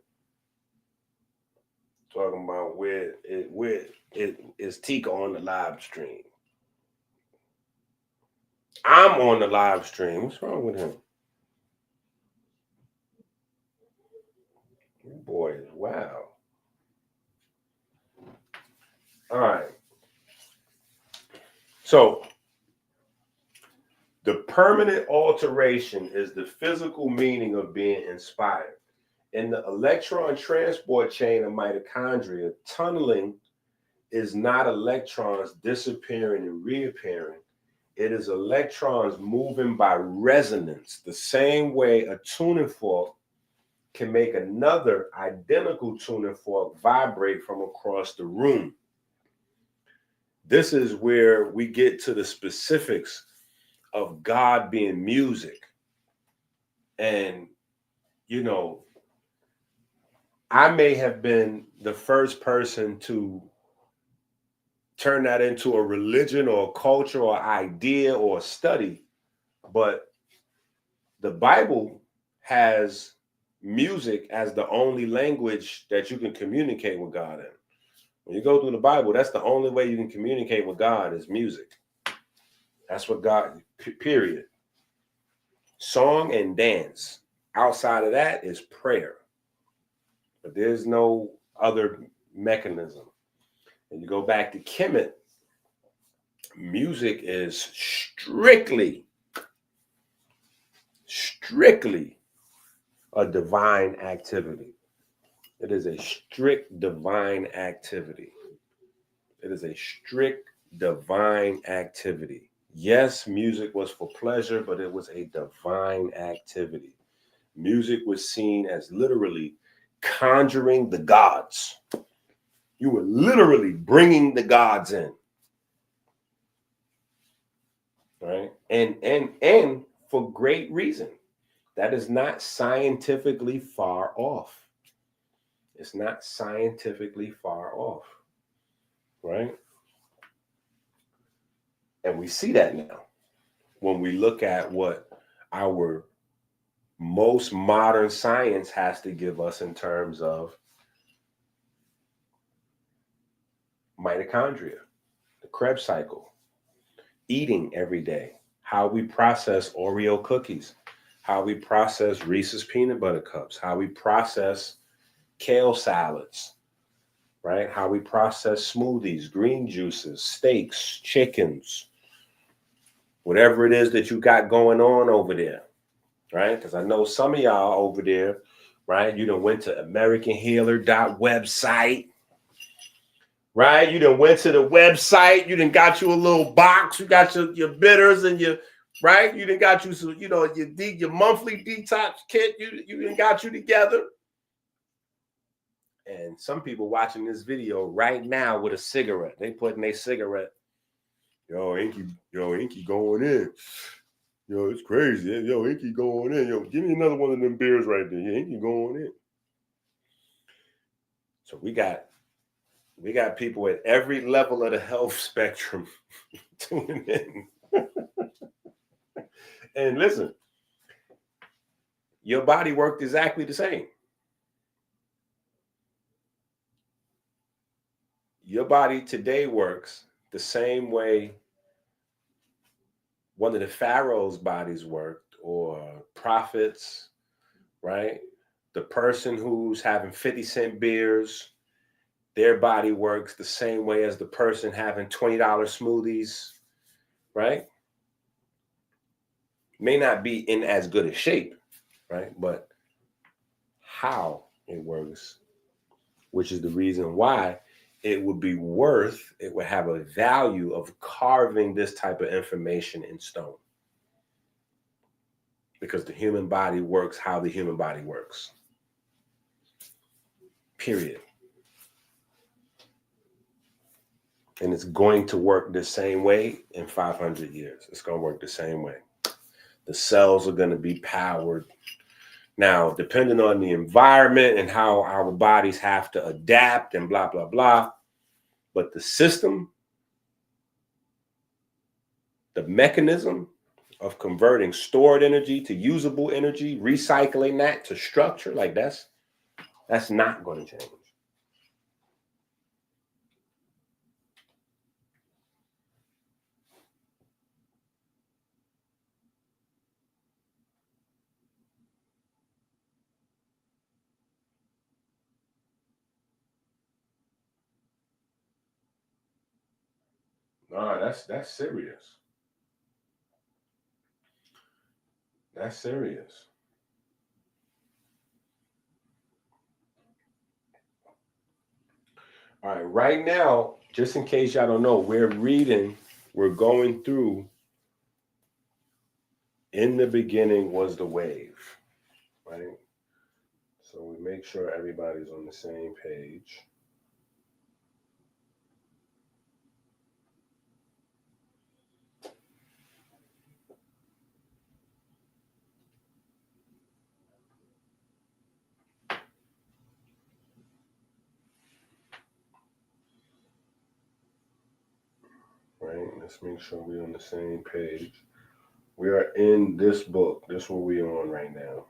Talking about where is Tika on the live stream? I'm on the live stream. What's wrong with him? Boy, wow. All right. So the permanent alteration is the physical meaning of being inspired. In the electron transport chain of mitochondria, tunneling is not electrons disappearing and reappearing. It is electrons moving by resonance, the same way a tuning fork can make another identical tuning fork vibrate from across the room. This is where we get to the specifics of God being music. And, you know, I may have been the first person to turn that into a religion or a culture or idea or a study, but the Bible has music as the only language that you can communicate with God in. When you go through the Bible, that's the only way you can communicate with God is music. That's what God, period. Song and dance. Outside of that is prayer. But there's no other mechanism. And you go back to Kemet, music is strictly a divine activity. It is a strict divine activity. It is a strict divine activity. Yes, music was for pleasure, but it was a divine activity. Music was seen as literally conjuring the gods. You were literally bringing the gods in. Right? And for great reason. That is not scientifically far off. It's not scientifically far off. Right? And we see that now when we look at what our most modern science has to give us in terms of mitochondria, the Krebs cycle, eating every day, how we process Oreo cookies, how we process Reese's peanut butter cups, how we process kale salads, right? How we process smoothies, green juices, steaks, chickens, whatever it is that you got going on over there, right? Because I know some of y'all over there, right? You done went to AmericanHealer.website, right? You done went to the website. You done got you a little box. You got your bitters and your, right? You done got you some, your monthly detox kit. You done got you together. And some people watching this video right now with a cigarette. They putting their cigarette. Yo, Inky going in. Yo, it's crazy. Yo, Inky going in. Yo, give me another one of them beers right there. Yeah, Inky going in. So we got people at every level of the health spectrum tuning in. And listen, your body worked exactly the same. Your body today works the same way one of the pharaohs' bodies worked, or prophets, right? The person who's having 50-cent beers, their body works the same way as the person having $20 smoothies, right? May not be in as good a shape, right? But how it works, which is the reason why it would have a value of carving this type of information in stone. Because the human body works how the human body works. Period. And it's going to work the same way in 500 years. It's going to work the same way. The cells are going to be powered. Now, depending on the environment and how our bodies have to adapt and blah, blah, blah. But the system, the mechanism of converting stored energy to usable energy, recycling that to structure, like that's not going to change. No, that's serious. That's serious. All right, right now, just in case y'all don't know, we're going through In the Beginning Was the Wave, right? So we make sure everybody's on the same page. Right, let's make sure we're on the same page. We are in this book. This is what we're on right now.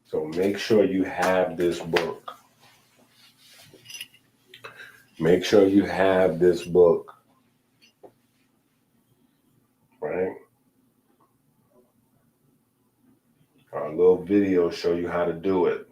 So make sure you have this book. Make sure you have this book. Right? Our little video show you how to do it.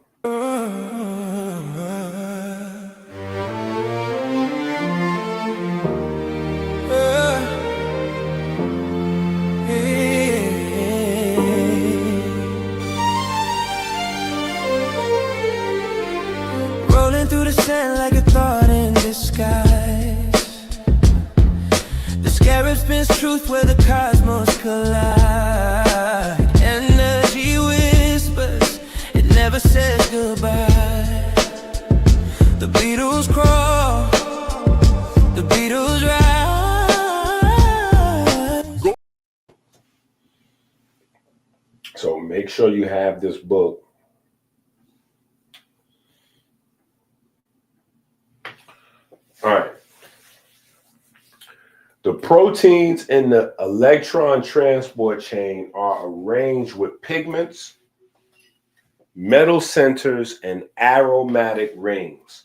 is truth where the cosmos collide. Energy whispers, it never says goodbye. The Beatles crawl, the Beatles rise. So make sure you have this book. All right. The proteins in the electron transport chain are arranged with pigments, metal centers, and aromatic rings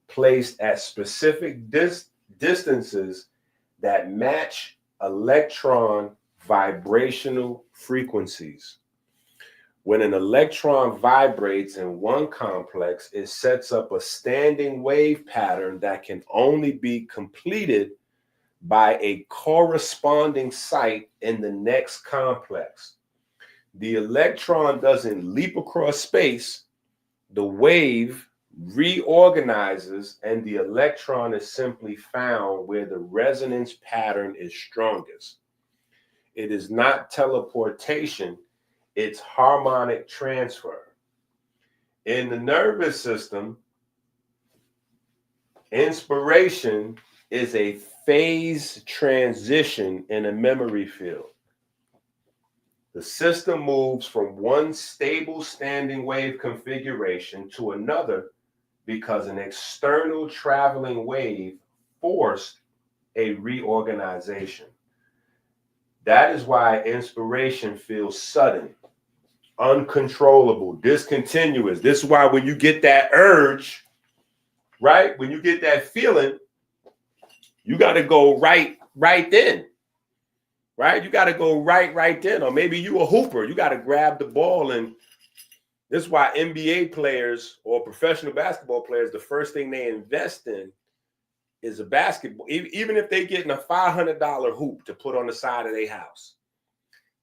placed at specific distances that match electron vibrational frequencies. When an electron vibrates in one complex, it sets up a standing wave pattern that can only be completed by a corresponding site in the next complex. The electron doesn't leap across space. The wave reorganizes, and the electron is simply found where the resonance pattern is strongest. It is not teleportation, it's harmonic transfer. In the nervous system, inspiration is a phase transition in a memory field. The system moves from one stable standing wave configuration to another because an external traveling wave forced a reorganization. That is why inspiration feels sudden, uncontrollable, discontinuous. This is why when you get that urge, right? When you get that feeling, you got to go right then, right? You got to go right then. Or maybe you a hooper. You got to grab the ball. And this is why NBA players or professional basketball players, the first thing they invest in is a basketball. Even if they getting a $500 hoop to put on the side of their house,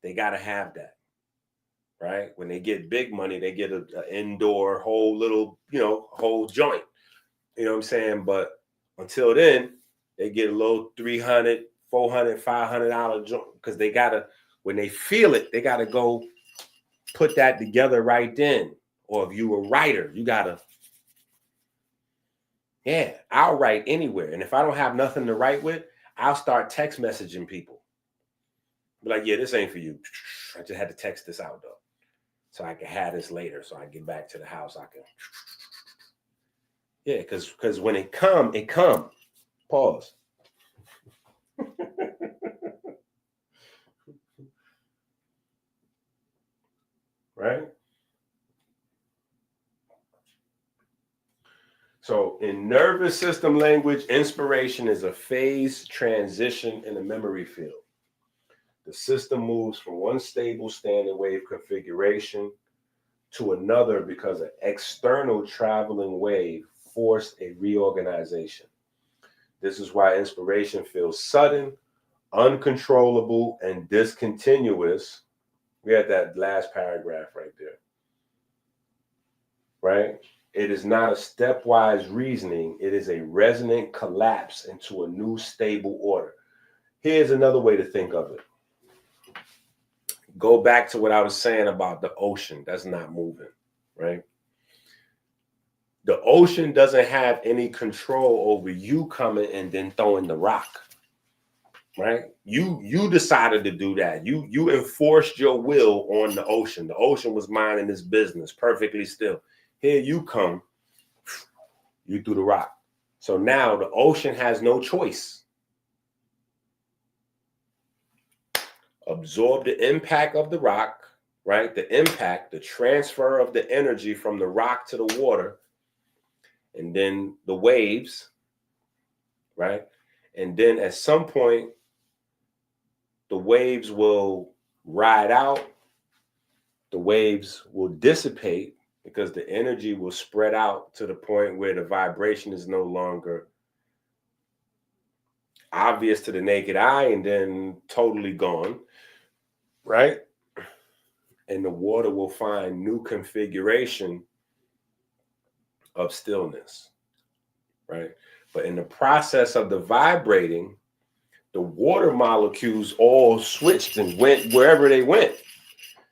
they got to have that, right? When they get big money, they get an indoor whole little, whole joint. You know what I'm saying? But until then, they get a little $300, $400, $500 joint because they got to, when they feel it, they got to go put that together right then. Or if you a writer, you got to, I'll write anywhere. And if I don't have nothing to write with, I'll start text messaging people. Be like, yeah, this ain't for you. I just had to text this out though. So I can have this later. So I get back to the house. I can. Yeah, because when it come. Pause. Right? So in nervous system language, inspiration is a phase transition in the memory field. The system moves from one stable standing wave configuration to another because an external traveling wave forced a reorganization. This is why inspiration feels sudden, uncontrollable, and discontinuous. We had that last paragraph right there. Right? It is not a stepwise reasoning. It is a resonant collapse into a new stable order. Here's another way to think of it. Go back to what I was saying about the ocean that's not moving, right? The ocean doesn't have any control over you coming and then throwing the rock, right? You decided to do that. You enforced your will on the ocean. The ocean was minding its business perfectly still. Here you come, you threw the rock. So now the ocean has no choice. Absorb the impact of the rock, right? The impact, the transfer of the energy from the rock to the water, and then the waves, right? And then at some point, the waves will ride out, the waves will dissipate because the energy will spread out to the point where the vibration is no longer obvious to the naked eye and then totally gone, right? And the water will find new configuration of stillness, right? But in the process of the vibrating, the water molecules all switched and went wherever they went.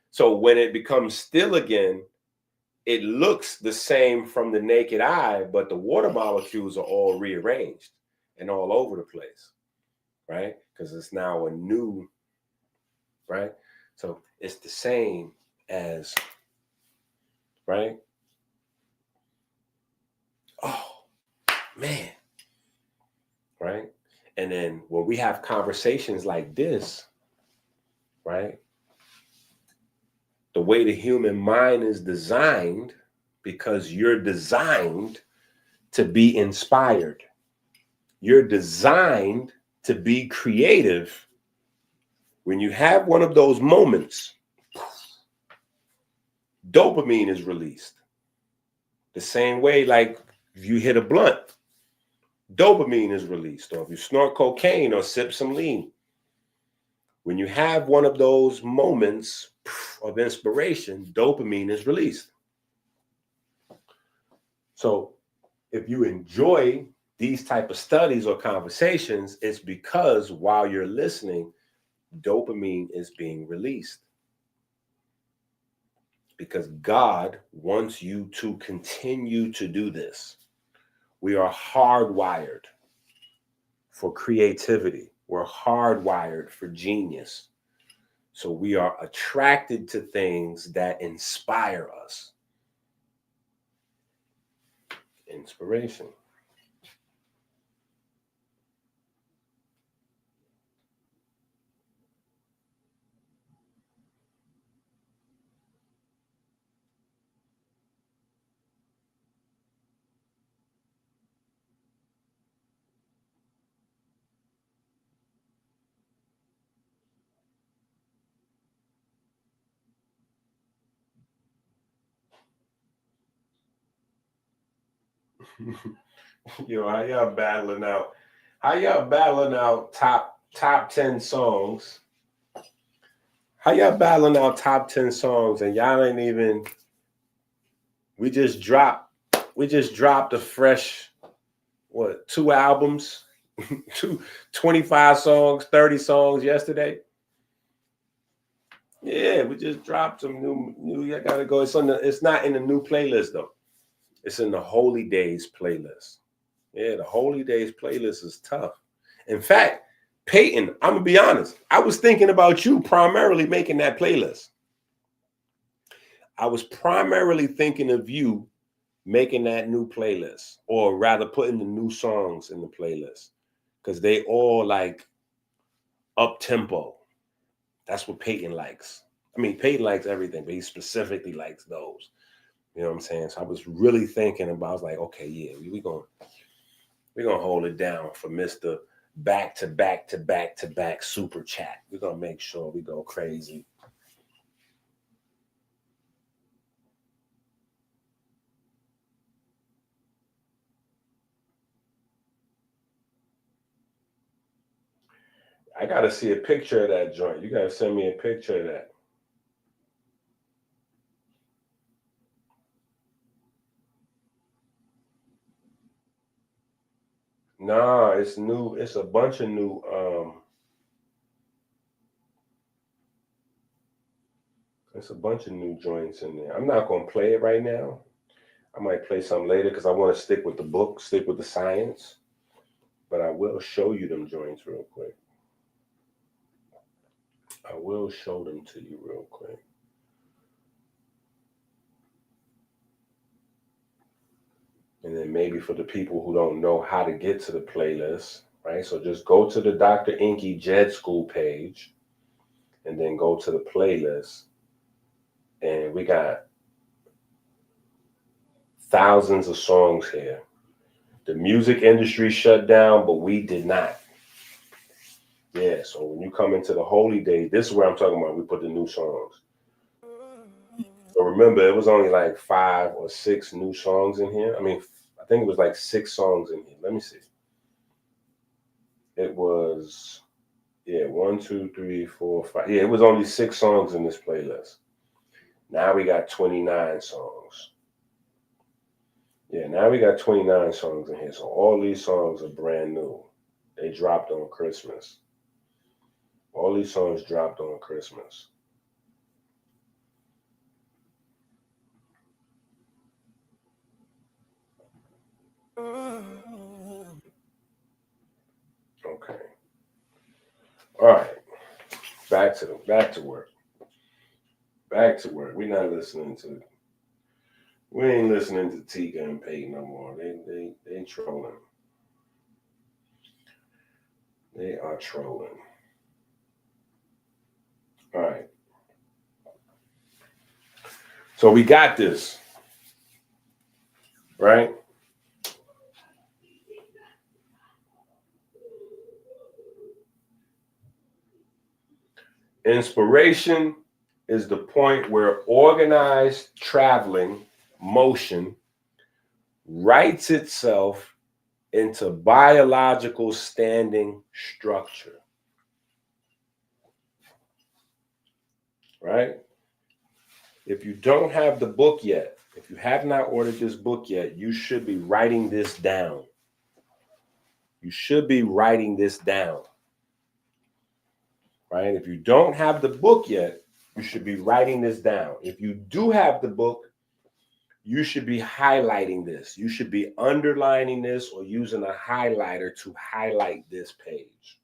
So when it becomes still again, it looks the same from the naked eye, but the water molecules are all rearranged and all over the place, right? Because it's now a new, right? So it's the same as, right? Oh, man, right? And then when we have conversations like this, right? The way the human mind is designed, because you're designed to be inspired. You're designed to be creative. When you have one of those moments, dopamine is released. The same way, like if you hit a blunt, dopamine is released. Or if you snort cocaine or sip some lean. When you have one of those moments of inspiration, dopamine is released. So if you enjoy these type of studies or conversations, it's because while you're listening, dopamine is being released. Because God wants you to continue to do this. We are hardwired for creativity. We're hardwired for genius. So we are attracted to things that inspire us. Inspiration. Yo, how y'all battling out? How y'all battling out top 10 songs? How y'all battling out top 10 songs and y'all ain't even, we just dropped a fresh, what, 2 albums, 25 songs, 30 songs yesterday. Yeah, we just dropped some new. I gotta go. It's not in the new playlist though. It's in the Holy Days playlist. Yeah, the Holy Days playlist is tough. In fact, Peyton, I'm gonna be honest. I was thinking about you primarily making that playlist. I was primarily thinking of you making that new playlist, or rather putting the new songs in the playlist, because they all like up tempo. That's what Peyton likes. I mean, Peyton likes everything, but he specifically likes those. You know what I'm saying? So I was really thinking about, I was like, okay, yeah, we're gonna hold it down for Mr. Back to back to back to back super chat. We're gonna make sure we go crazy. I gotta see a picture of that joint. You gotta send me a picture of that. Nah, it's new. It's a bunch of new. It's a bunch of new joints in there. I'm not gonna play it right now. I might play some later because I want to stick with the book, stick with the science. But I will show you them joints real quick. I will show them to you real quick. And then maybe for the people who don't know how to get to the playlist, right? So just go to the Dr. Inky Jed School page and then go to the playlist. And we got thousands of songs here. The music industry shut down, but we did not. Yeah, so when you come into the Holy Day, this is where I'm talking about. We put the new songs. So remember, it was only like 5 or 6 new songs in here. I mean, I think it was like 6 songs in here. Let me see. It was, 1, 2, 3, 4, 5. Yeah, it was only 6 songs in this playlist. Now we got 29 songs. Yeah, now we got 29 songs in here. So all these songs are brand new. They dropped on Christmas. All these songs dropped on Christmas. Okay. All right. Back to work. Back to work. We ain't listening to Tika and Peyton no more. They trolling. They are trolling. All right. So we got this. Right? Inspiration is the point where organized traveling motion writes itself into biological standing structure. Right? If you don't have the book yet, if you have not ordered this book yet, you should be writing this down. You should be writing this down. Right? If you don't have the book yet, you should be writing this down. If you do have the book, you should be highlighting this. You should be underlining this or using a highlighter to highlight this page.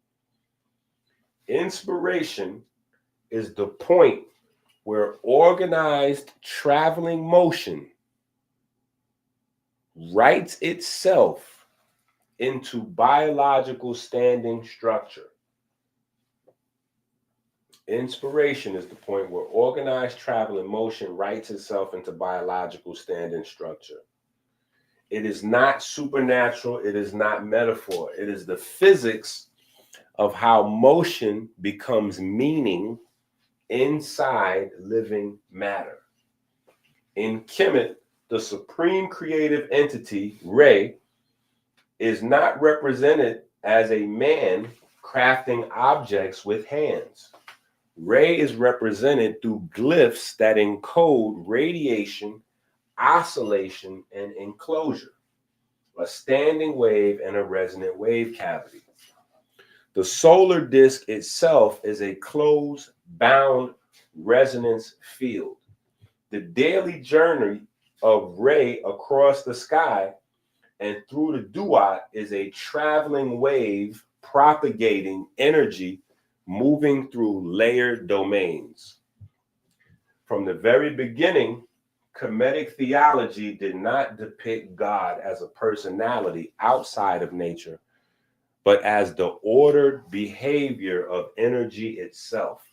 Inspiration is the point where organized traveling motion writes itself into biological standing structure. Inspiration is the point where organized traveling motion writes itself into biological standing structure. It is not supernatural. It is not metaphor. It is the physics of how motion becomes meaning inside living matter. In Kemet, the supreme creative entity, Re, is not represented as a man crafting objects with hands. Re is represented through glyphs that encode radiation, oscillation, and enclosure, a standing wave and a resonant wave cavity. The solar disk itself is a closed, bound resonance field. The daily journey of Re across the sky and through the duat is a traveling wave propagating energy moving through layered domains. From the very beginning, Kemetic theology did not depict God as a personality outside of nature, but as the ordered behavior of energy itself,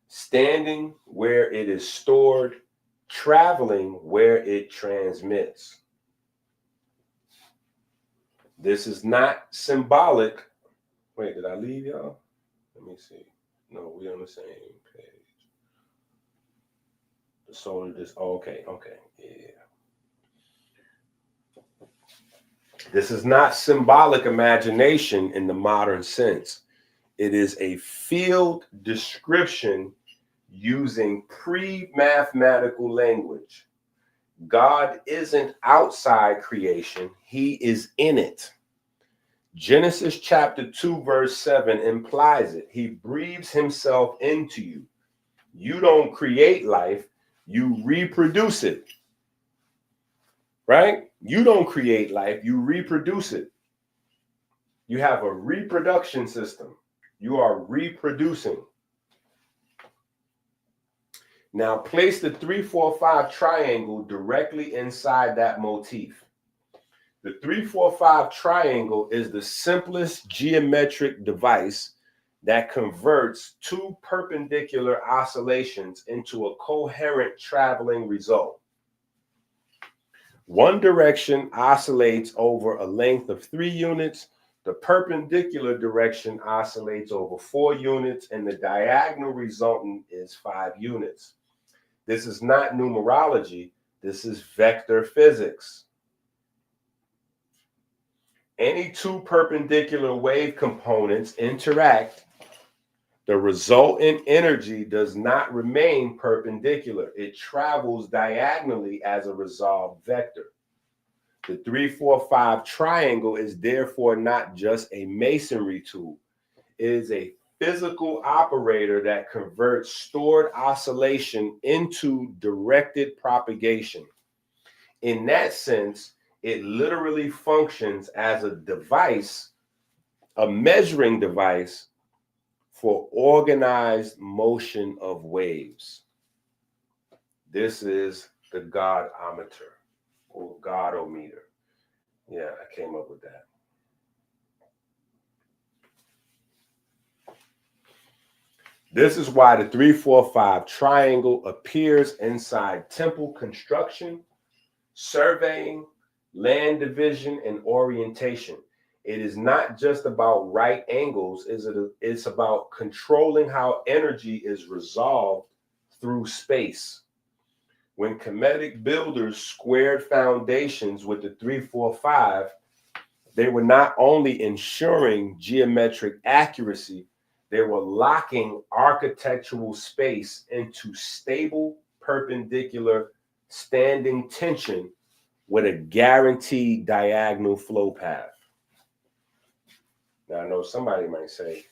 standing where it is stored, traveling where it transmits. This is not symbolic. Wait, did I leave y'all? Let me see. No, we on the same page. The solar disk. Oh, okay, yeah. This is not symbolic imagination in the modern sense. It is a field description using pre-mathematical language. God isn't outside creation, he is in it. Genesis chapter 2, verse 7 implies it. He breathes himself into you. You don't create life, you reproduce it. Right? You don't create life, you reproduce it. You have a reproduction system. You are reproducing. Now place the 3-4-5 triangle directly inside that motif. The 3-4-5 triangle is the simplest geometric device that converts two perpendicular oscillations into a coherent traveling result. One direction oscillates over a length of 3 units, the perpendicular direction oscillates over 4 units, and the diagonal resultant is 5 units. This is not numerology, this is vector physics. Any two perpendicular wave components interact, the resultant energy does not remain perpendicular. It travels diagonally as a resolved vector. The 3-4-5 triangle is therefore not just a masonry tool. It is a physical operator that converts stored oscillation into directed propagation. In that sense, it literally functions as a device, a measuring device for organized motion of waves. This is the Godometer or Godometer. Yeah, I came up with that. This is why the 3-4-5 triangle appears inside temple construction, surveying, land division, and orientation. It is not just about right angles, it's about controlling how energy is resolved through space. When Kemetic builders squared foundations with the 3-4-5, they were not only ensuring geometric accuracy, they were locking architectural space into stable, perpendicular, standing tension with a guaranteed diagonal flow path. Now, I know somebody might say,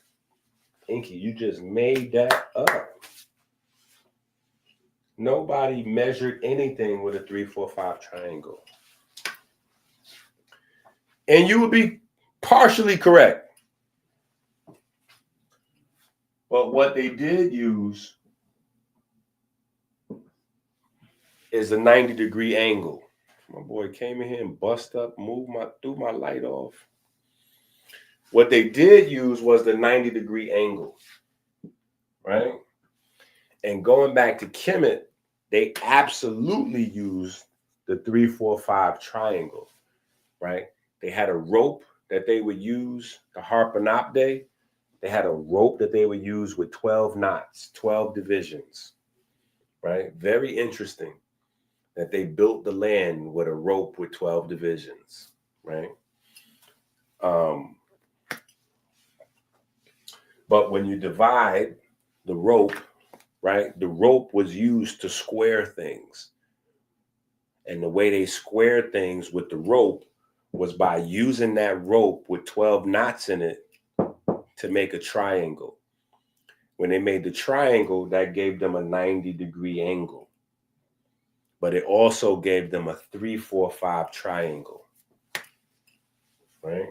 Inky, you just made that up. Nobody measured anything with a 3-4-5 triangle. And you would be partially correct. But what they did use is a 90-degree angle. My boy came in here and bust up, threw my light off. What they did use was the 90-degree angle, right? And going back to Kemet, they absolutely used the 3-4-5 triangle, right? They had a rope that they would use, the harpanopte. They had a rope that they would use with 12 knots, 12 divisions, right? Very interesting that they built the land with a rope with 12 divisions, right? But when you divide the rope, right, the rope was used to square things. And the way they squared things with the rope was by using that rope with 12 knots in it to make a triangle. When they made the triangle, that gave them a 90-degree angle. But it also gave them a 3-4-5 triangle, right?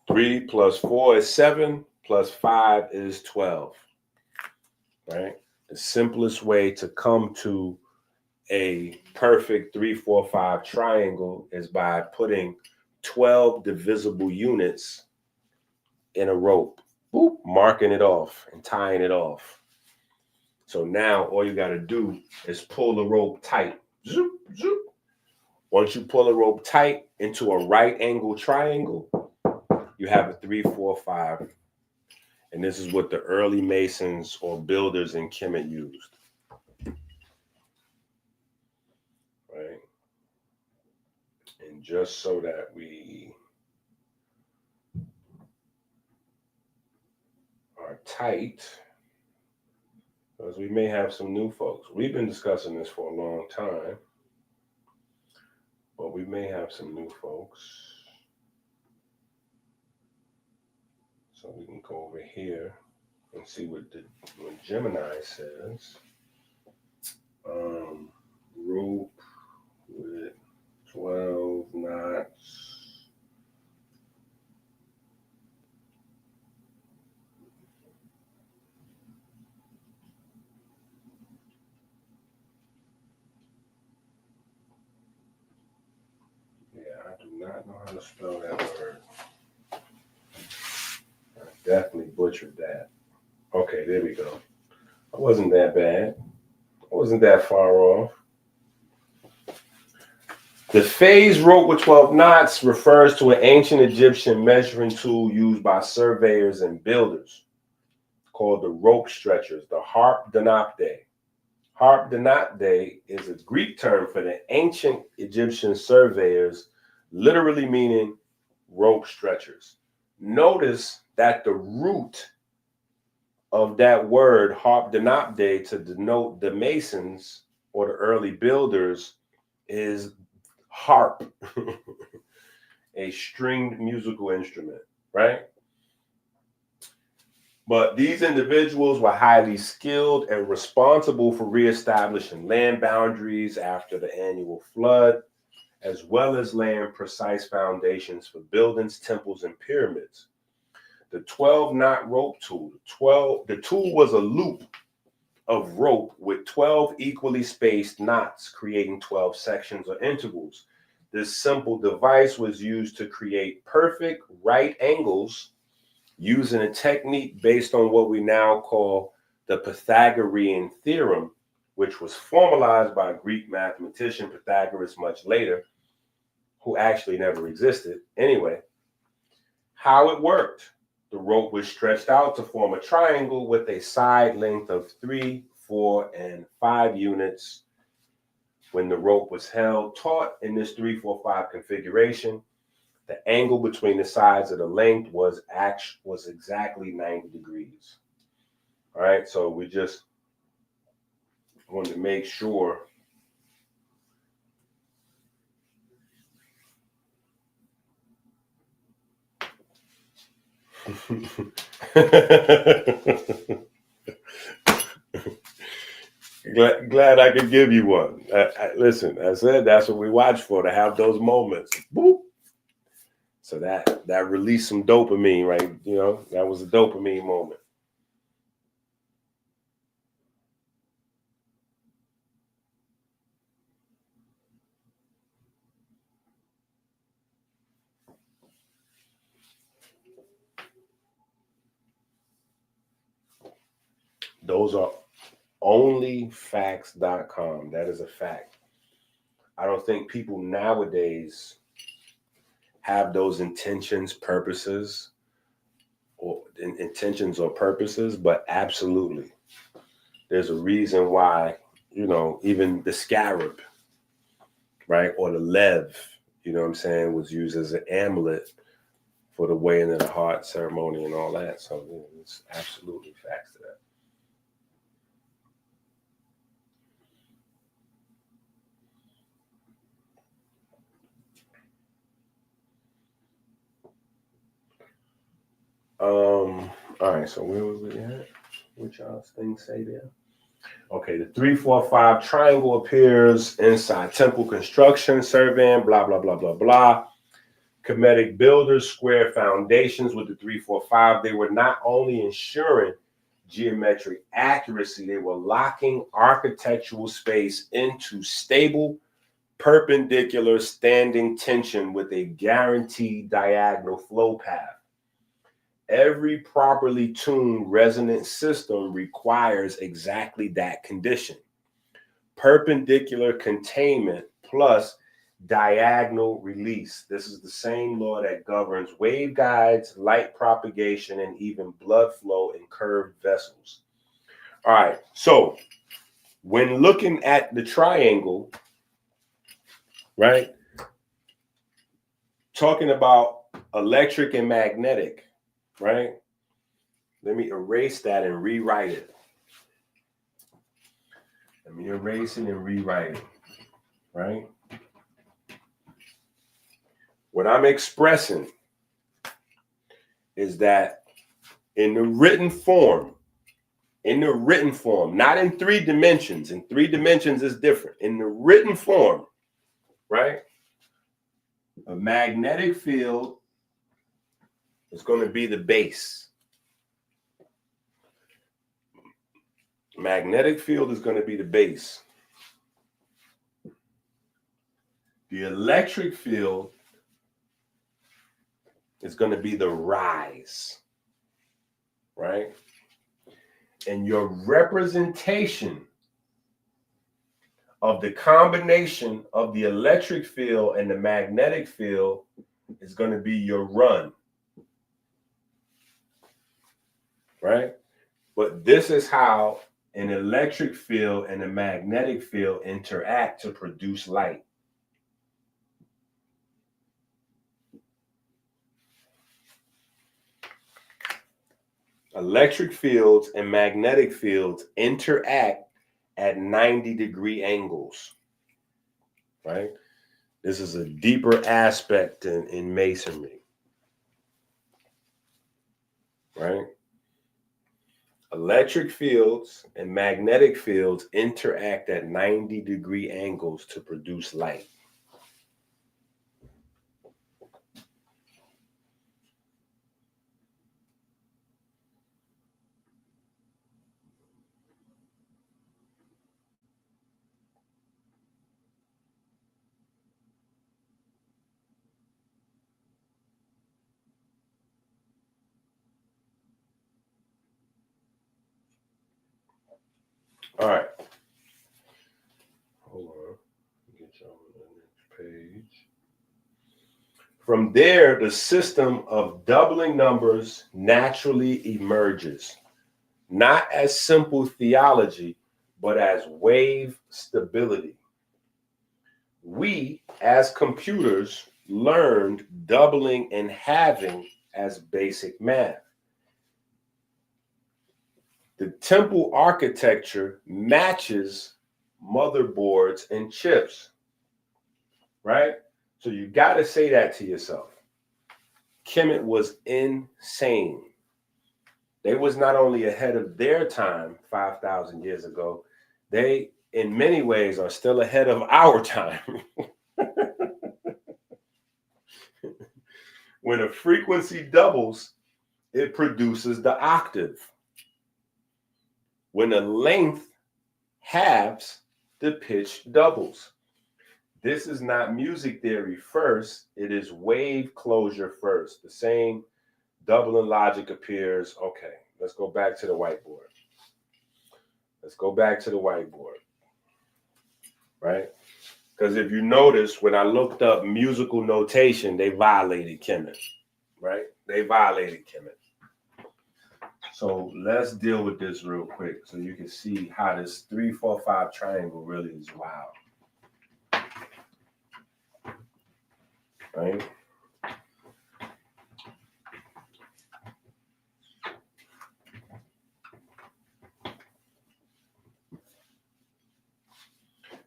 Three plus 4 is 7, plus 5 is 12, right? The simplest way to come to a perfect 3-4-5 triangle is by putting 12 divisible units in a rope, boop, marking it off and tying it off. So now all you got to do is pull the rope tight. Zoop, zoop. Once you pull the rope tight into a right angle triangle, you have a 3-4-5. And this is what the early masons or builders in Kemet used. Right? And just so that we are tight, because we may have some new folks. We've been discussing this for a long time, but we may have some new folks. So we can go over here and see what Gemini says. Rope with 12 knots. Yeah, I do not know how to spell that word. I definitely butchered that. Okay, there we go. It wasn't that bad. I wasn't that far off. The phase rope with 12 knots refers to an ancient Egyptian measuring tool used by surveyors and builders called the rope stretchers, the harpanopte. Harpanopte is a Greek term for the ancient Egyptian surveyors, literally meaning rope stretchers. Notice that the root of that word harpanopte to denote the masons or the early builders is harp, a stringed musical instrument, right? But these individuals were highly skilled and responsible for reestablishing land boundaries after the annual flood, as well as laying precise foundations for buildings, temples, and pyramids. The 12-knot rope tool. The tool was a loop of rope with 12 equally spaced knots, creating 12 sections or intervals. This simple device was used to create perfect right angles using a technique based on what we now call the Pythagorean theorem, which was formalized by a Greek mathematician, Pythagoras, much later, who actually never existed. Anyway, how it worked. The rope was stretched out to form a triangle with a side length of 3, 4, and 5 units. When the rope was held taut in this 3, 4, 5 configuration, the angle between the sides of the length was exactly 90 degrees. All right, so we just wanted to make sure glad I could give you one. Listen, I said that's what we watch for, to have those moments. Boop. So that released some dopamine, right? You know, that was a dopamine moment. Those are onlyfacts.com. That is a fact. I don't think people nowadays have those intentions, purposes, or but absolutely. There's a reason why, you know, even the scarab, right, or the lev, you know what I'm saying, was used as an amulet for the weighing of the heart ceremony and all that. So it's absolutely facts to that. All right, so where was we at? What y'all things say there? Okay, the 3, 4, 5 triangle appears inside temple construction, surveying, blah, blah, blah, blah, blah. Kemetic builders, square foundations with the 3, 4, 5. They were not only ensuring geometric accuracy, they were locking architectural space into stable, perpendicular standing tension with a guaranteed diagonal flow path. Every properly tuned resonant system requires exactly that condition. Perpendicular containment plus diagonal release. This is the same law that governs waveguides, light propagation, and even blood flow in curved vessels. All right, so when looking at the triangle, right, talking about electric and magnetic, right? Let me erase that and rewrite it. Let me erase it and rewrite it, right? What I'm expressing is that in the written form, not in 3 dimensions. In 3 dimensions is different. In the written form, right? A magnetic field is going to be the base. Magnetic field is going to be the base. The electric field is going to be the rise, right? And your representation of the combination of the electric field and the magnetic field is going to be your run, right? But this is how an electric field and a magnetic field interact to produce light. Electric fields and magnetic fields interact at 90-degree angles, right? This is a deeper aspect in masonry, right? Electric fields and magnetic fields interact at 90-degree angles to produce light. All right. Hold on. Get you on the next page. From there, the system of doubling numbers naturally emerges, not as simple theology, but as wave stability. We, as computers, learned doubling and halving as basic math. The temple architecture matches motherboards and chips, right? So you got to say that to yourself. Kemet was insane. They was not only ahead of their time 5,000 years ago, they in many ways are still ahead of our time. When a frequency doubles, it produces the octave. When a length halves, the pitch doubles. This is not music theory first, it is wave closure first. The same doubling logic appears. Okay, let's go back to the whiteboard. Let's go back to the whiteboard, right? Because if you notice, when I looked up musical notation, they violated Kemet, right? They violated Kemet. So let's deal with this real quick so you can see how this 3, 4, 5 triangle really is wild. Right?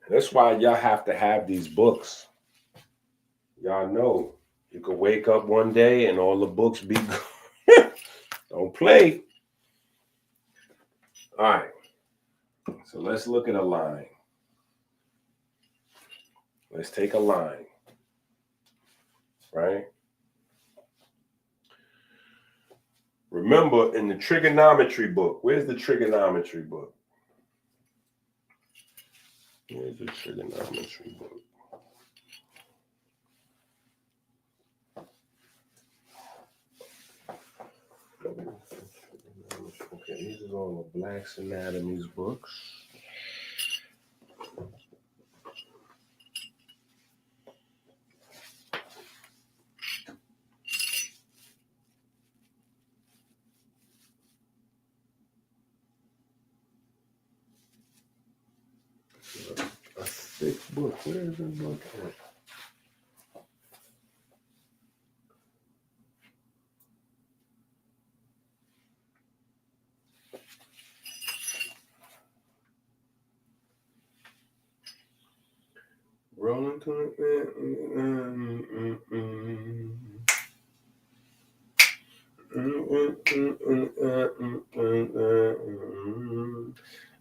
That's why y'all have to have these books. Y'all know you could wake up one day and all the books be don't play. All right. So let's look at a line. Let's take a line. Right? Remember in the trigonometry book, where's the trigonometry book? Where's the trigonometry book? Okay, these are all the Black's Anatomy's books. A thick book. Where is the book at? Rolling to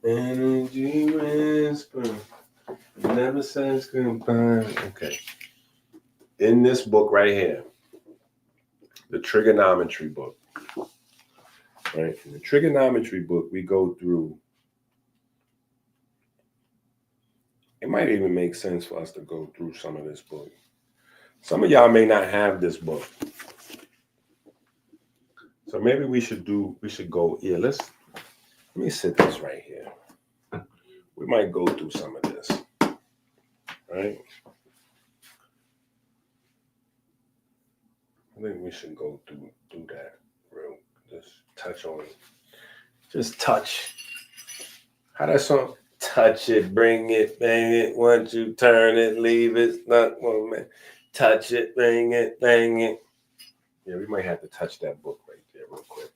energy whisper. Never says goodbye. Okay. In this book right here, the trigonometry book. Right? In the trigonometry book, we go through. It might even make sense for us to go through some of this book. Some of y'all may not have this book. So maybe we should go here. Let me sit this right here. We might go through some of this. Right? I think we should go through that real. Just touch. How that song? Touch it, bring it, bang it. Once you turn it, leave it. Not one man. Touch it, bring it, bang it. Yeah, we might have to touch that book right there real quick.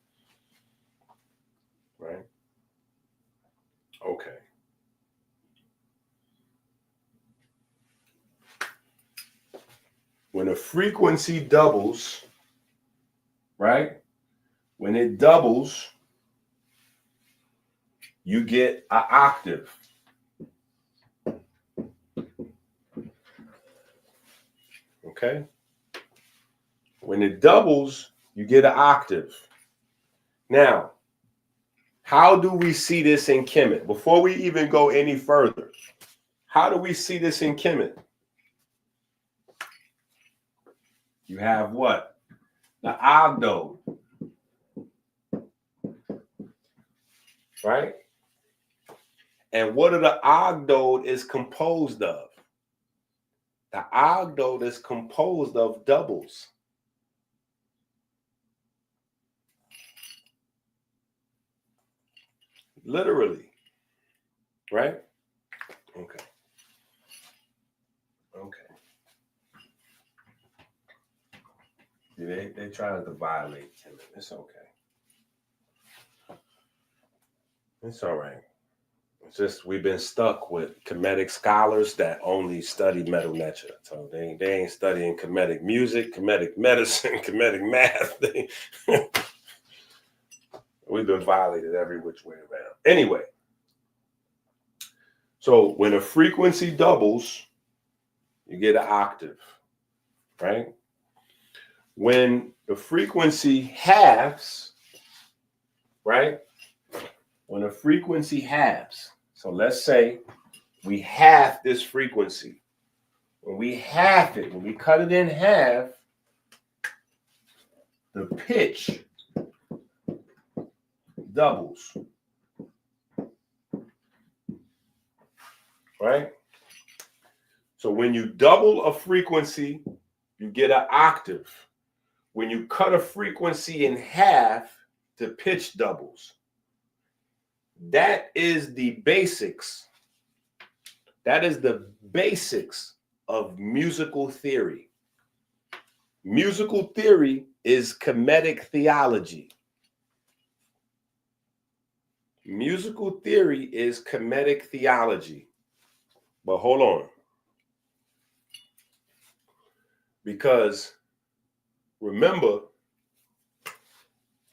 Right? Okay. when a frequency doubles, right? When it doubles, you get an octave. Okay? When it doubles, you get an octave. Now, how do we see this in Kemet? Before we even go any further, how do we see this in Kemet? You have what? The ogdode. Right? And what are the ogdode is composed of? The ogdode is composed of doubles. Literally. Right? Okay. Okay. They trying to violate Kemet. It's okay. It's all right. It's just we've been stuck with Kemetic scholars that only study Medu Neter. So they ain't studying Kemetic music, Kemetic medicine, Kemetic math. We've been violated every which way around. Anyway, so when a frequency doubles, you get an octave, right? When the frequency halves, right? When a frequency halves, so let's say we half this frequency. When we half it, when we cut it in half, the pitch doubles. Right? So when you double a frequency, you get an octave. When you cut a frequency in half, the pitch doubles. That is the basics. That is the basics of musical theory. Musical theory is Kemetic theology. Musical theory is Kemetic theology. But hold on. Because remember,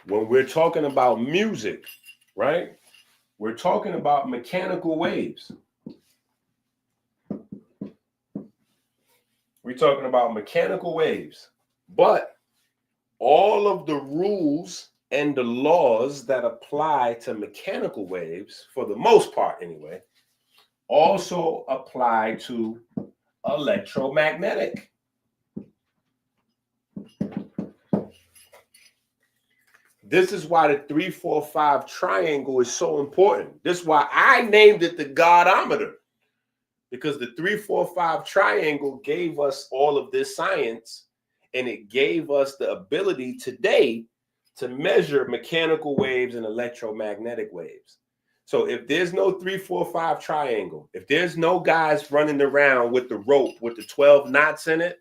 when we're talking about music, right? We're talking about mechanical waves. We're talking about mechanical waves. But all of the rules and the laws that apply to mechanical waves, for the most part anyway, also apply to electromagnetic. This is why the 3-4-5 triangle is so important. This is why I named it the Godometer, because the 3-4-5 triangle gave us all of this science, and it gave us the ability today to measure mechanical waves and electromagnetic waves. So if there's no 3-4-5 triangle, if there's no guys running around with the rope with the 12 knots in it,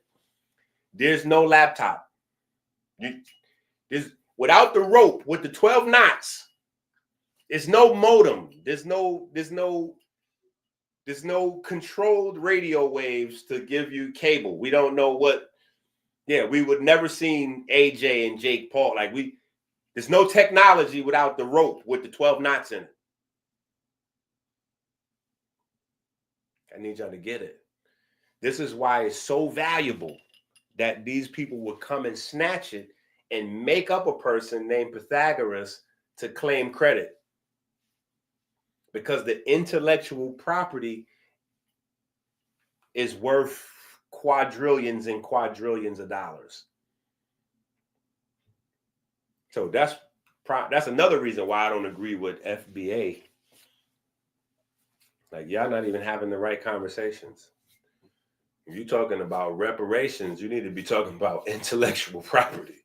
there's no laptop. Without the rope with the 12 knots, there's no modem. There's no controlled radio waves to give you cable. We don't know what. Yeah, we would never seen AJ and Jake Paul. There's no technology without the rope with the 12 knots in it. I need y'all to get it. This is why it's so valuable that these people would come and snatch it and make up a person named Pythagoras to claim credit. Because the intellectual property is worth quadrillions and quadrillions of dollars. So that's another reason why I don't agree with FBA. Like, y'all not even having the right conversations. If you're talking about reparations, you need to be talking about intellectual property.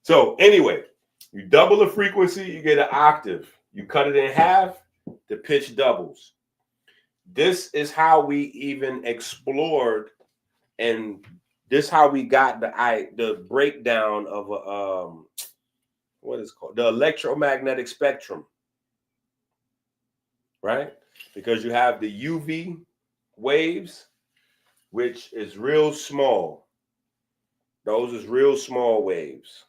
So anyway, you double the frequency, you get an octave. You cut it in half, the pitch doubles. This is how we even explored, and this is how we got the breakdown of what is called the electromagnetic spectrum. Right? because you have the UV waves, which is real small. Those is real small waves.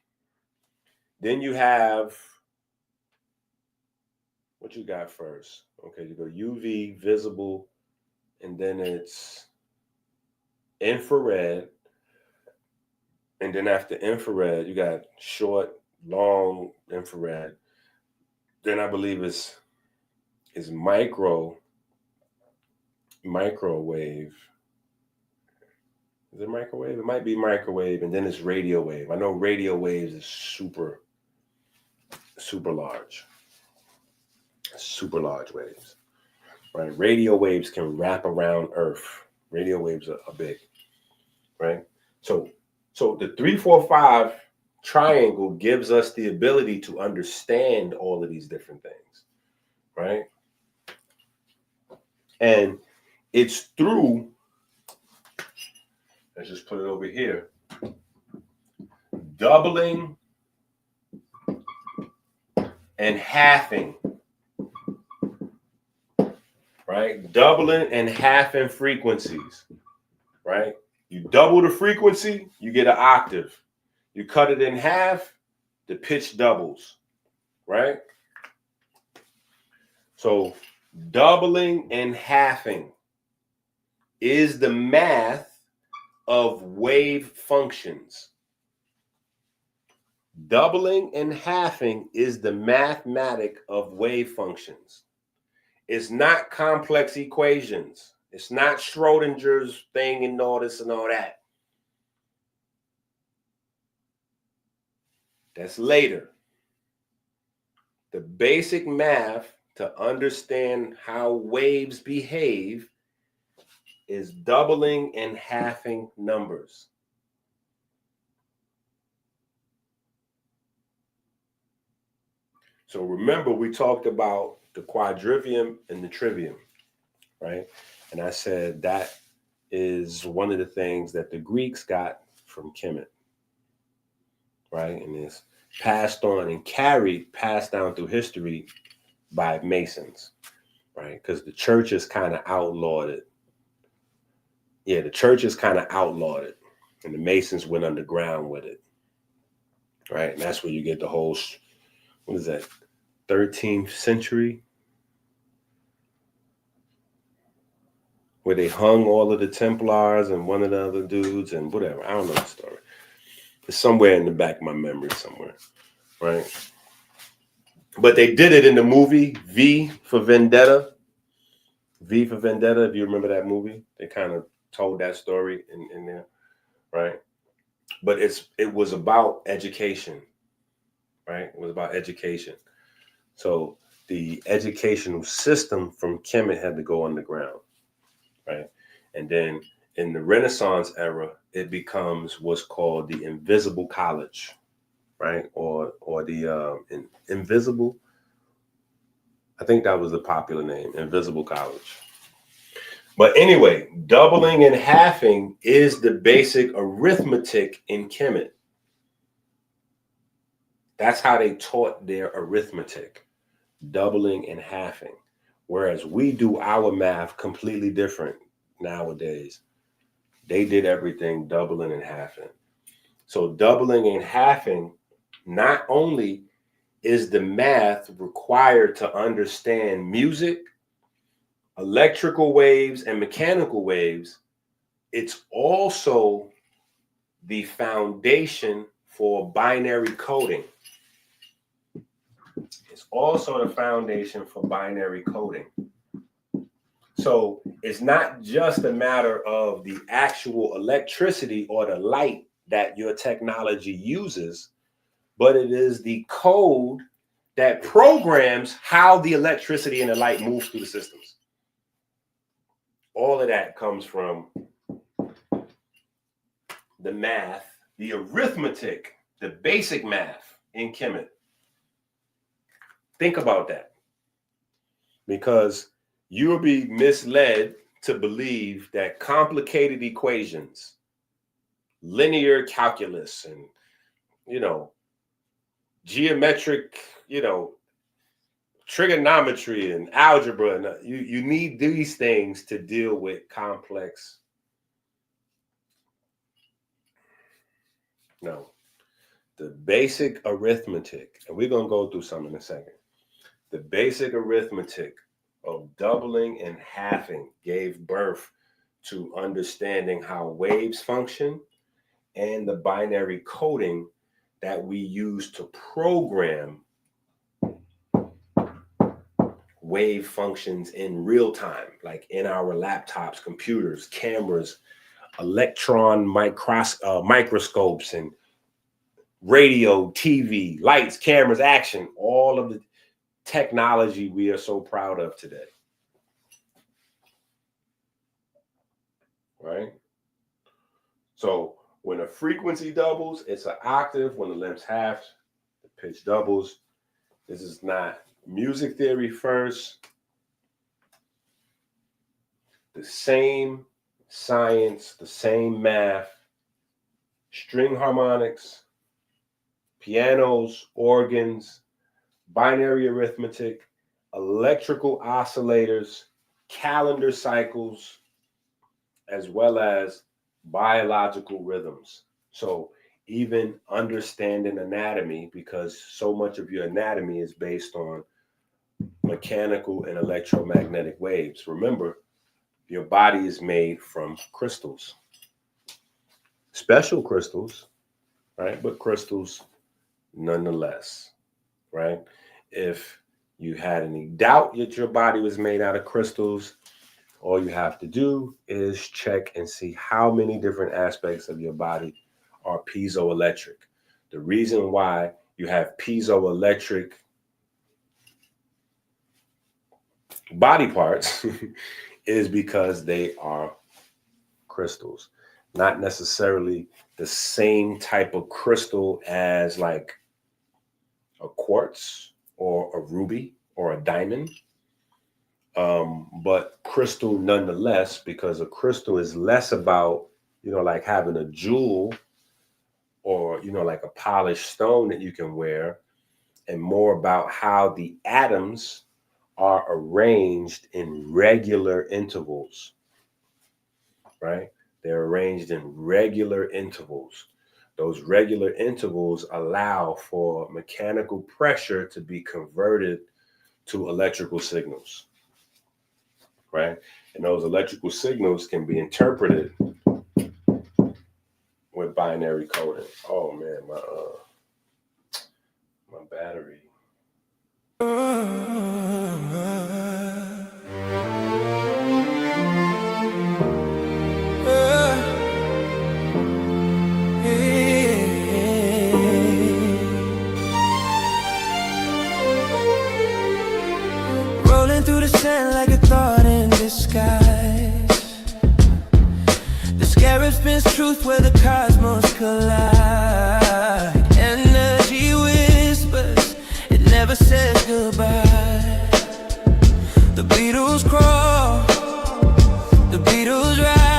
Then you have, what you got first? Okay, you go UV, visible, and then it's infrared. And then after infrared, you got short, long infrared. Then I believe it's microwave. Is it microwave? It might be microwave, and then it's radio wave. I know radio waves is super large. Super large waves. Right? Radio waves can wrap around Earth. Radio waves are big. Right? So the 3-4-5 triangle gives us the ability to understand all of these different things. Right? And it's through, let's just put it over here, doubling and halving. Right? Doubling and halving frequencies. Right? You double the frequency, you get an octave. You cut it in half, the pitch doubles. Right? So doubling and halving is the math of wave functions. Doubling and halving is the mathematic of wave functions. It's not complex equations. It's not Schrodinger's thing and all this and all that. That's later. The basic math to understand how waves behave is doubling and halving numbers. So remember, we talked about the quadrivium and the trivium, right? And I said that is one of the things that the Greeks got from Kemet, right? And it's passed on and passed down through history by Masons, right? Because the churches kind of outlawed it. Yeah, the churches kind of outlawed it, and the Masons went underground with it, right? And that's where you get the whole, what is that, 13th century, where they hung all of the Templars and one of the other dudes and whatever. I don't know the story. It's somewhere in the back of my memory somewhere, right? But they did it in the movie V for Vendetta. V for Vendetta, if you remember that movie, they kind of told that story in there, right? But it was about education, right? It was about education. So the educational system from Kemet had to go underground, right? And then in the Renaissance era, it becomes what's called the Invisible College, right? Or the Invisible. I think that was the popular name, Invisible College. But anyway, doubling and halving is the basic arithmetic in Kemet. That's how they taught their arithmetic, doubling and halving. Whereas we do our math completely different nowadays. They did everything doubling and halving. So doubling and halving not only is the math required to understand music, electrical waves, and mechanical waves, it's also the foundation for binary coding. It's also the foundation for binary coding. So it's not just a matter of the actual electricity or the light that your technology uses, but it is the code that programs how the electricity and the light moves through the systems. All of that comes from the math, the arithmetic, the basic math in Kemet. Think about that. Because you'll be misled to believe that complicated equations, linear calculus, and, geometric, trigonometry and algebra. And you need these things to deal with complex. No, the basic arithmetic, and we're going to go through some in a second. The basic arithmetic of doubling and halving gave birth to understanding how waves function and the binary coding that we use to program wave functions in real time, like in our laptops, computers, cameras, electron microscopes, and radio, TV, lights, cameras, action, all of the technology we are so proud of today. Right? So when a frequency doubles, it's an octave. When the length halves, the pitch doubles. This is not music theory first. The same science, the same math, string harmonics, pianos, organs, binary arithmetic, electrical oscillators, calendar cycles, as well as biological rhythms. So even understanding anatomy, because so much of your anatomy is based on mechanical and electromagnetic waves. Remember, your body is made from crystals, special crystals, right? But crystals nonetheless, right? If you had any doubt that your body was made out of crystals, all you have to do is check and see how many different aspects of your body are piezoelectric. The reason why you have piezoelectric body parts is because they are crystals, not necessarily the same type of crystal as like a quartz or a ruby or a diamond. But crystal nonetheless, because a crystal is less about, like having a jewel or, like a polished stone that you can wear, and more about how the atoms are arranged in regular intervals, right? They're arranged in regular intervals. Those regular intervals allow for mechanical pressure to be converted to electrical signals. Right? And those electrical signals can be interpreted with binary coding. Oh man, my battery. Rolling through the sand like a thought in disguise. The scarab spins truth where the cosmos collide. Energy whispers, it never says goodbye. The Beatles crawl, the Beatles rise.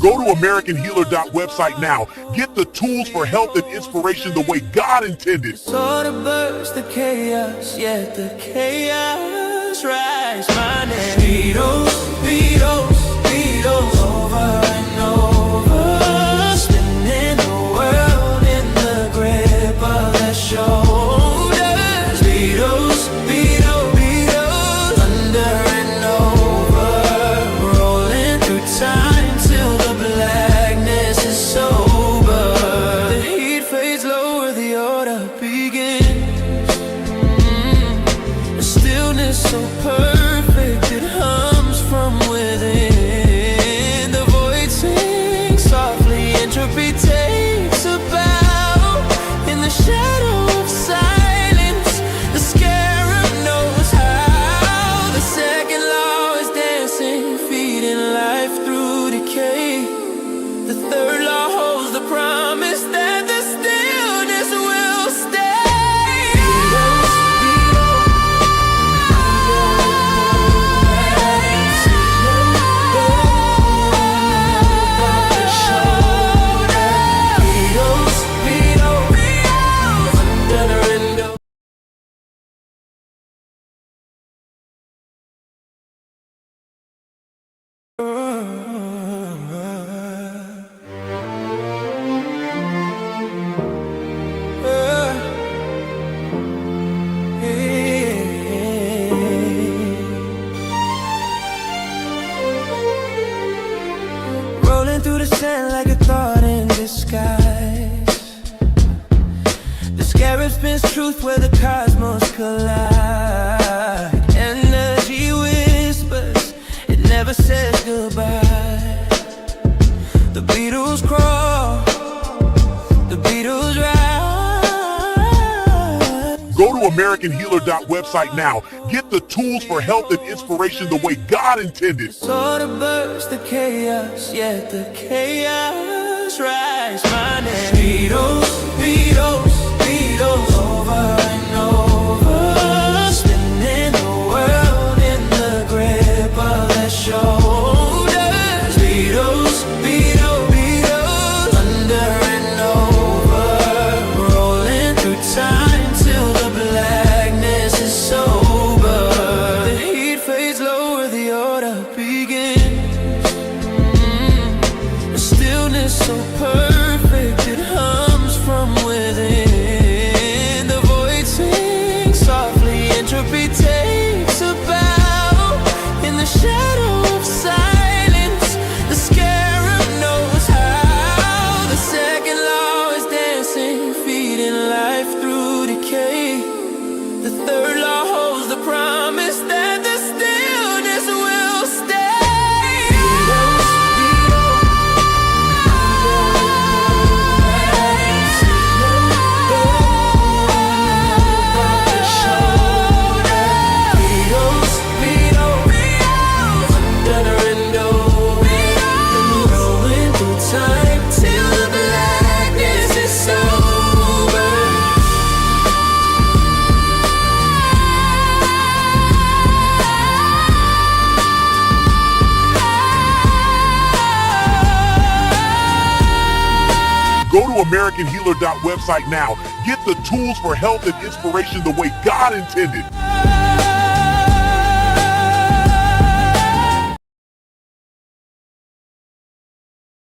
Go to AmericanHealer.website now. Get the tools for health and inspiration the way God intended. Sort of burst the chaos, yet the chaos rise. My name Beatles, Beatles, Beatles, over and over, spinning the world in the grip of their shoulders. Beatles, Beatles, Beatles, under and over, rolling through time till the blackness is sober. The heat fades lower, the order begins. The stillness so perfect, it hums from within. The void sings softly, entropy takes a bow. In the shadow of silence, the scarab knows how. The second law is dancing, feeding life through decay. The third law holds the promise that the stillness will stay. Beatles, Beatles, Beatles. truth where the cosmos collide. Energy whispers, it never says goodbye. The Beatles crawl, the Beatles rise. Go to AmericanHealer.website now. Get the tools for health and inspiration the way God intended. Sort of burst the chaos, yet the chaos rise. My name Beatles, Beatles, Beatles, over and over, spinning the world in the grip of their shoulders. Beatles, Beatles, Beatles, under and over, rolling through time till the blackness is sober. The heat fades lower, the order begins. The stillness so perfect, it hums from within. The void sings softly, entropy takes a bow. In the shadow of silence, the scarab knows how. The second law is dancing, feeding life through decay. The third law holds the promise that the stillness will stay. Time till the blackness is sober. Go to AmericanHealer.website now. Get the tools for health and inspiration the way God intended.